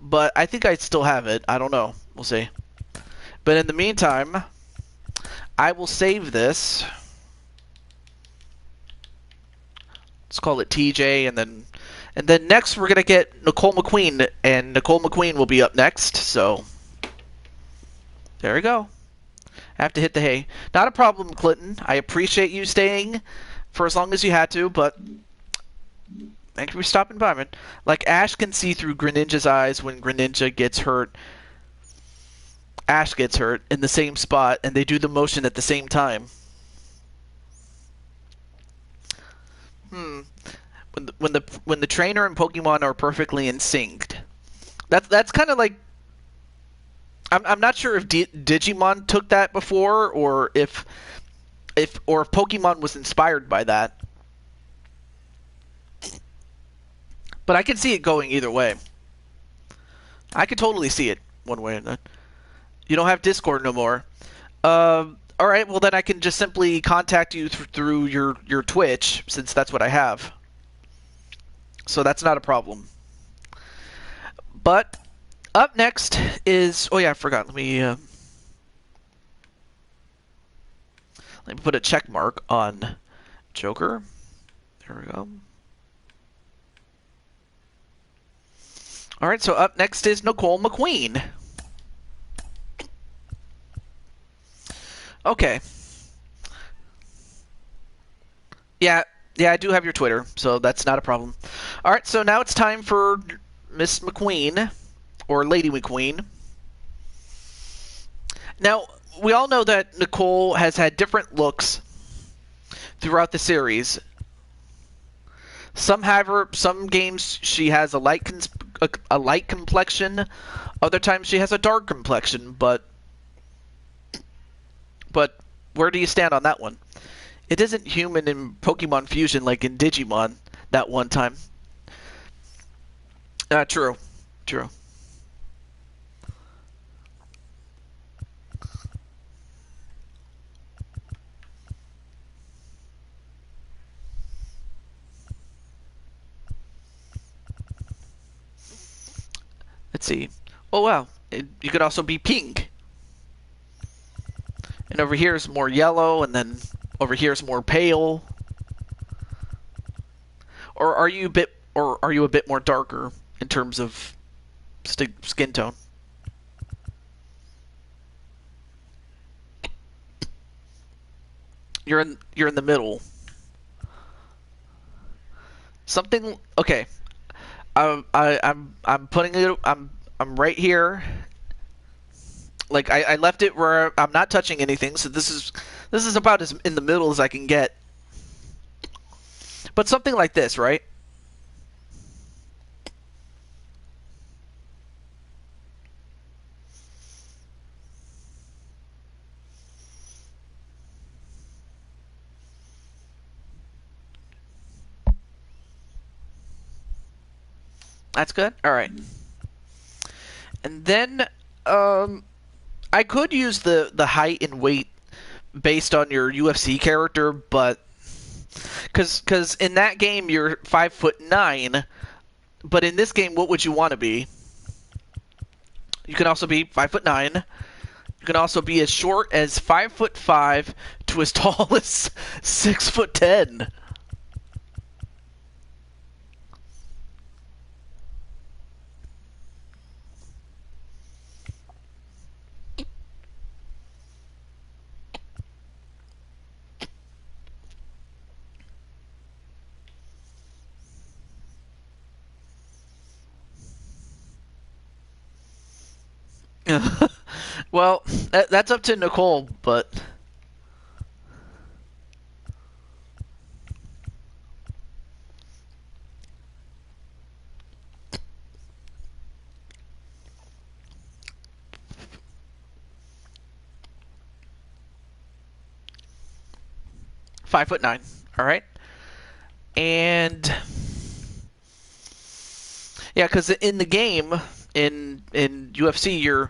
but I think I still have it. I don't know. We'll see. But in the meantime, I will save this. Let's call it TJ, and then next we're gonna get Nicole McQueen, and Nicole McQueen will be up next. So there we go. I have to hit the hay. Not a problem, Clinton. I appreciate you staying for as long as you had to, but thank you for stopping by, man. Like, Ash can see through Greninja's eyes when Greninja gets hurt. Ash gets hurt in the same spot, and they do the motion at the same time. When the trainer and Pokemon are perfectly in sync. That's kind of like, I'm not sure if Digimon took that before, or if Pokemon was inspired by that. But I can see it going either way. I could totally see it one way or another. You don't have Discord no more. All right, well then I can just simply contact you through your Twitch, since that's what I have. So that's not a problem. But up next is... Oh yeah, I forgot. Let me put a check mark on Joker. There we go. Alright, so up next is Nicole McQueen. Okay. Yeah, I do have your Twitter, so that's not a problem. Alright, so now it's time for Miss McQueen, or Lady McQueen. Now, we all know that Nicole has had different looks throughout the series. Some games she has a light complexion, other times she has a dark complexion, but where do you stand on that one? It isn't human in Pokemon Fusion like in Digimon that one time. True. Let's see. Oh wow, you could also be pink. And over here is more yellow, and then over here is more pale. Or are you a bit more darker in terms of skin tone? You're in the middle. Something okay. I'm putting it. I'm right here. Like I left it where I'm not touching anything, so this is about as in the middle as I can get. But something like this, right? That's good. All right. And then I could use the height and weight based on your UFC character, but Because in that game you're 5'9", but in this game, what would you want to be? You can also be 5'9". You can also be as short as 5'5" to as tall as 6'10". Well, that's up to Nicole, but 5'9". All right, and yeah, because in the game in UFC you're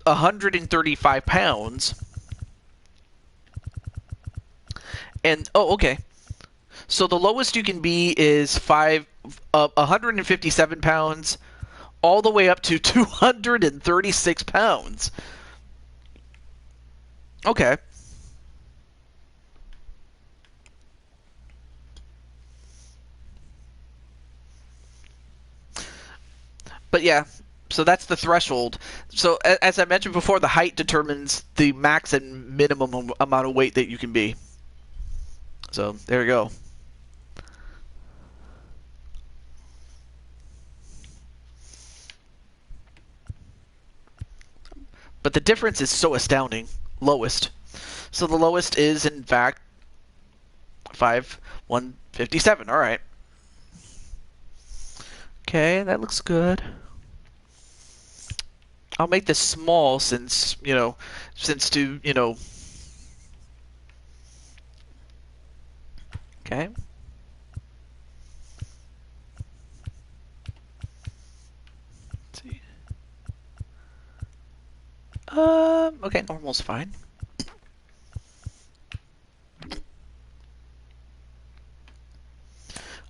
135 pounds, and okay. So the lowest you can be is 157 pounds, all the way up to 236 pounds. Okay. But yeah, so that's the threshold. So as I mentioned before, the height determines the max and minimum amount of weight that you can be. So there you go. But the difference is so astounding. Lowest. So the lowest is, in fact, 157. All right. Okay, that looks good. I'll make this small since okay. Let's see. Okay, normal's fine.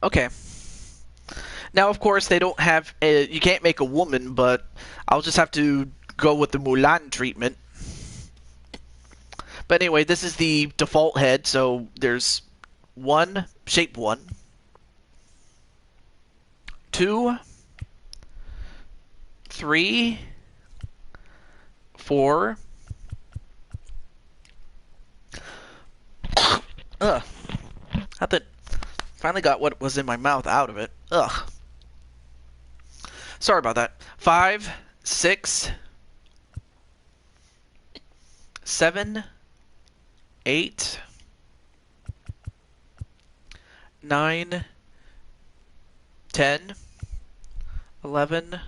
Okay. Now, of course, they don't have you can't make a woman, but I'll just have to go with the Mulan treatment. But anyway, this is the default head, so there's shape 1, 2, 3, 4. Ugh. I thought finally got what was in my mouth out of it. Ugh. Sorry about that. 5, 6, 7, 8, 9, 10, 11,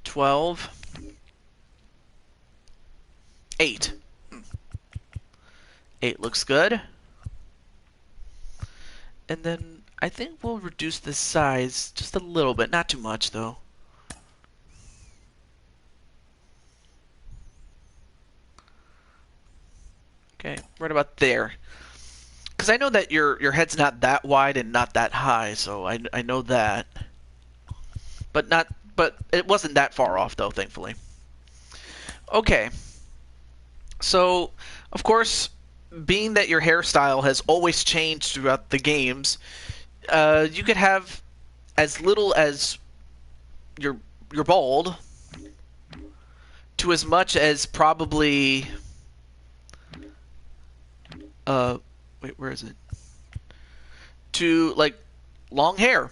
12, 8. 8 looks good. And then I think we'll reduce the size just a little bit. Not too much, though. Okay, right about there. Because I know that your head's not that wide and not that high, so I know that. But it wasn't that far off, though, thankfully. Okay. So, of course, being that your hairstyle has always changed throughout the games, you could have as little as you're bald to as much as probably wait, where is it? To like long hair.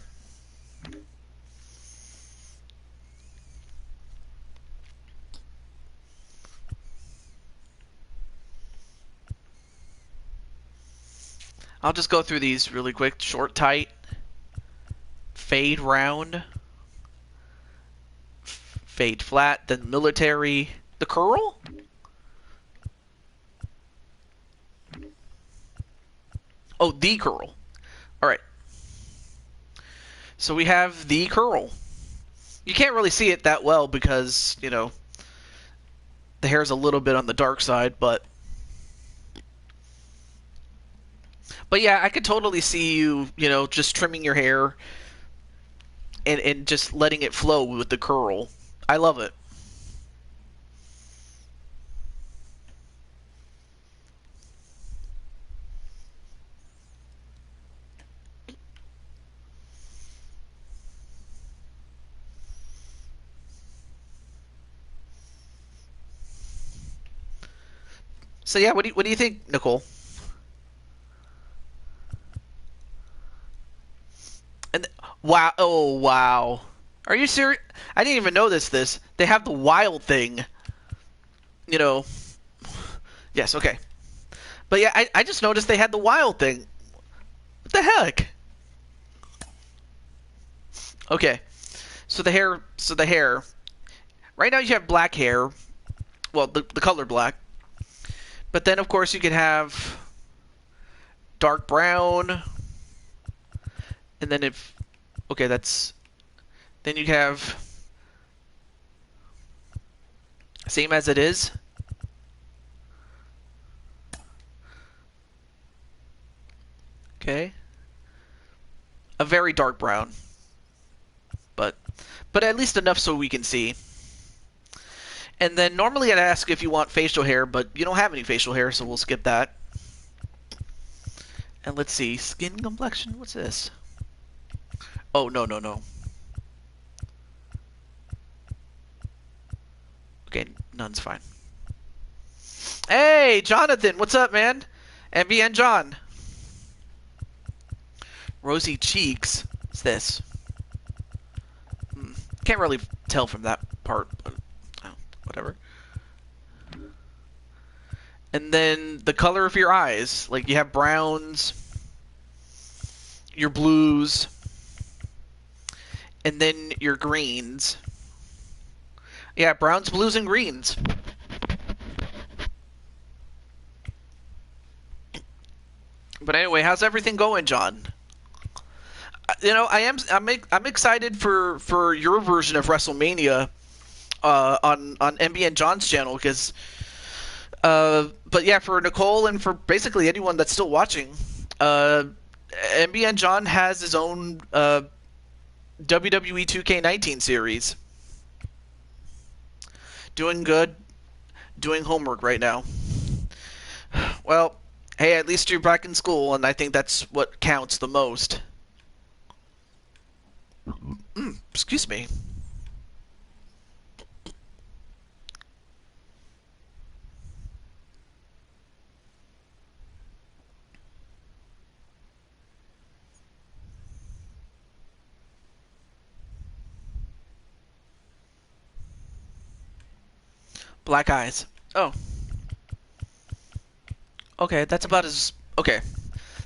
I'll just go through these really quick. Short, tight, fade round, fade flat, then military. The curl? Oh, the curl. Alright. So we have the curl. You can't really see it that well because, the hair's a little bit on the dark side, but But yeah, I could totally see you, just trimming your hair and just letting it flow with the curl. I love it. So yeah, what do you think, Nicole? And wow, oh wow, are you serious? I didn't even notice this. They have the wild thing. You know. Yes, okay. But yeah, I just noticed they had the wild thing. What the heck? Okay. So the hair. Right now you have black hair. Well, the color black. But then of course you could have dark brown. And then okay, then you have same as it is. Okay. A very dark brown. But at least enough so we can see. And then normally I'd ask if you want facial hair, but you don't have any facial hair, so we'll skip that. And let's see, skin complexion, what's this? Oh, no. Okay, none's fine. Hey, Jonathan, what's up, man? MBN John. Rosy cheeks. What's this? Can't really tell from that part, but whatever. And then the color of your eyes. Like, you have browns, your blues, and then your greens. Yeah, browns, blues, and greens. But anyway, how's everything going, John? I'm excited for your version of WrestleMania on MBN John's channel because but yeah, for Nicole and for basically anyone that's still watching, MBN John has his own WWE 2K19 series. Doing good, doing homework right now. Well, hey, at least you're back in school, and I think that's what counts the most. Excuse me. Black eyes. Oh. Okay, that's about as... Okay.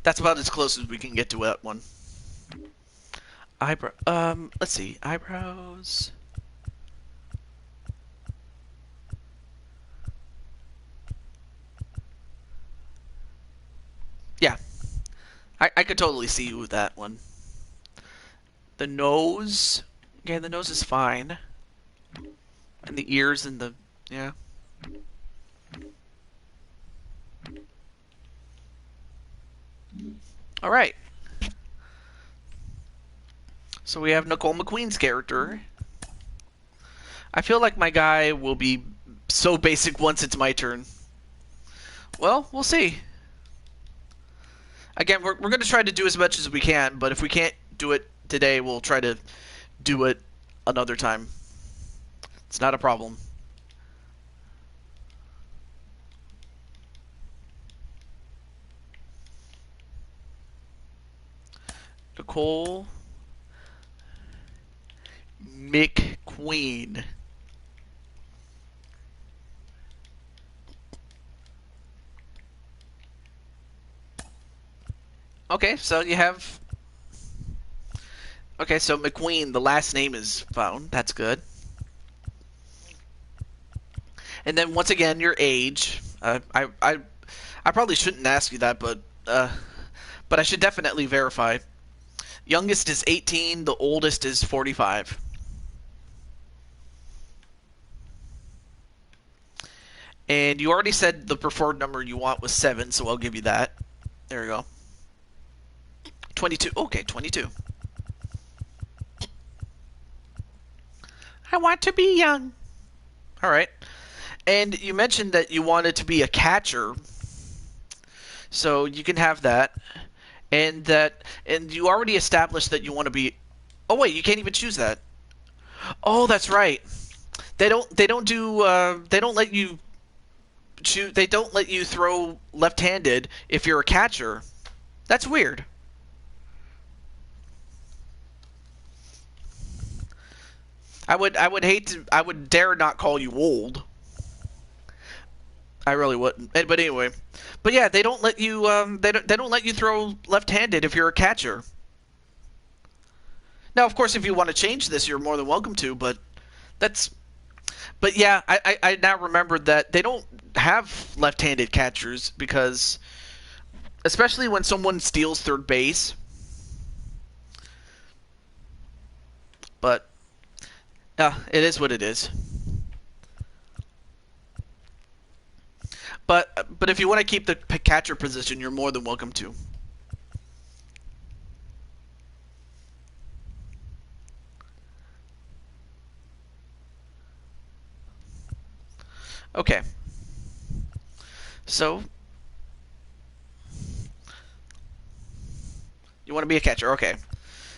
That's about as close as we can get to that one. Let's see. Eyebrows... Yeah. I could totally see you with that one. The nose... Okay, the nose is fine. And the ears and the... Yeah. Alright. So we have Nicole McQueen's character. I feel like my guy will be so basic once it's my turn. Well, we'll see. Again, we're going to try to do as much as we can, but if we can't do it today, we'll try to do it another time. It's not a problem. Nicole McQueen. Okay, so you have... Okay, so McQueen, the last name is found. That's good. And then once again, your age. I probably shouldn't ask you that, but I should definitely verify. Youngest is 18. The oldest is 45. And you already said the preferred number you want was 7, so I'll give you that. There we go. 22. Okay, 22. I want to be young. All right. And you mentioned that you wanted to be a catcher. So you can have that. And you already established that you want to be. Oh wait, you can't even choose that. Oh, that's right. They don't let you choose. They don't let you throw left-handed if you're a catcher. That's weird. I would dare not call you old. I really wouldn't. But anyway, but yeah, they don't let you they don't let you throw left-handed if you're a catcher. Now, of course, if you want to change this, you're more than welcome to. But yeah, I now remembered that they don't have left-handed catchers because, especially when someone steals third base. But it is what it is. But if you want to keep the catcher position, you're more than welcome to. Okay. So you want to be a catcher, okay?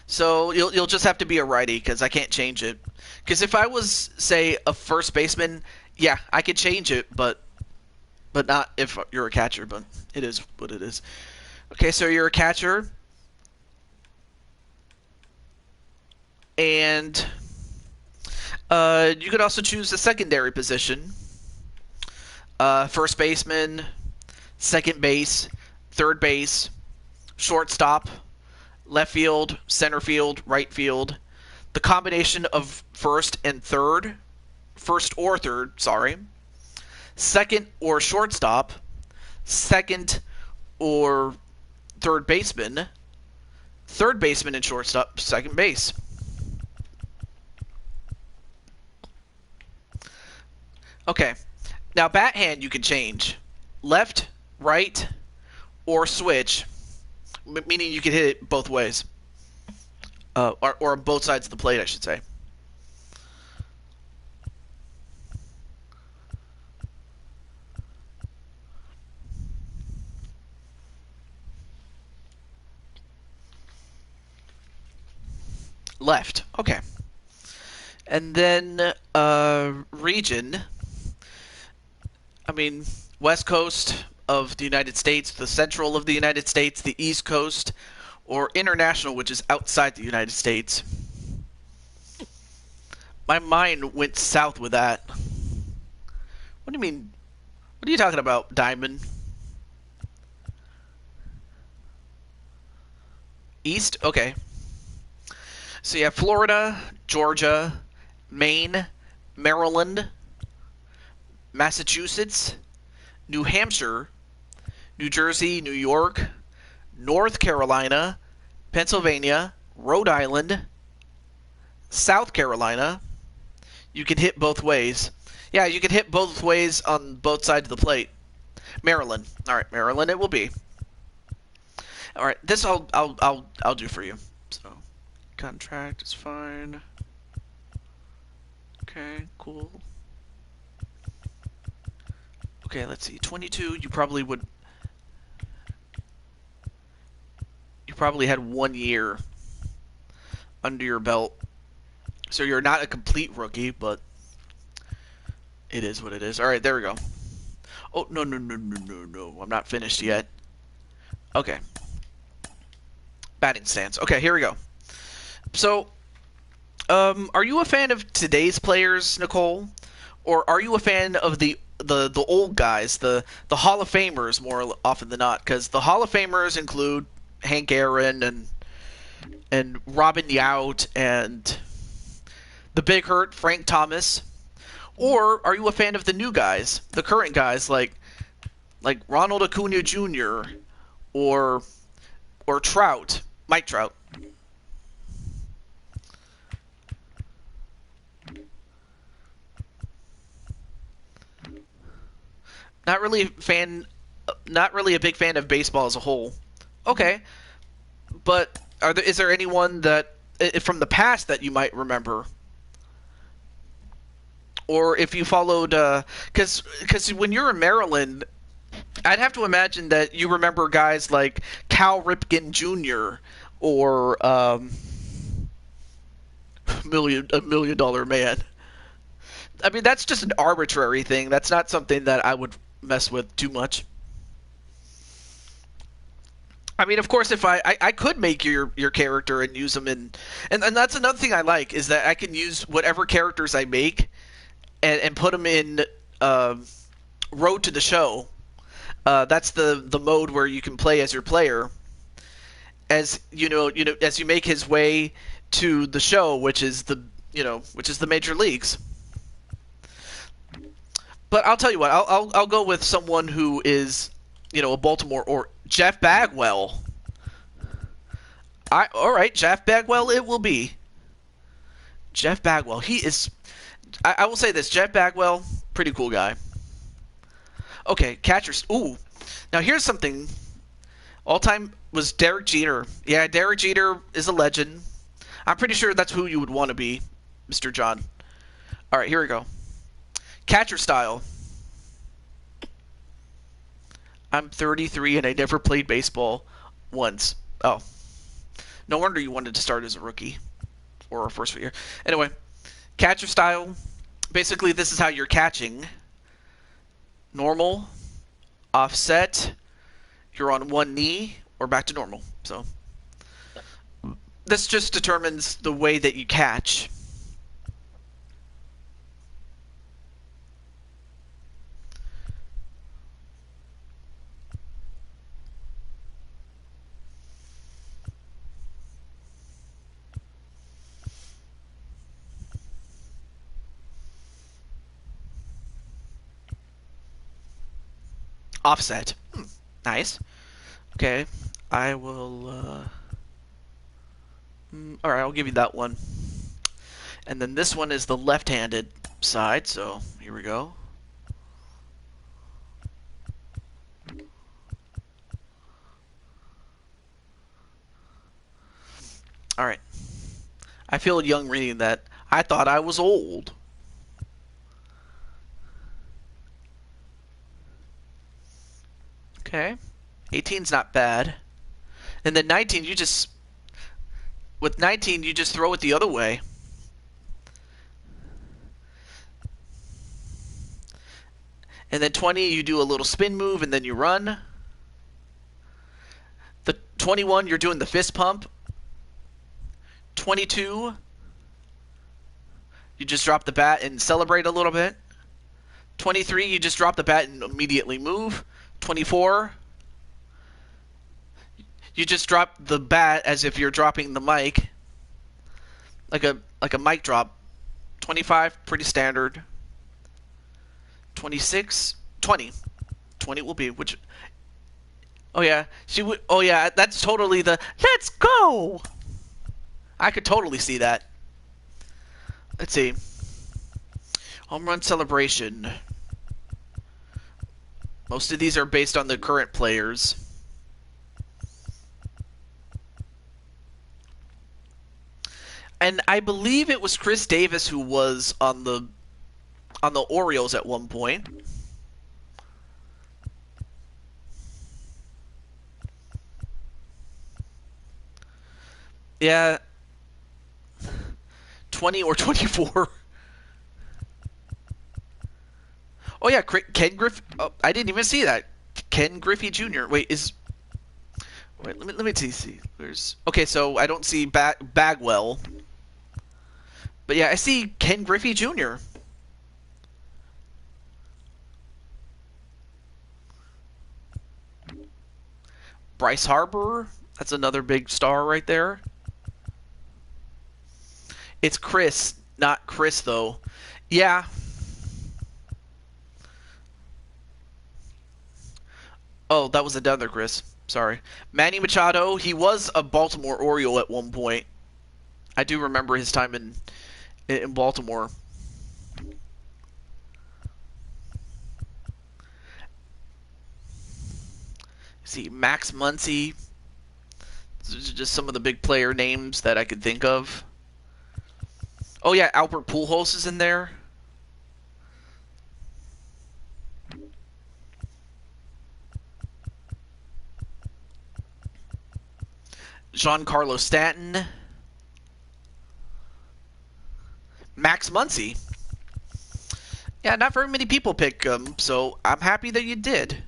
So you'll just have to be a righty because I can't change it. Because if I was, say, a first baseman, yeah, I could change it, but not if you're a catcher. But it is what it is. Okay, so you're a catcher, and you could also choose a secondary position. First baseman, second base, third base, shortstop, left field, center field, right field. The combination of first or third, second or shortstop, second or third baseman and shortstop, second base. Okay. Now, bat hand you can change. Left, right, or switch, meaning you can hit it both ways. Or on both sides of the plate, I should say. Left. Okay. And then region. I mean, West Coast of the United States, the Central of the United States, the East Coast, or international, which is outside the United States. My mind went south with that. What do you mean? What are you talking about, Diamond? East? Okay. So you have Florida, Georgia, Maine, Maryland, Massachusetts, New Hampshire, New Jersey, New York, North Carolina, Pennsylvania, Rhode Island, South Carolina. You can hit both ways. Yeah, you can hit both ways on both sides of the plate. Maryland. All right, Maryland it will be. All right, this I'll do for you. So, contract is fine. Okay, cool. Okay, let's see. 22, you probably had 1 year under your belt. So you're not a complete rookie, but it is what it is. All right, there we go. Oh, no. I'm not finished yet. Okay. Batting stance. Okay, here we go. So, are you a fan of today's players, Nicole? Or are you a fan of the old guys, the Hall of Famers more often than not? Because the Hall of Famers include Hank Aaron and Robin Yount and the Big Hurt, Frank Thomas. Or are you a fan of the new guys, the current guys like Ronald Acuna Jr. or Trout, Mike Trout? Not really a big fan of baseball as a whole. Okay. But is there anyone that from the past that you might remember? Or if you followed, because when you're in Maryland, I'd have to imagine that you remember guys like Cal Ripken Jr. or a $1 million man. I mean, that's just an arbitrary thing. That's not something that I would mess with too much. I mean, of course, if I could make your character and use them in, and that's another thing I like, is that I can use whatever characters I make and put them in Road to the Show. That's the mode where you can play as your player, as you know, as you make his way to the show, which is the major leagues. But I'll tell you what, I'll go with someone who is, a Baltimore, or Jeff Bagwell. All right, Jeff Bagwell it will be. Jeff Bagwell, he is. I will say this, Jeff Bagwell, pretty cool guy. Okay, catchers. Ooh, now here's something. All time was Derek Jeter. Yeah, Derek Jeter is a legend. I'm pretty sure that's who you would want to be, Mr. John. All right, here we go. Catcher style. I'm 33 and I never played baseball once. Oh. No wonder you wanted to start as a rookie or a first year. Anyway, catcher style. Basically, this is how you're catching. Normal, offset, you're on one knee, or back to normal. So this just determines the way that you catch. Offset. Nice. Okay. I will, alright, I'll give you that one. And then this one is the left-handed side, so here we go. Alright. I feel young reading that. I thought I was old. Okay. 18's not bad. And then 19, with 19, you just throw it the other way. And then 20, you do a little spin move, and then you run. The 21, you're doing the fist pump. 22, you just drop the bat and celebrate a little bit. 23, you just drop the bat and immediately move. 24, you just drop the bat as if you're dropping the mic, like a mic drop. 25, pretty standard. 26, 20 will be which. Oh yeah, Oh yeah, that's totally the let's go. I could totally see that. Let's see. Home run celebration. Most of these are based on the current players. And I believe it was Chris Davis who was on the Orioles at one point. Yeah. 20 or 24. Oh yeah, Ken Griffey. Oh, I didn't even see that. Ken Griffey Jr. Wait, let me see. Okay, so I don't see Bagwell. But yeah, I see Ken Griffey Jr. Bryce Harper. That's another big star right there. It's Chris, not Chris though. Yeah. Oh, that was another Chris. Sorry. Manny Machado, he was a Baltimore Oriole at one point. I do remember his time in Baltimore. See, Max Muncy. just some of the big player names that I could think of. Oh yeah, Albert Pujols is in there. Giancarlo Stanton. Max Muncy. Yeah, not very many people pick him, so I'm happy that you did.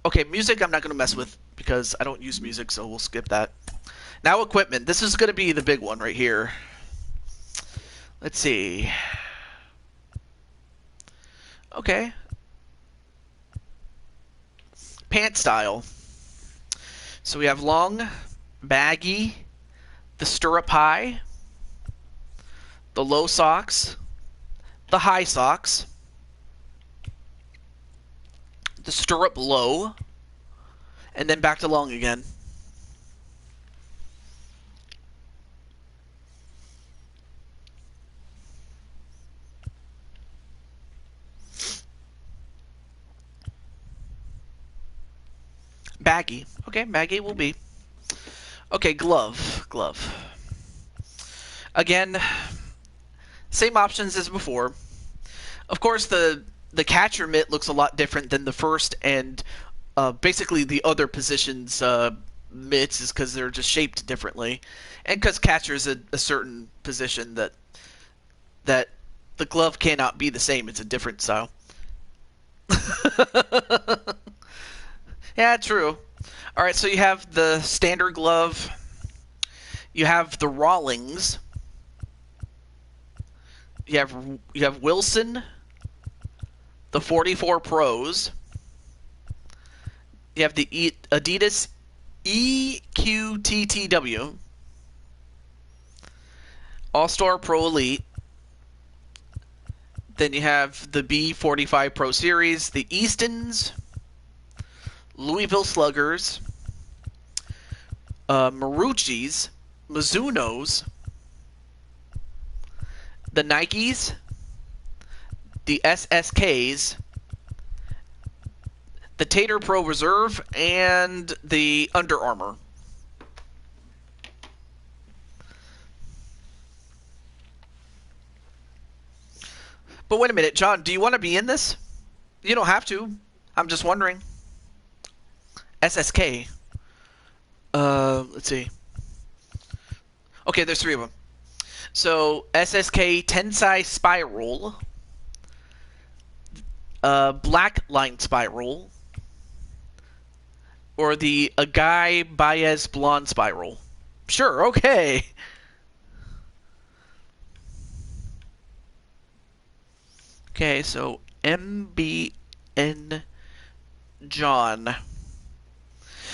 Okay, music I'm not going to mess with because I don't use music, so we'll skip that. Now equipment. This is going to be the big one right here. Let's see. Okay. Pant style. So we have long, baggy, the stirrup high, the low socks, the high socks, the stirrup low, and then back to long again. Baggy. Okay, baggy will be. Okay, glove. Glove. Again, same options as before. Of course, the catcher mitt looks a lot different than the first and basically the other positions mitts is because they're just shaped differently. And because catcher is a certain position that the glove cannot be the same. It's a different style. Yeah, true. All right, so you have the standard glove. You have the Rawlings. You have Wilson, the 44 Pros. You have the Adidas EQTTW, All-Star Pro Elite. Then you have the B45 Pro Series, the Eastons, Louisville Sluggers, Marucci's, Mizuno's, the Nikes, the SSKs, the Tater Pro Reserve, and the Under Armour. But wait a minute, John, do you want to be in this? You don't have to. I'm just wondering. SSK. Let's see. Okay, there's 3 of them. So, SSK Tensai Spiral, Black Line Spiral, or the Agai Baez Blonde Spiral. Sure, okay. Okay, so MBN John.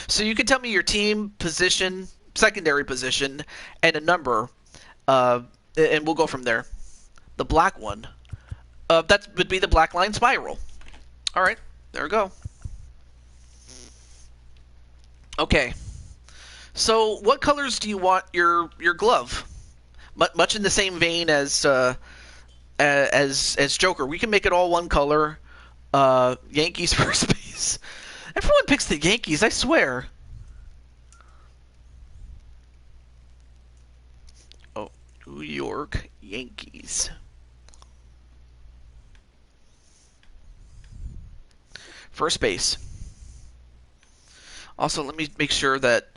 So you can tell me your team position, secondary position, and a number, and we'll go from there. The black one. That would be the Black Line Spiral. All right, there we go. Okay. So what colors do you want your glove? Much in the same vein as Joker. We can make it all one color. Yankees first base. Everyone picks the Yankees, I swear. Oh, New York Yankees. First base. Also, let me make sure that,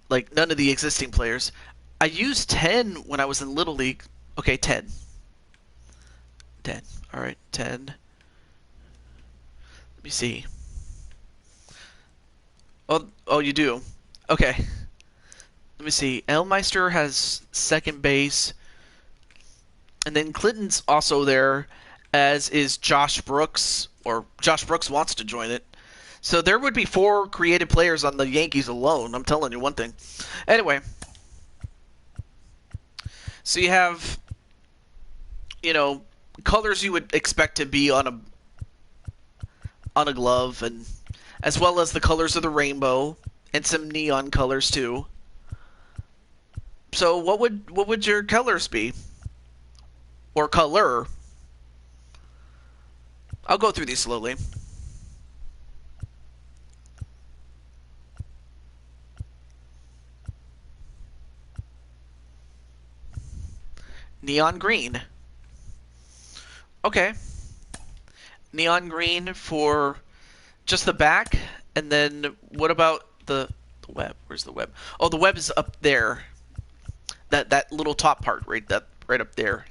like, none of the existing players. I used 10 when I was in Little League. Okay, 10. 10. All right, 10. Let me see. Oh, you do. Okay. Let me see. Elmeister has second base. And then Clinton's also there, as is Josh Brooks, or Josh Brooks wants to join it. So there would be 4 creative players on the Yankees alone. I'm telling you one thing. Anyway. So you have, colors you would expect to be on a glove, and as well as the colors of the rainbow and some neon colors too. So what would your colors be? Or color? I'll go through these slowly. Neon green. Okay. Neon green for just the back, and then what about the web? Where's the web? Oh, the web is up there. That little top part, right up there.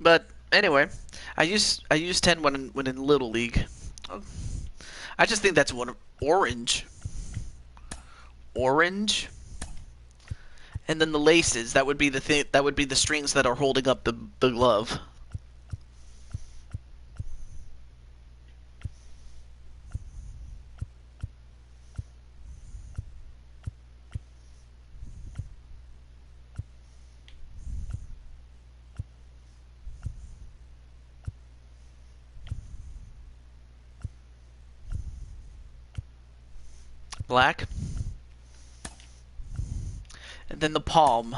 But anyway, I use 10 when in Little League. I just think that's one orange. Orange. And then the laces, that would be the thing, that would be the strings that are holding up the glove. Black. And then the palm.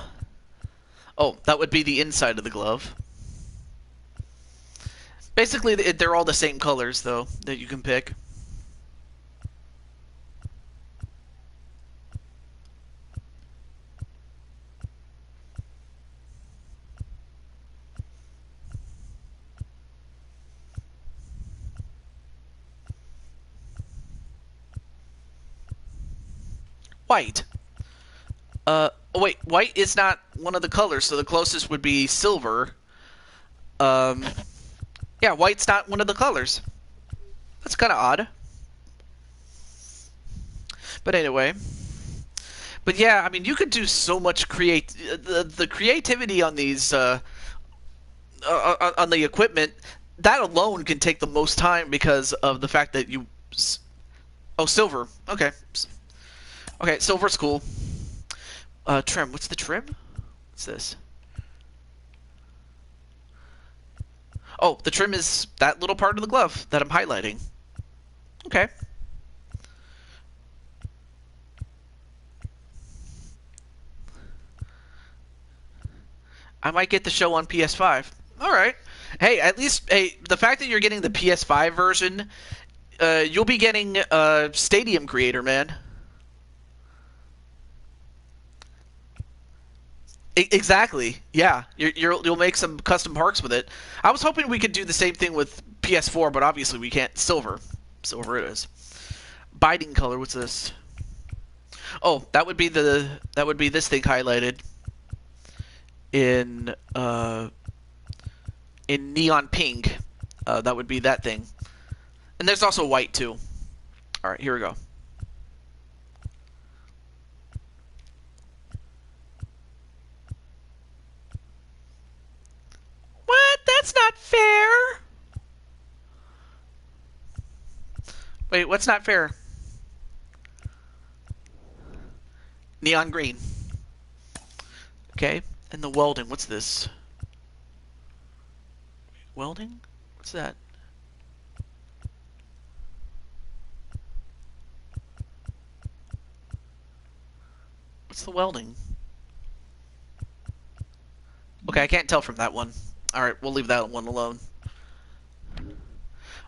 Oh, that would be the inside of the glove. Basically, they're all the same colors, though, that you can pick. White. Oh wait, white is not one of the colors, so the closest would be silver. Yeah, white's not one of the colors. That's kind of odd. But anyway. But yeah, I mean, you could do so much the creativity on these, on the equipment, that alone can take the most time because of the fact that you... Oh, silver. Okay. Okay, silver's cool. Trim. What's the trim? What's this? Oh, the trim is that little part of the glove that I'm highlighting. Okay. I might get the show on PS5. Alright. Hey, at least the fact that you're getting the PS5 version, you'll be getting Stadium Creator, man. Exactly. Yeah, you'll make some custom parks with it. I was hoping we could do the same thing with PS4, but obviously we can't. Silver it is. Binding color. What's this? Oh, that would be this thing highlighted in neon pink. That would be that thing. And there's also white too. All right, here we go. What? That's not fair. Wait, what's not fair? Neon green. Okay, and the welding. What's this? Welding? What's that? What's the welding? Okay, I can't tell from that one. Alright, we'll leave that one alone.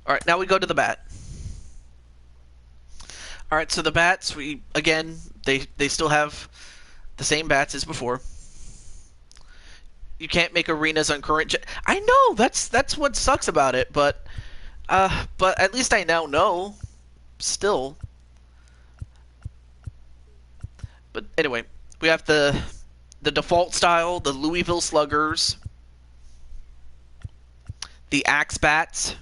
Alright, now we go to the bat. Alright, so the bats, they still have the same bats as before. You can't make arenas on current I know, that's what sucks about it, but at least I now know. Still. But anyway, we have the default style, the Louisville Sluggers, the Axe Bats,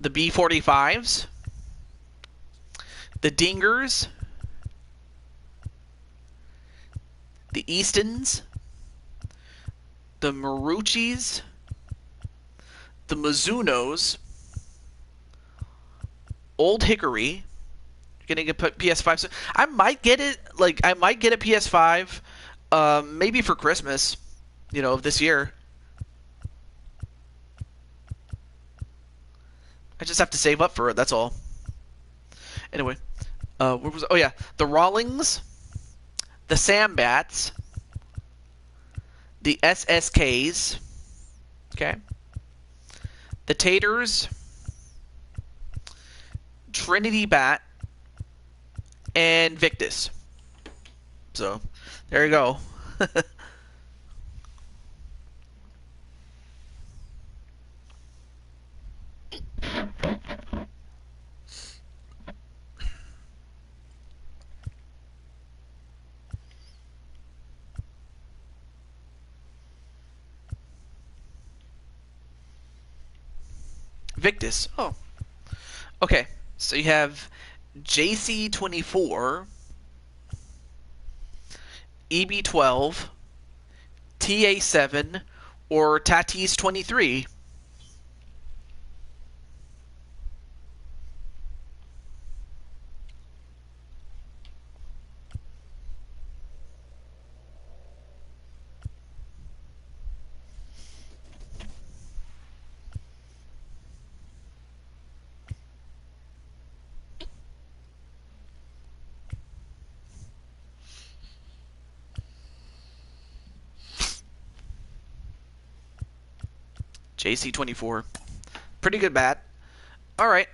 the B-45s, the Dingers, the Eastons, the Maruchis, the Mizunos, Old Hickory. You're gonna get PS5. So I might get it. I might get a PS5, maybe for Christmas, of this year. I just have to save up for it. That's all. Anyway, What was? Oh yeah, the Rawlings, the Sambats, the SSKs. Okay. The Taters, Trinity Bat, and Victus. So, there you go. Victus. Oh. Okay. So you have JC24, EB12, TA7, or Tatis23. JC24. Pretty good bat. Alright.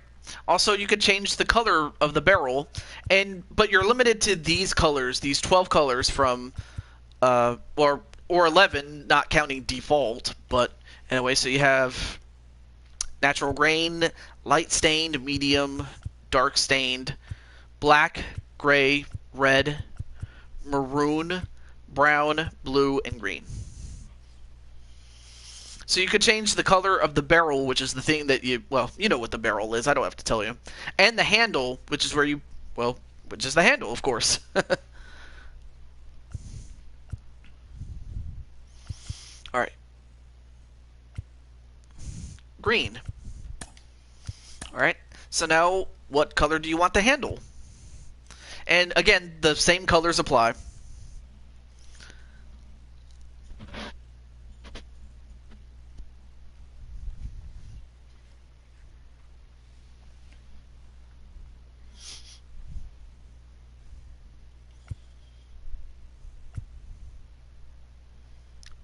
Also, you could change the color of the barrel, but you're limited to these colors, these 12 colors from, or 11, not counting default. But anyway, so you have natural grain, light stained, medium, dark stained, black, gray, red, maroon, brown, blue, and green. So you could change the color of the barrel, which is the thing that you know what the barrel is. I don't have to tell you. And the handle, which is which is the handle, of course. All right. Green. All right. So now, what color do you want the handle? And again, the same colors apply.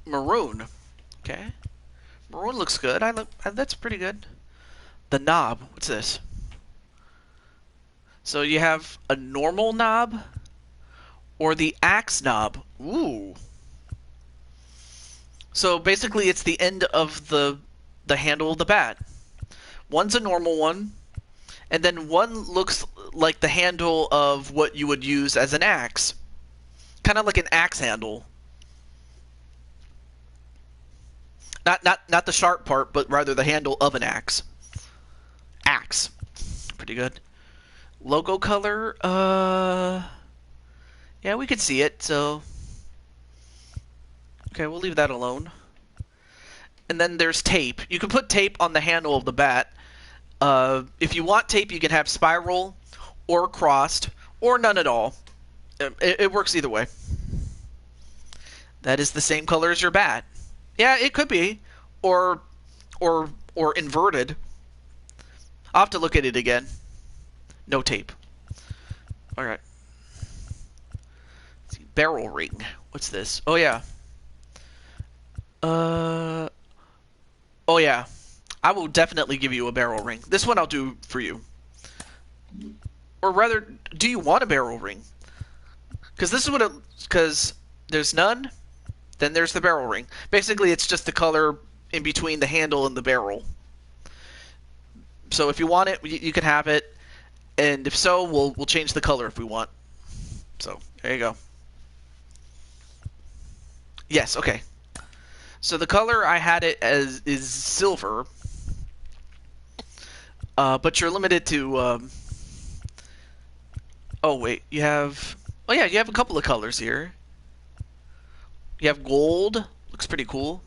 Maroon. Okay. Maroon looks good. That's pretty good. The knob. What's this? So you have a normal knob or the axe knob. Ooh. So basically it's the end of the handle of the bat. One's a normal one, and then one looks like the handle of what you would use as an axe. Kind of like an axe handle. Not the sharp part, but rather the handle of an axe. Axe. Pretty good. Logo color, yeah, we could see it, so okay, we'll leave that alone. And then there's tape. You can put tape on the handle of the bat. If you want tape, you can have spiral or crossed or none at all. It works either way. That is the same color as your bat. Yeah, it could be, or inverted. I'll have to look at it again. No tape. All right. Let's see. Barrel ring. What's this? Oh yeah. Oh yeah. I will definitely give you a barrel ring. This one I'll do for you. Or rather, do you want a barrel ring? Because this is what because there's none. Then there's the barrel ring. Basically, it's just the color in between the handle and the barrel. So if you want it, you can have it. And if so, we'll change the color if we want. So, there you go. Yes, okay. So the color I had it as is silver. But you're limited to... oh, wait. You have... Oh, yeah, you have a couple of colors here. You have gold. Looks pretty cool.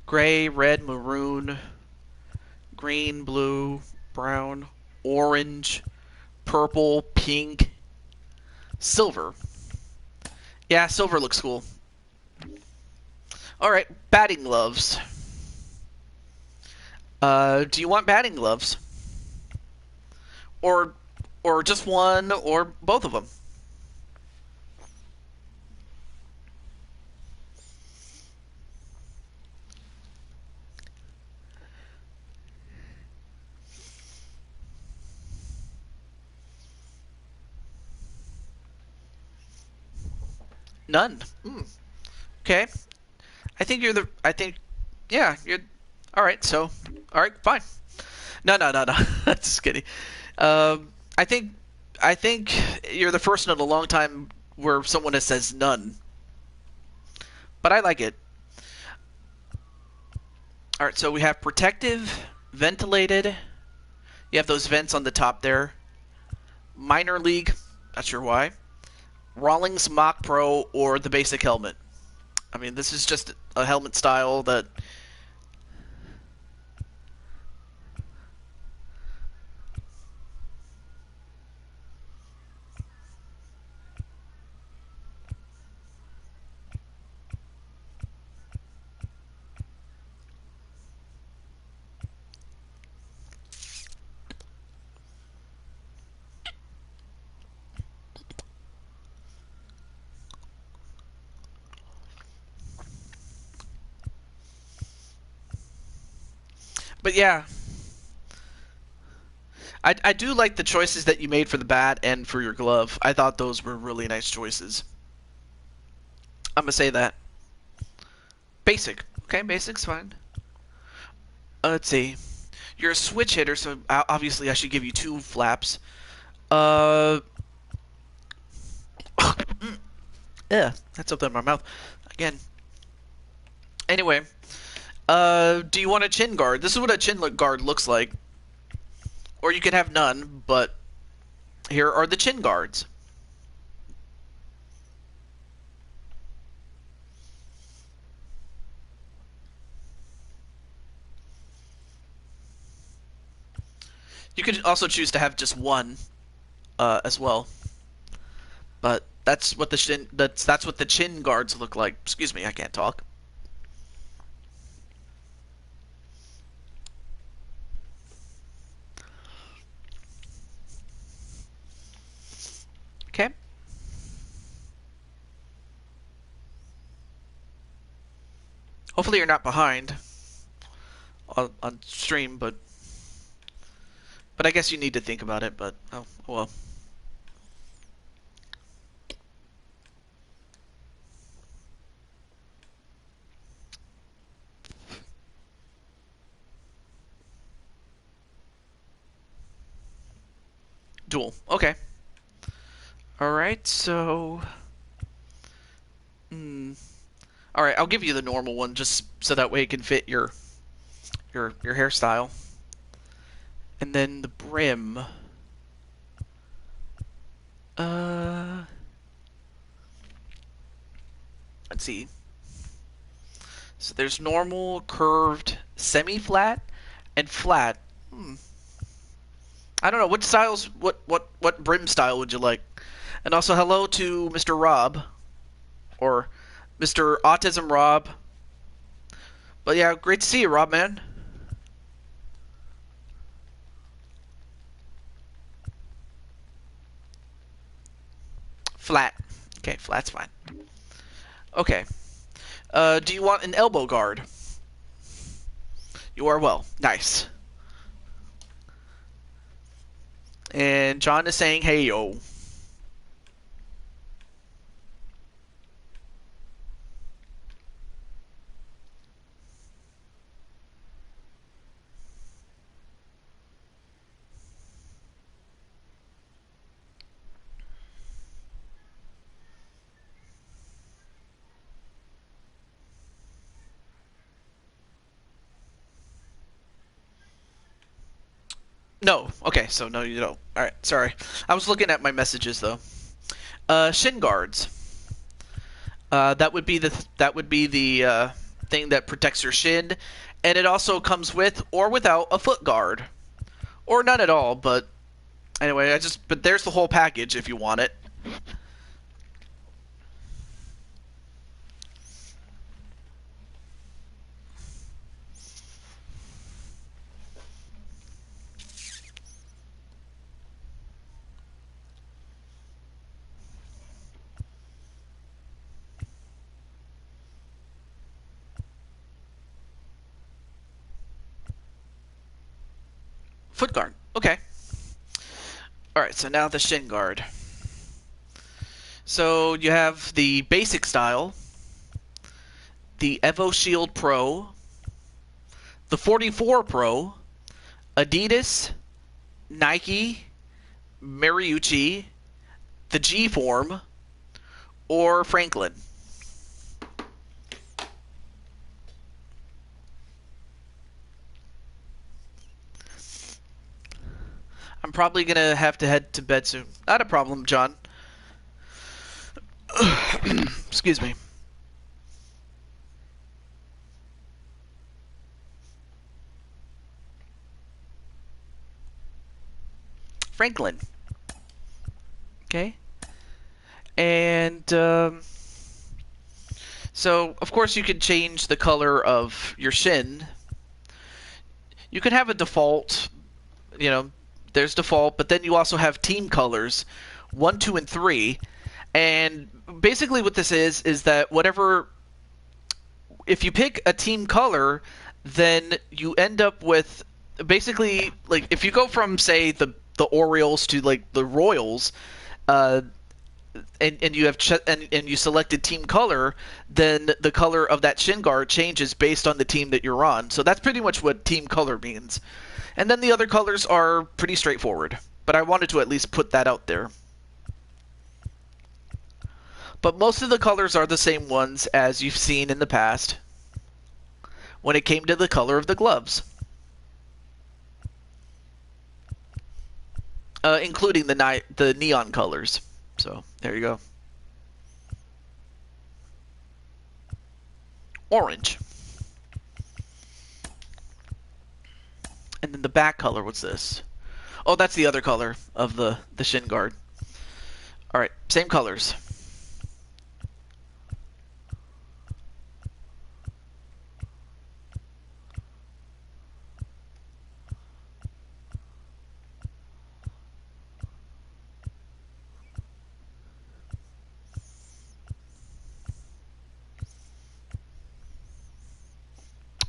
Gray, red, maroon, green, blue, brown, orange, purple, pink, silver. Yeah, silver looks cool. Alright, batting gloves. Do you want batting gloves? Or or just one, or both of them. None. Okay. I think, yeah, you're, all right, so, all right, fine. No. Just kidding. I think, you're the first in a long time where someone has says none. But I like it. All right, so we have protective, ventilated. You have those vents on the top there. Minor league, not sure why. Rawlings Mock Pro or the basic helmet. I mean, this is just a helmet style that... But yeah, I do like the choices that you made for the bat and for your glove. I thought those were really nice choices. I'm going to say that. Basic. Okay, basic's fine. Let's see. You're a switch hitter, so obviously I should give you 2 flaps. Yeah, that's something in my mouth. Again. Anyway, do you want a chin guard? This is what a chin guard looks like. Or you can have none, but here are the chin guards. You could also choose to have just one as well. But that's what the chin guards look like. Excuse me, I can't talk. Okay. Hopefully you're not behind on stream, but I guess you need to think about it, but oh well. Dual. Okay. Alright, so... Alright, I'll give you the normal one just so that way it can fit your hairstyle. And then the brim. Let's see. So there's normal, curved, semi-flat, and flat. I don't know, what styles, what brim style would you like? And also hello to Mr. Rob. Or Mr. Autism Rob. But yeah, great to see you, Rob, man. Flat. Okay, flat's fine. Okay. Do you want an elbow guard? You are well. Nice. And John is saying, hey, yo. No. Okay, so no, you don't. Alright, sorry. I was looking at my messages, though. Shin guards. That would be the thing that protects your shin, and it also comes with or without a foot guard, or none at all. But anyway, but there's the whole package if you want it. Foot guard. Okay. Alright, so now the shin guard. So you have the basic style, the Evo Shield Pro, the 44 Pro, Adidas, Nike, Mariucci, the G form, or Franklin. I'm probably going to have to head to bed soon. Not a problem, John. Excuse me. Franklin. Okay. And so, of course, you can change the color of your shin. You can have a default, you know, there's default, but then you also have team colors, 1, 2, and 3. And basically what this is that whatever, if you pick a team color, then you end up with, basically, like, if you go from, say, the Orioles to, like, the Royals, and you have and you selected team color, then the color of that shin guard changes based on the team that you're on. So that's pretty much what team color means. And then the other colors are pretty straightforward. But I wanted to at least put that out there. But most of the colors are the same ones as you've seen in the past when it came to the color of the gloves. Including the neon colors. So, there you go. Orange. And then the back color, what's this? Oh, that's the other color of the shin guard. Alright, same colors.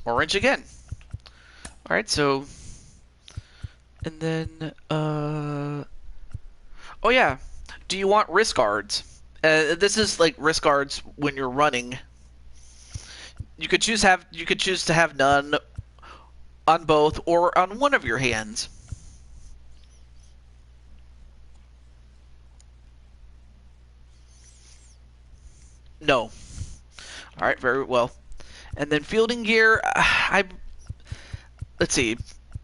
Orange again. Alright, so... And then, oh yeah, do you want wrist guards? This is like wrist guards when you're running. You could choose to have none on both or on one of your hands. No. Alright, very well. And then fielding gear, let's see.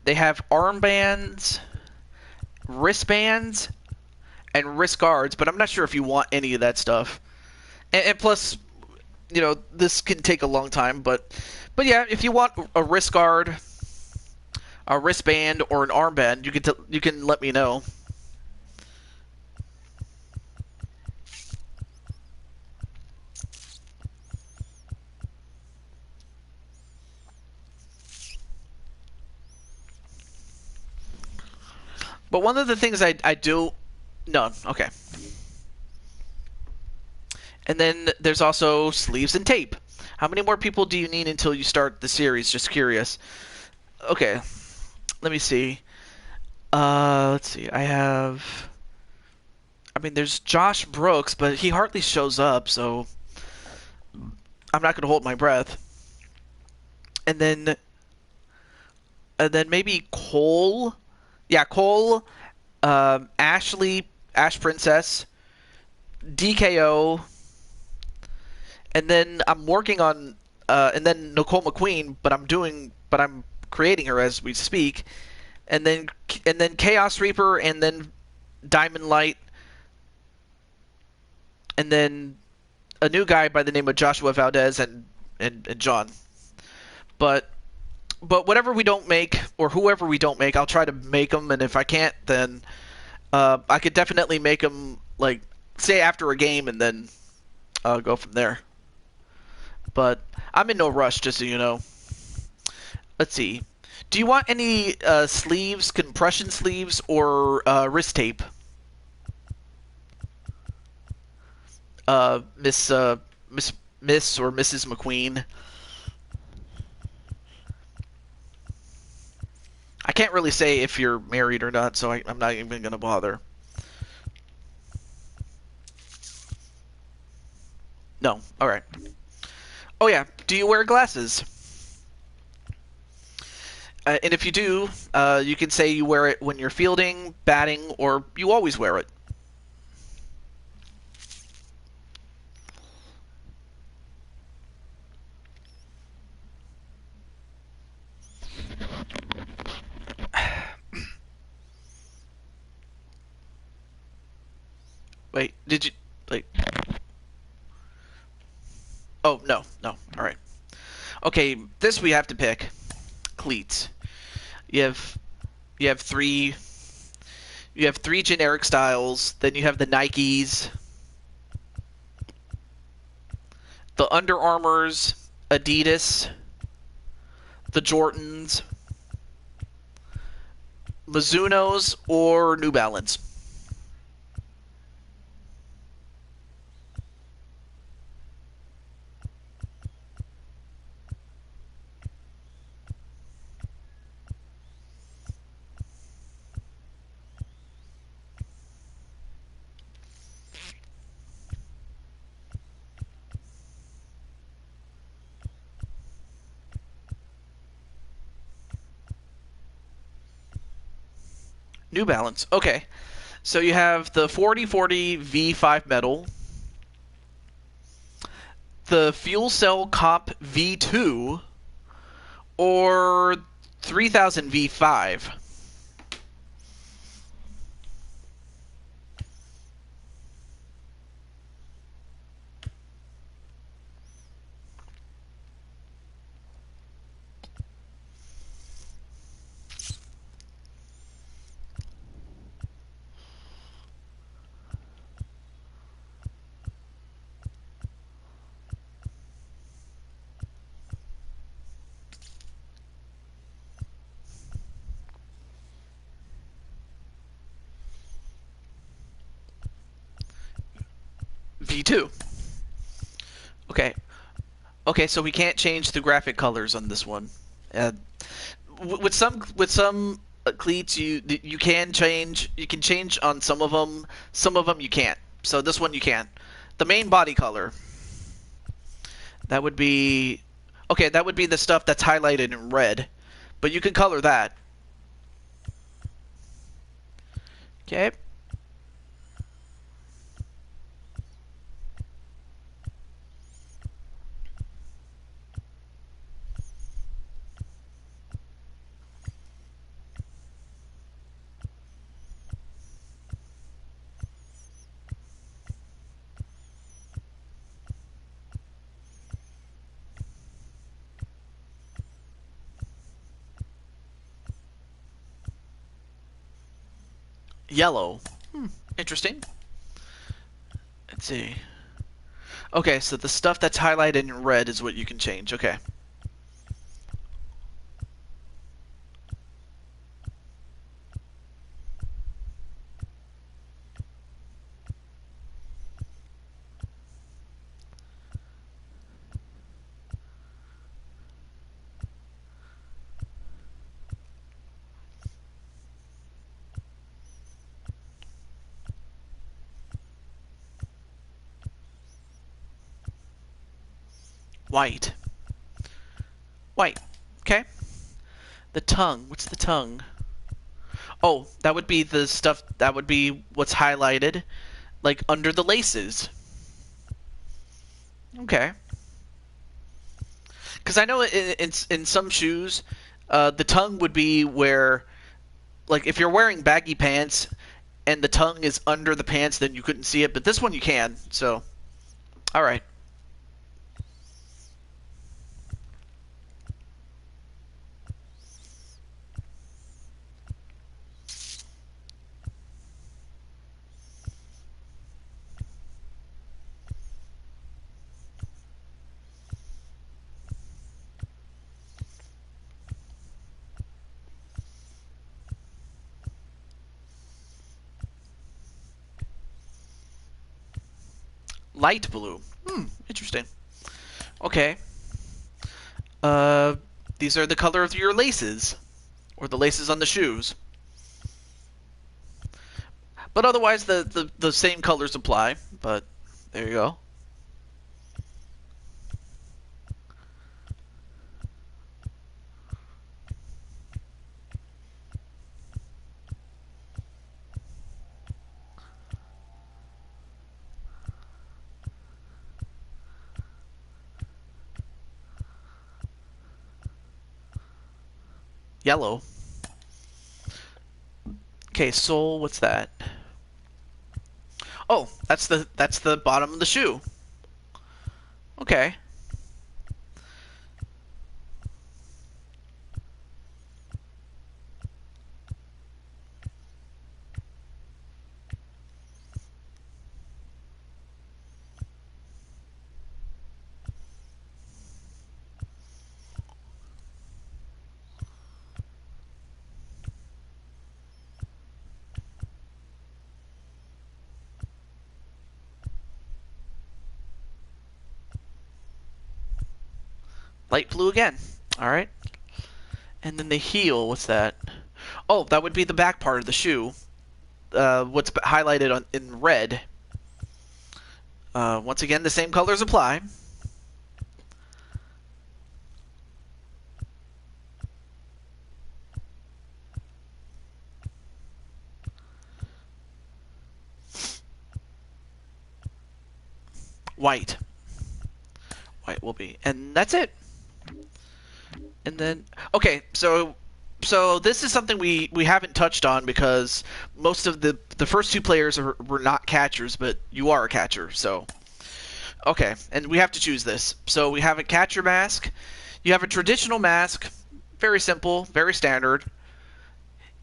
They have armbands, wristbands, and wrist guards, but I'm not sure if you want any of that stuff. And plus, you know, this can take a long time, but yeah, if you want a wrist guard, a wristband, or an armband, you can let me know. But one of the things I do... No, okay. And then there's also sleeves and tape. How many more people do you need until you start the series? Just curious. Okay. Let me see. Let's see. I mean, there's Josh Brooks, but he hardly shows up, so... I'm not going to hold my breath. And then maybe Cole... Yeah, Cole, Ashley, Ash Princess, DKO, and then I'm working on, and then Nicole McQueen, but I'm creating her as we speak, and then Chaos Reaper, and then Diamond Light, and then a new guy by the name of Joshua Valdez and John, but whatever we don't make, or whoever we don't make, I'll try to make them, and if I can't, then I could definitely make them, like, say after a game, and then go from there. But I'm in no rush, just so you know. Let's see. Do you want any sleeves, compression sleeves, or wrist tape? Miss or Mrs. McQueen? I can't really say if you're married or not, so I'm not even going to bother. No. All right. Oh, yeah. Do you wear glasses? And if you do, you can say you wear it when you're fielding, batting, or you always wear it. Wait, did you... Like... Oh, no. No. All right. Okay, this we have to pick. Cleats. You have three generic styles. Then you have the Nikes, the Under Armours, Adidas, the Jordans, Mizuno's, or New Balance. New Balance. Okay. So you have the 4040 V5 metal, the Fuel Cell Cop V2, or 3000 V5. V2. Okay. Okay, so we can't change the graphic colors on this one. Uh, with some cleats, you can change. You can change on some of them. Some of them you can't. So this one you can't. The main body color. That would be okay. That would be the stuff that's highlighted in red, but you can color that. Okay. Yellow. Interesting. Let's see. Okay, so the stuff that's highlighted in red is what you can change. Okay. White. White. Okay. The tongue. What's the tongue? Oh, that would be the stuff. That would be what's highlighted, like under the laces. Okay. Because I know in some shoes, the tongue would be where, like, if you're wearing baggy pants and the tongue is under the pants, then you couldn't see it. But this one you can. So, all right. Light blue. Interesting. Okay. These are the color of your laces. or the laces on the shoes. But otherwise, the same colors apply. But there you go. Yellow. Okay, sole, what's that? Oh, that's the bottom of the shoe. Okay. Light blue again. All right. And then the heel, what's that? Oh, that would be the back part of the shoe. What's highlighted in red. Once again, the same colors apply. White. White will be. And that's it. And then, okay, so this is something we haven't touched on because most of the first two players were not catchers, but you are a catcher, so. Okay, and we have to choose this. So we have a catcher mask. You have a traditional mask, very simple, very standard.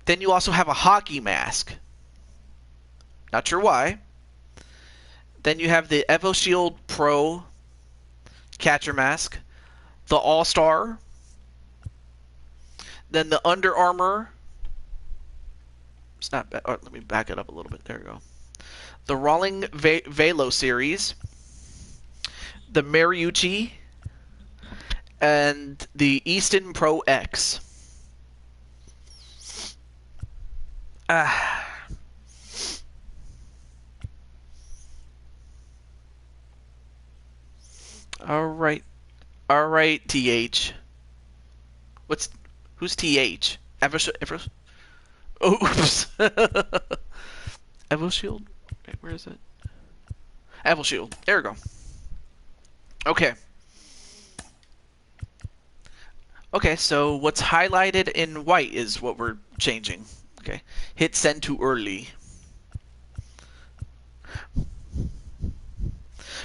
Then you also have a hockey mask. Not sure why. Then you have the EvoShield Pro catcher mask, the All-Star, then the Under Armour. It's not bad. Oh, let me back it up a little bit. There we go. The Rolling Velo series, the Mariucci, and the Easton Pro X. All right, TH. Who's TH? Oops. EvoShield? Wait, where is it? EvoShield. There we go. Okay. Okay, so what's highlighted in white is what we're changing. Okay. Hit send too early.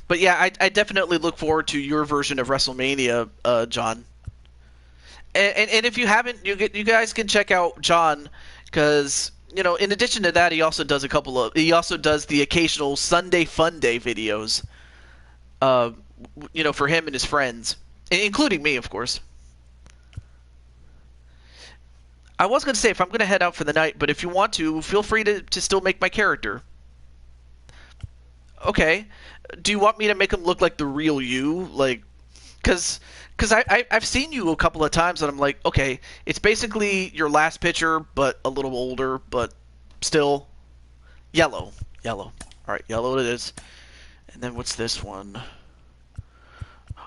But yeah, I definitely look forward to your version of WrestleMania, John. And if you haven't, you guys can check out John, because in addition to that, he also does the occasional Sunday Fun Day videos. For him and his friends, including me, of course. I was going to say if I'm going to head out for the night, but if you want to, feel free to still make my character. Okay. Do you want me to make him look like the real you? Like, because I've seen you a couple of times, and I'm like, okay, it's basically your last picture, but a little older, but still yellow. All right, yellow it is. And then what's this one?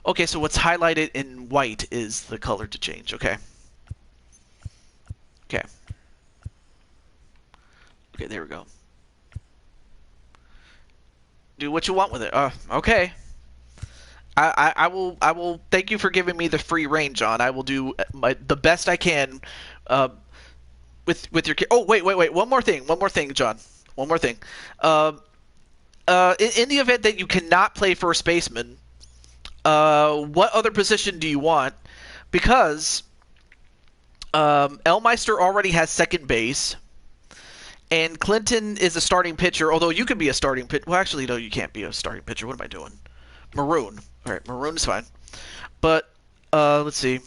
Okay, so what's highlighted in white is the color to change. Okay. Okay, there we go. Do what you want with it. Okay. I will thank you for giving me the free reign, John. I will do the best I can with your. Oh, wait. One more thing, John. One more thing. In the event that you cannot play first baseman, what other position do you want? Because Elmeister already has second base. And Clinton is a starting pitcher, although you can be a starting pitcher. Well, actually, no, you can't be a starting pitcher. What am I doing? Maroon. All right, Maroon is fine. But, let's see.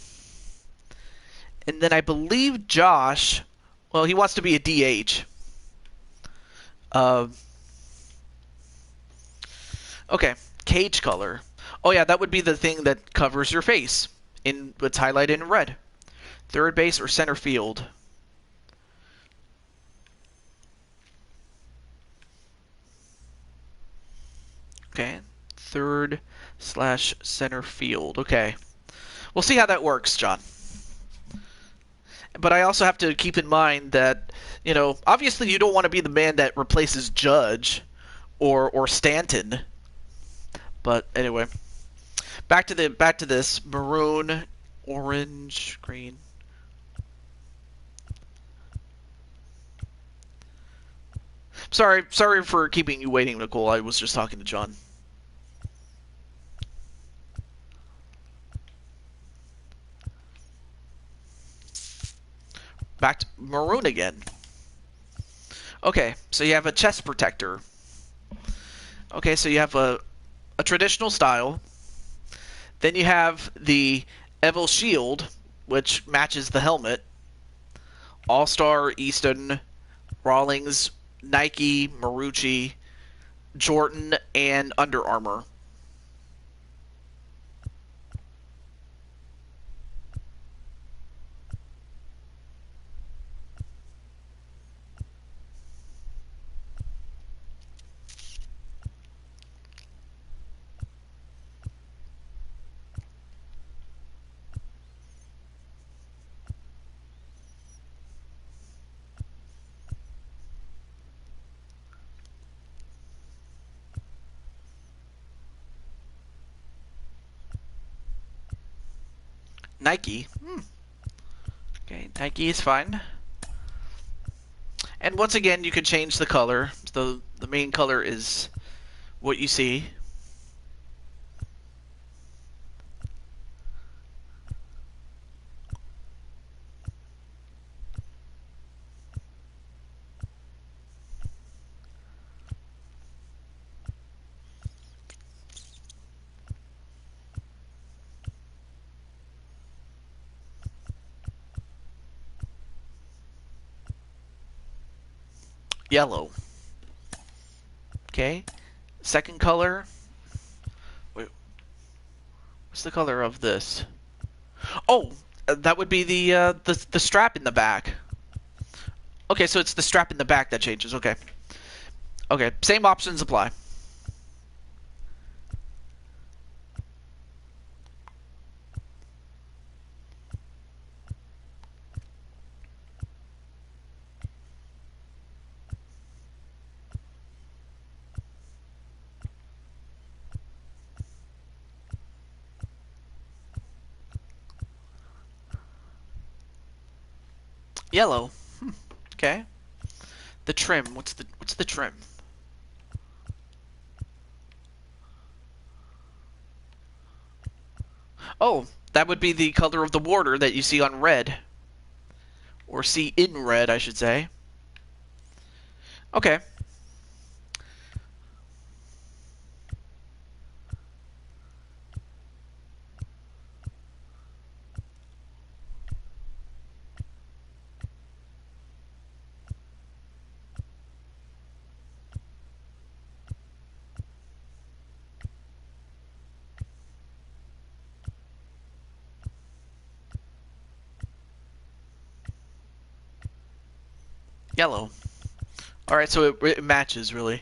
And then I believe Josh, well, he wants to be a DH. Okay, cage color. Oh, yeah, that would be the thing that covers your face in what's highlighted in red. Third base or center field. Okay, third / center field. Okay, we'll see how that works, John. But I also have to keep in mind that, you know, obviously you don't want to be the man that replaces Judge or Stanton. But anyway, back to this maroon, orange, green. Sorry for keeping you waiting, Nicole. I was just talking to John. Back to maroon again. Okay, so you have a chest protector. Okay, so you have a traditional style. Then you have the Evo Shield, which matches the helmet. All-Star, Easton, Rawlings, Nike, Marucci, Jordan, and Under Armour. Nike. Okay, Nike is fine. And once again, you can change the color. The main color is what you see. Yellow. Okay. Second color. Wait. What's the color of this? Oh, that would be the strap in the back. Okay, so it's the strap in the back that changes. Okay. Okay, same options apply. Yellow. Okay. The trim. What's the trim? Oh, that would be the color of the border that you see on red. Or see in red, I should say. Okay. Yellow. Alright, so it matches, really.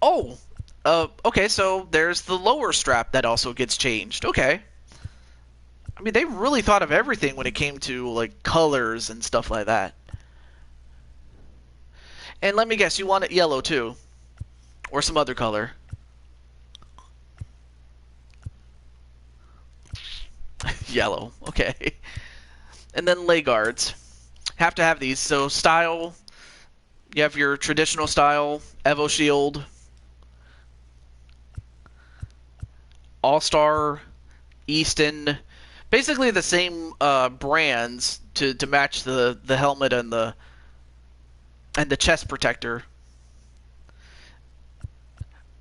Oh! Okay, so there's the lower strap that also gets changed. Okay. I mean, they really thought of everything when it came to, like, colors and stuff like that. And let me guess, you want it yellow, too. Or some other color. Yellow. Okay. And then leg guards. Have to have these. So style, you have your traditional style, Evo Shield, All-Star, Easton, basically the same brands to match the helmet and the chest protector.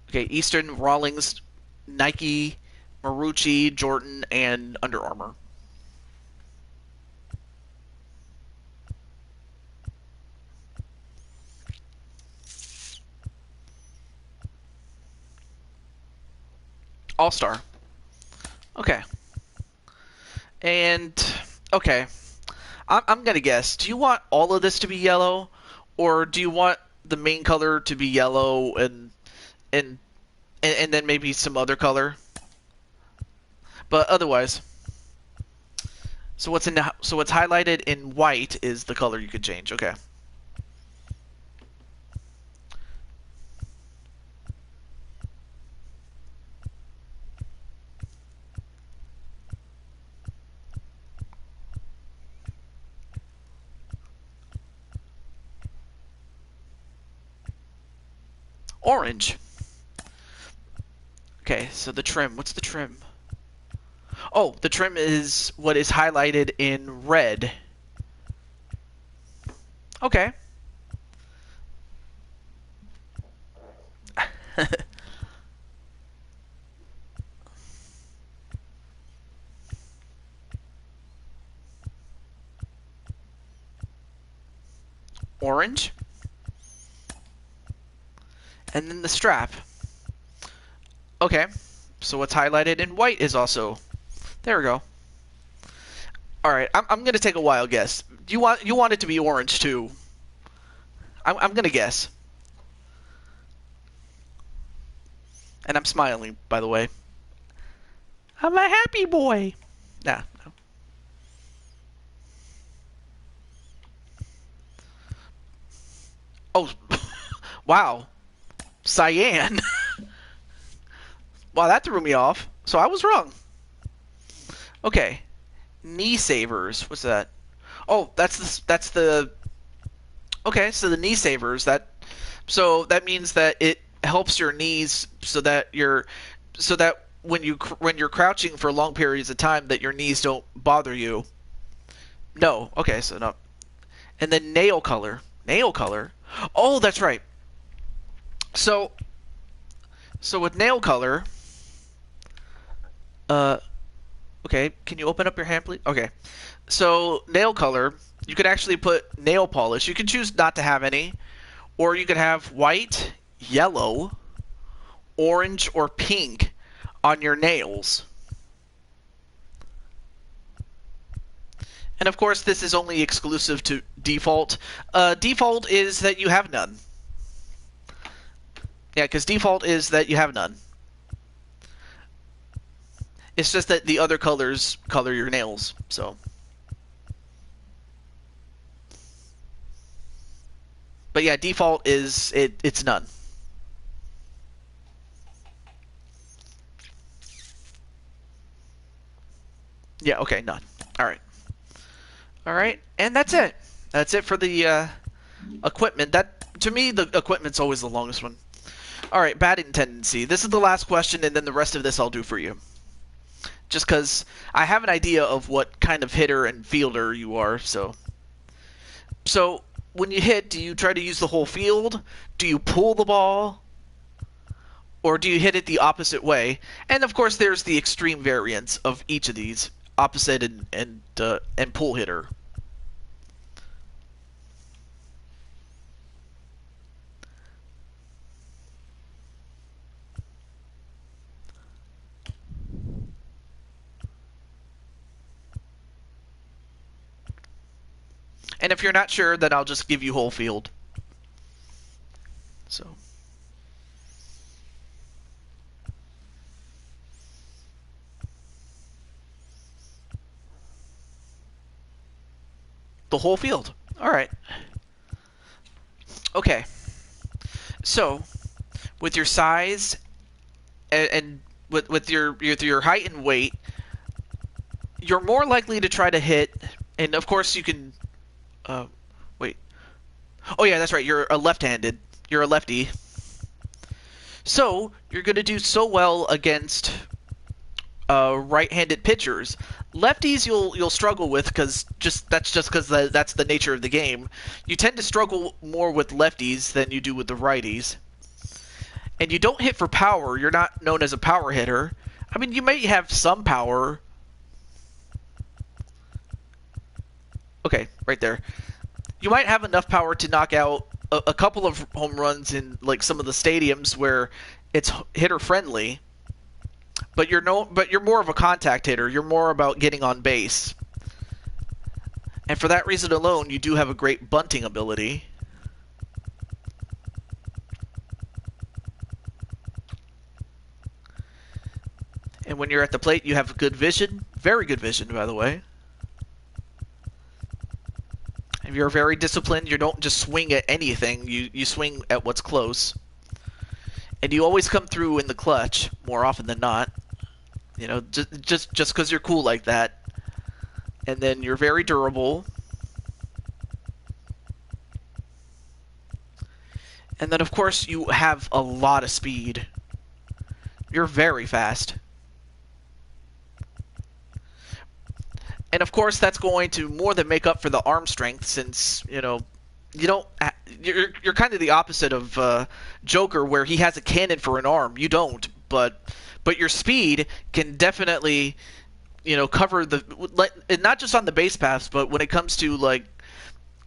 Okay, Easton, Rawlings, Nike, Marucci, Jordan, and Under Armour. All-Star. Okay. And, okay. I'm going to guess. Do you want all of this to be yellow? Or do you want the main color to be yellow and and and then maybe some other color. But otherwise, so what's highlighted in white is the color you could change. Okay. Orange. Okay, so the trim. What's the trim? Oh, the trim is what is highlighted in red. Okay. Orange. And then the strap. Okay. So what's highlighted in white is also... There we go. Alright, I'm going to take a wild guess. You want it to be orange, too. I'm going to guess. And I'm smiling, by the way. I'm a happy boy. Nah. No. Oh, wow. Cyan. Wow, that threw me off. So I was wrong. Okay. Knee savers. What's that? Oh, that's the Okay, so the knee savers, so that means that it helps your knees so that when you're crouching for long periods of time that your knees don't bother you. No. Okay, so no. And then nail color. Nail color? Oh, that's right. So with nail color, okay, can you open up your hand, please? Okay. So, nail color, you could actually put nail polish. You can choose not to have any, or you could have white, yellow, orange, or pink on your nails. And of course, this is only exclusive to default. Default is that you have none. Yeah, because default is that you have none. It's just that the other colors color your nails, so. But yeah, default is it's none. Yeah, okay, none. Alright. Alright, and that's it. That's it for the equipment. To me, the equipment's always the longest one. Alright, batting tendency. This is the last question, and then the rest of this I'll do for you. Just because I have an idea of what kind of hitter and fielder you are, so. So, when you hit, do you try to use the whole field? Do you pull the ball? Or do you hit it the opposite way? And of course, there's the extreme variance of each of these, opposite and pull hitter. And if you're not sure, then I'll just give you whole field. So. The whole field. Alright. Okay. So, with your size and with your height and weight, you're more likely to try to hit, and of course you can wait. Oh yeah, that's right. You're a left-handed. You're a lefty. So you're going to do so well against right-handed pitchers. Lefties you'll struggle with because that's the nature of the game. You tend to struggle more with lefties than you do with the righties. And you don't hit for power. You're not known as a power hitter. I mean, you may have some power. Okay, right there. You might have enough power to knock out a couple of home runs in like some of the stadiums where it's hitter friendly. But you're more of a contact hitter. You're more about getting on base. And for that reason alone, you do have a great bunting ability. And when you're at the plate, you have good vision. Very good vision, by the way. If you're very disciplined, you don't just swing at anything. You swing at what's close. And you always come through in the clutch, more often than not. You know, just because you're cool like that. And then you're very durable. And then, of course, you have a lot of speed. You're very fast. And, of course, that's going to more than make up for the arm strength since, you know, you don't... You're kind of the opposite of Joker, where he has a cannon for an arm. You don't, but your speed can definitely, you know, cover the... Not just on the base paths, but when it comes to, like,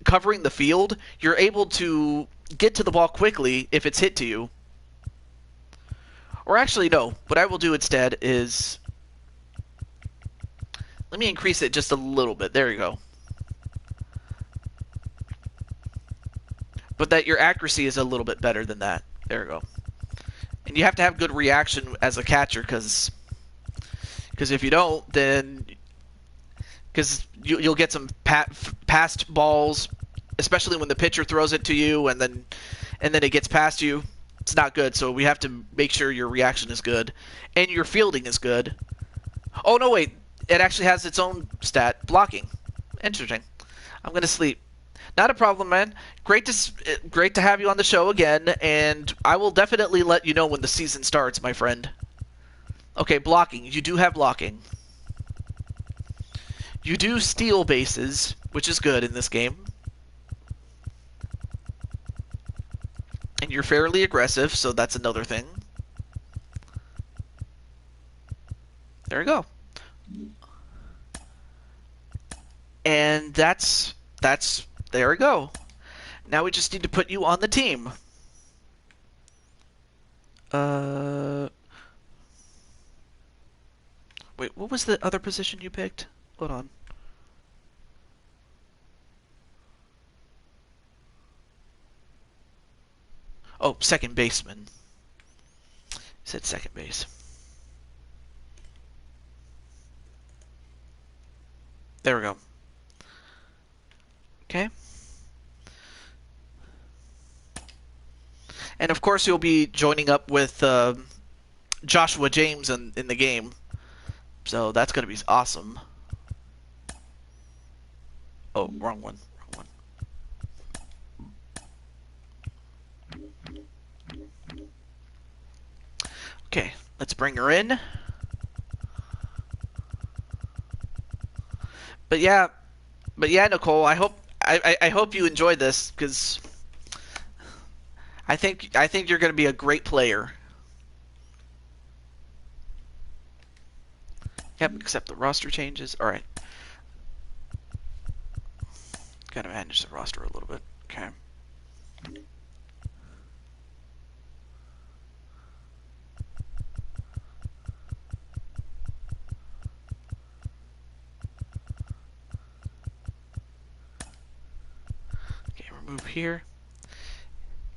covering the field, you're able to get to the ball quickly if it's hit to you. Or actually, no. What I will do instead is... Let me increase it just a little bit. There you go. But that your accuracy is a little bit better than that. There you go. And you have to have good reaction as a catcher, because if you don't, then... Because you'll get some past balls, especially when the pitcher throws it to you, and then it gets past you. It's not good, so we have to make sure your reaction is good. And your fielding is good. Oh, no, wait. It actually has its own stat. Blocking. Interesting. I'm going to sleep. Not a problem, man. Great to have you on the show again, and I will definitely let you know when the season starts, my friend. Okay, blocking. You do have blocking. You do steal bases, which is good in this game. And you're fairly aggressive, so that's another thing. There we go. And that's there we go. Now we just need to put you on the team. Wait, what was the other position you picked? Hold on. Oh, second baseman. You said second base. There we go. Okay. And of course you'll be joining up with Joshua James in the game. So that's going to be awesome. Oh, wrong one. Wrong one. Okay, let's bring her in. But yeah, Nicole, I hope you enjoyed this, because I think you're going to be a great player. Yep, except the roster changes. All right. Got to manage the roster a little bit. Okay. Okay, remove here.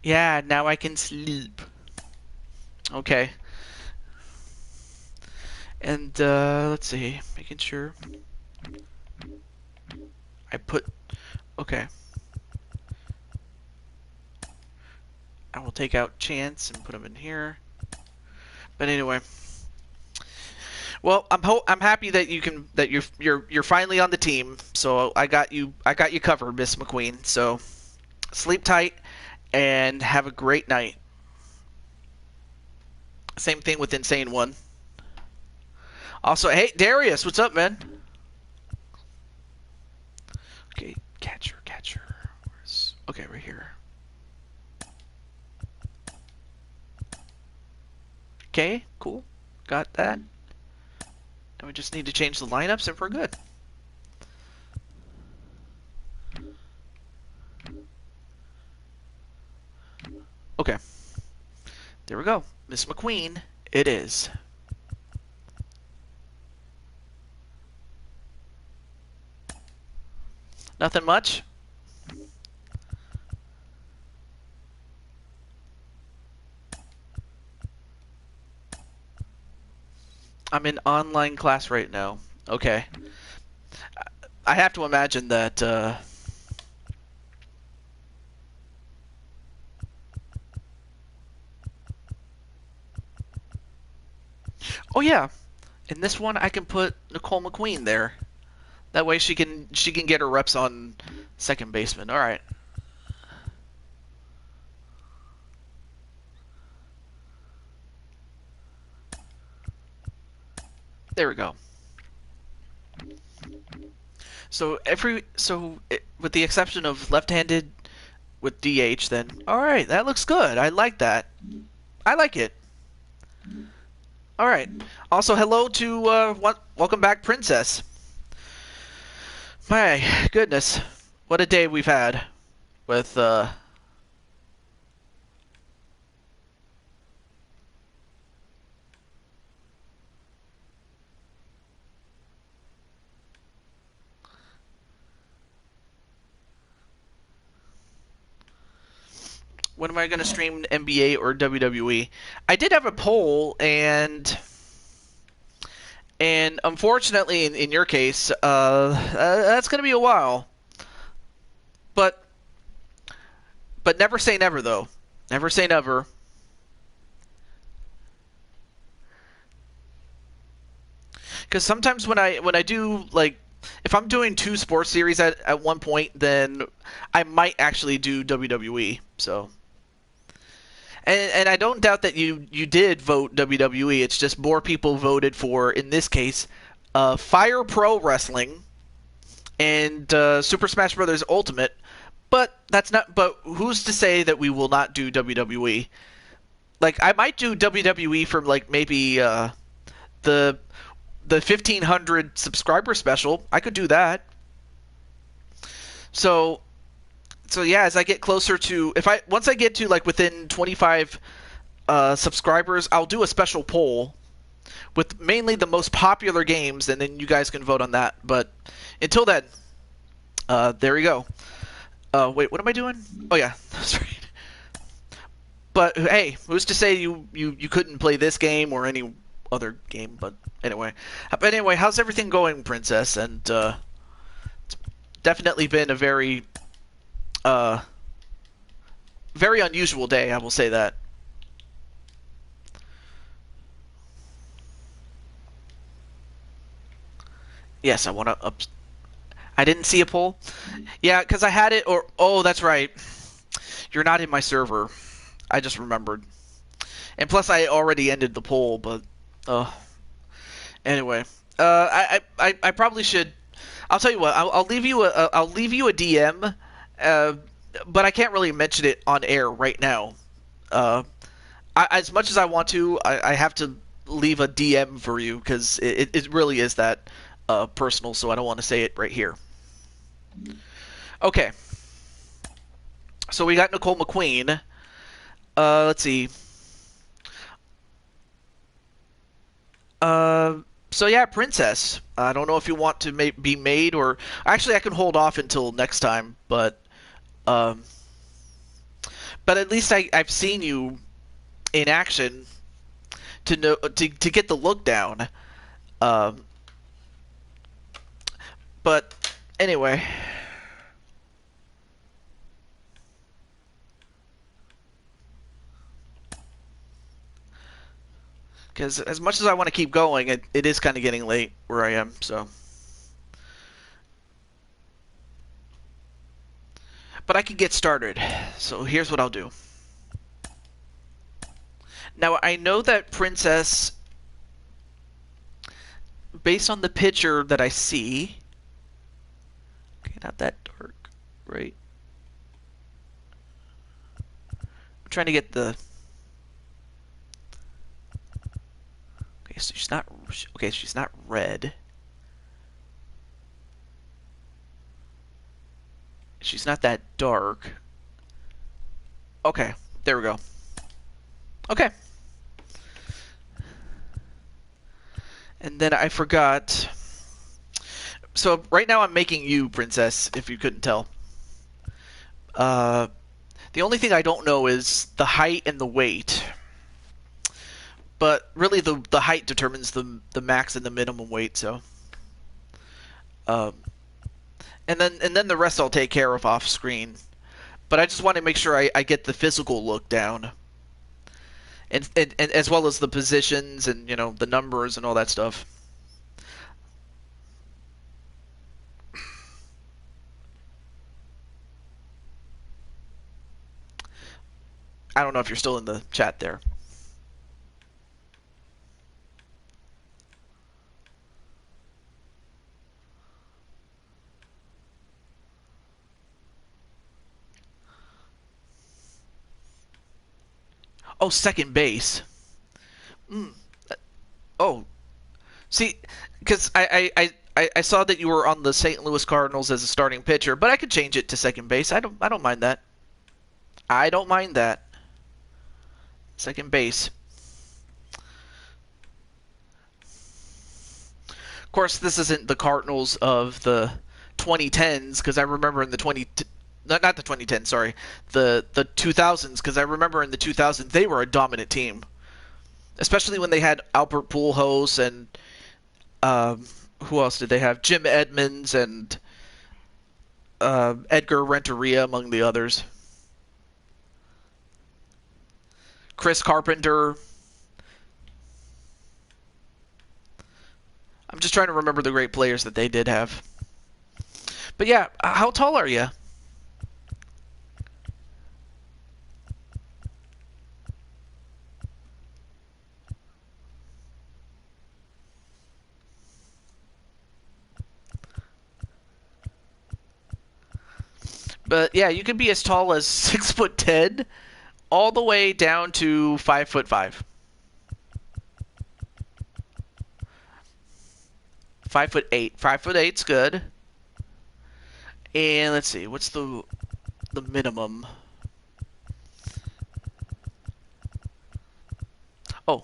Yeah, now I can sleep. Okay. And let's see, making sure I put. Okay. I will take out Chance and put him in here. But anyway, well, I'm happy that you're finally on the team. So I got you covered, Miss McQueen. So sleep tight and have a great night. Same thing with Insane One. Also, hey Darius, what's up, man? Okay, catcher. Okay, right here. Okay, cool. Got that. Now we just need to change the lineups and we're good. Okay. There we go. Miss McQueen, it is. Nothing much. I'm in online class right now. Okay. I have to imagine that... Oh yeah, in this one I can put Nicole McQueen there. That way she can get her reps on second baseman. All right. There we go. So with the exception of left-handed with DH, then all right, that looks good. I like that. I like it. All right. Also, hello to welcome back, Princess. My goodness, what a day we've had with when am I going to stream NBA or WWE? I did have a poll, and unfortunately, in your case, that's going to be a while. But never say never, though. Never say never. Because sometimes when I do, like, if I'm doing 2 sports series at one point, then I might actually do WWE. So. And I don't doubt that you did vote WWE. It's just more people voted for, in this case, Fire Pro Wrestling and Super Smash Bros. Ultimate. But that's not. But who's to say that we will not do WWE? Like, I might do WWE for like maybe the 1,500 subscriber special. I could do that. So yeah, as I get closer to, once I get to like within 25 subscribers, I'll do a special poll with mainly the most popular games, and then you guys can vote on that. But until then, there we go. Wait, what am I doing? Oh yeah, that's right. But hey, who's to say you couldn't play this game or any other game? But anyway, how's everything going, Princess? And it's definitely been a very unusual day, I will say that. Yes, I want to I didn't see a poll. Yeah, because I had it, oh, that's right. You're not in my server. I just remembered. And plus, I already ended the poll, but anyway, I probably should. I'll tell you what. I'll leave you a DM. But I can't really mention it on air right now. As much as I want to, I have to leave a DM for you because it really is that personal, so I don't want to say it right here. Okay. So we got Nicole McQueen. Let's see. So yeah, Princess. I don't know if you want to be made or... Actually, I can hold off until next time, but at least I've seen you in action to know to get the look down. But anyway, because as much as I want to keep going, it is kind of getting late where I am. So, but I can get started. So here's what I'll do. Now, I know that Princess, based on the picture that I see... Okay, not that dark, right? I'm trying to get the... Okay, so she's not... Okay, she's not red. She's not that dark. Okay, there we go. Okay. And then I forgot. So right now I'm making you, Princess, if you couldn't tell. The only thing I don't know is the height and the weight. But really, the height determines the max and the minimum weight. So, um, and then the rest I'll take care of off screen. But I just want to make sure I get the physical look down, and as well as the positions and the numbers and all that stuff. I don't know if you're still in the chat there. Oh, second base. Oh, see, because I saw that you were on the St. Louis Cardinals as a starting pitcher, but I could change it to second base. I don't mind that. I don't mind that. Second base. Of course, this isn't the Cardinals of the 2010s, because I remember in the not the 2010s, sorry, the 2000s, because I remember in the 2000s they were a dominant team, especially when they had Albert Pujols and who else did they have? Jim Edmonds and Edgar Renteria, among the others. Chris Carpenter. I'm just trying to remember the great players that they did have. But yeah, how tall are you? But yeah, you can be as tall as 6'10", all the way down to 5'5". 5'8". 5'8's good. And let's see, what's the minimum? Oh,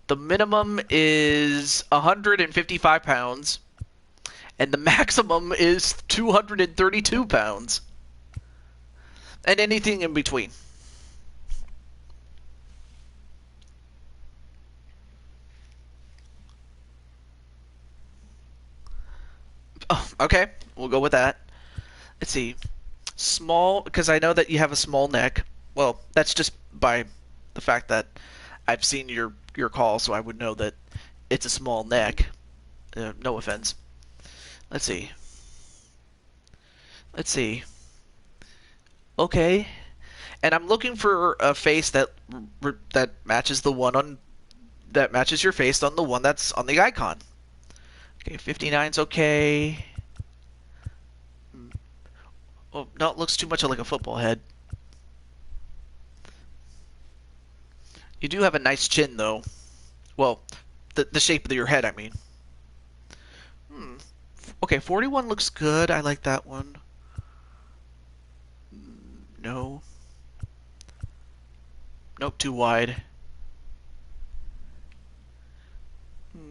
the minimum is 155 pounds, and the maximum is 232 pounds. And anything in between. Oh, okay, we'll go with that. Let's see. Small, because I know that you have a small neck. Well, that's just by the fact that I've seen your call, so I would know that it's a small neck. No offense. Let's see. Let's see. Okay. And I'm looking for a face that matches the one on that matches your face on the one that's on the icon. Okay, 59's okay. Oh, no, it looks too much like a football head. You do have a nice chin, though. Well, the shape of your head, I mean. Okay, 41 looks good. I like that one. No. Nope, too wide.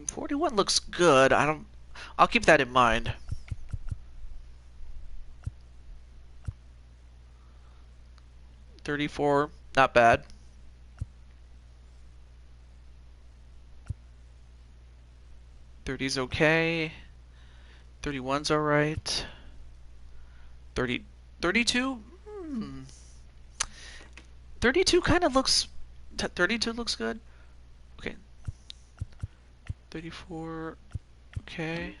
41 looks good. I'll keep that in mind. $34, not bad. $30's okay. 31's alright. 32? 32 kind of looks... 32 looks good. Okay. 34, okay.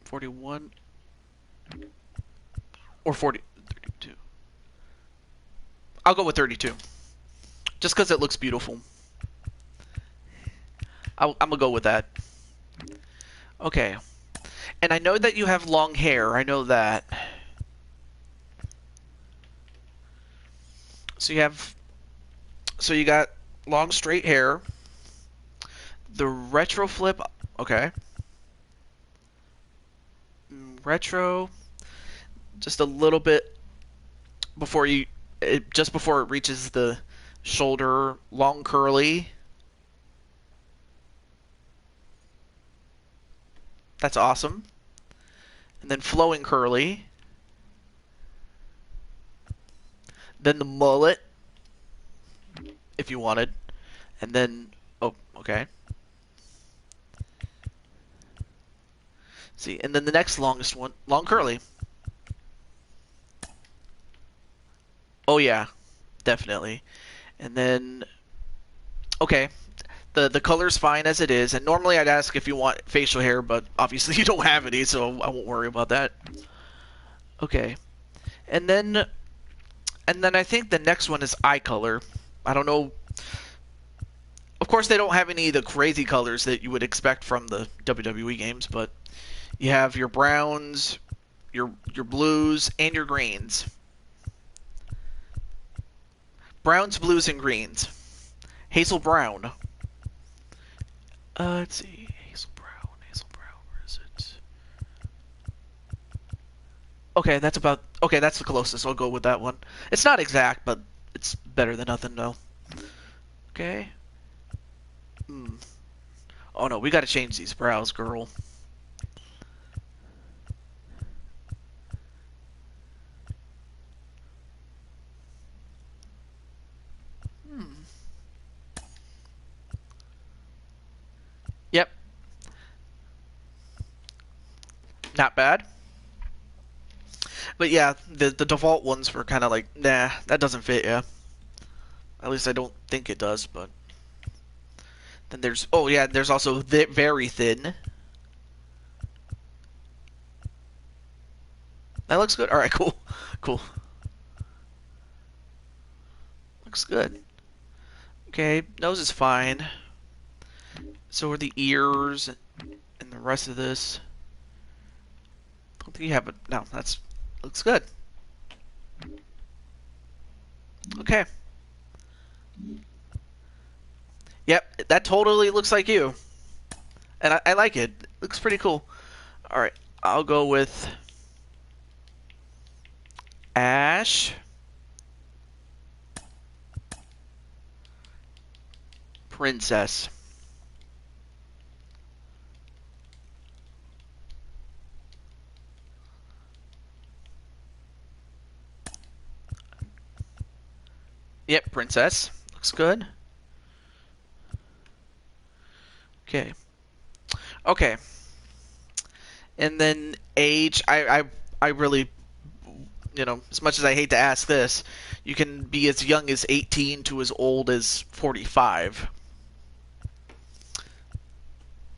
41. Or 32. I'll go with 32. Just because it looks beautiful. I'm going to go with that. Okay. And I know that you have long hair. I know that. So you got long straight hair. The retro flip. Okay. Retro. Just a little bit before just before it reaches the shoulder. Long curly. That's awesome. And then flowing curly. Then the mullet, if you wanted. And then, oh, okay. See, and then the next longest one, long curly. Oh yeah, definitely. And then, okay, the color's fine as it is. And normally I'd ask if you want facial hair, but obviously you don't have any, so I won't worry about that. Okay, and then I think the next one is eye color. I don't know. Of course, they don't have any of the crazy colors that you would expect from the WWE games, but you have your browns, your blues, and your greens. Browns, blues, and greens. Hazel brown. Let's see. Hazel brown. Where is it? Okay, that's the closest. I'll go with that one. It's not exact, but it's better than nothing, though. Okay. Oh no, we gotta change these brows, girl. Yep. Not bad. But yeah, the default ones were kind of like, nah, that doesn't fit, yeah. At least I don't think it does, but... Then there's, oh yeah, there's also very thin. That looks good. Alright, cool. Cool. Looks good. Okay, nose is fine. So are the ears and the rest of this. Don't think you have it. No, that's looks good. Okay. Yep, that totally looks like you. And I like it. It looks pretty cool. Alright, I'll go with Ash. Princess. Yep, princess. Looks good. Okay. Okay. And then age, I really, you know, as much as I hate to ask this, you can be as young as 18 to as old as 45.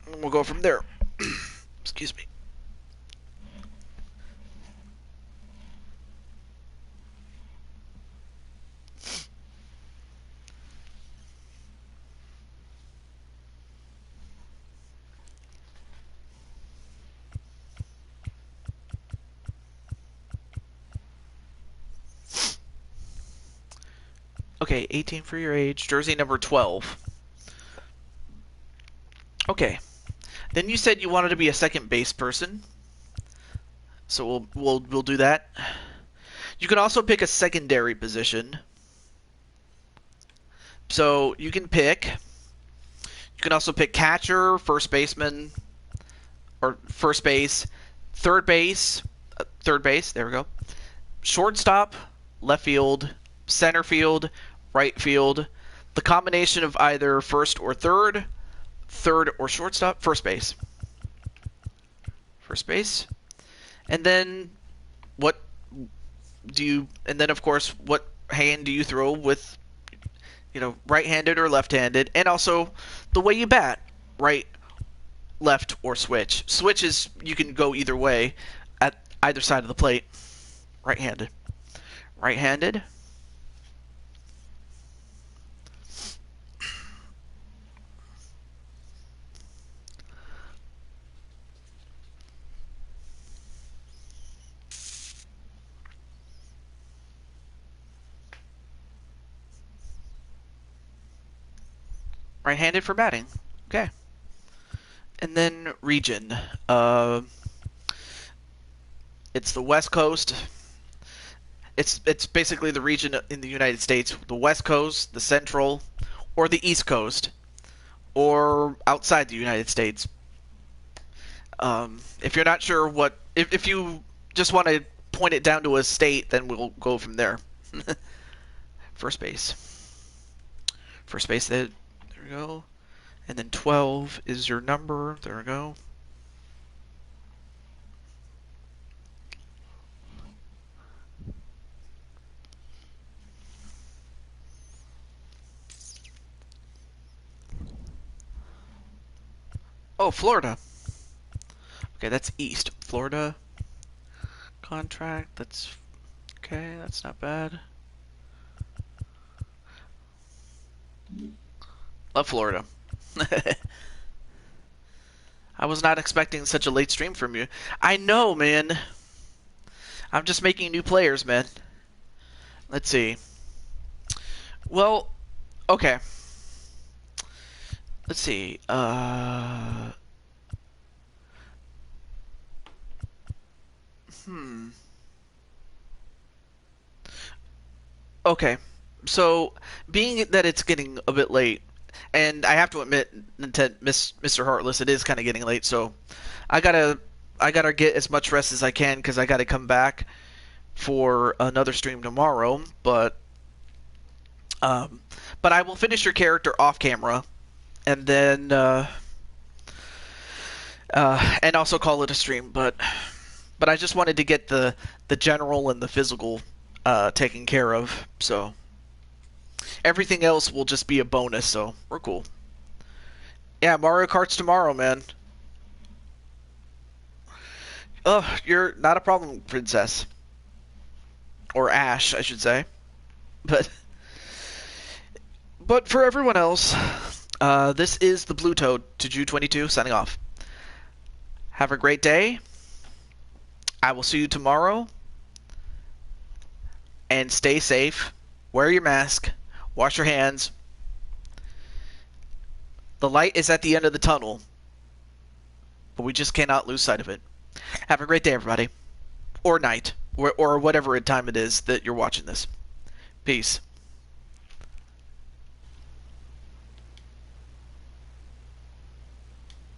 And we'll go from there. Excuse me. Okay, 18 for your age. Jersey number 12. Okay. Then you said you wanted to be a second base person. So we'll do that. You can also pick a secondary position. So you can also pick catcher, first baseman, or first base, third base, there we go. Shortstop, left field, center field, right field, the combination of either first or third or shortstop, first base. And then and then of course, what hand do you throw with, you know, right-handed or left-handed, and also the way you bat, right, left, or switch. Switch is, you can go either way at either side of the plate. Right-handed. Right-handed. Right-handed for batting. Okay. And then region. It's the West Coast. It's basically the region in the United States. The West Coast, the Central, or the East Coast, or outside the United States. If you're not sure if you just want to point it down to a state, then we'll go from there. First base. There we go. And then 12 is your number. There we go. Oh, Florida. Okay, that's East. Florida contract. That's okay. That's not bad. Love Florida. I was not expecting such a late stream from you. I know, man. I'm just making new players, man. Let's see. Well, okay. Let's see. Okay. So, being that it's getting a bit late, and I have to admit, Mr. Heartless, it is kind of getting late, so I gotta get as much rest as I can because I gotta come back for another stream tomorrow. But I will finish your character off camera, and then and also call it a stream. But I just wanted to get the general and the physical taken care of, so everything else will just be a bonus, so we're cool. Yeah, Mario Kart's tomorrow, man. Oh, you're not a problem, Princess. Or Ash, I should say. But for everyone else, this is the Blue Toad to Ju22 signing off. Have a great day. I will see you tomorrow. And stay safe. Wear your mask. Wash your hands. The light is at the end of the tunnel. But we just cannot lose sight of it. Have a great day, everybody. Or night. Or whatever time it is that you're watching this. Peace.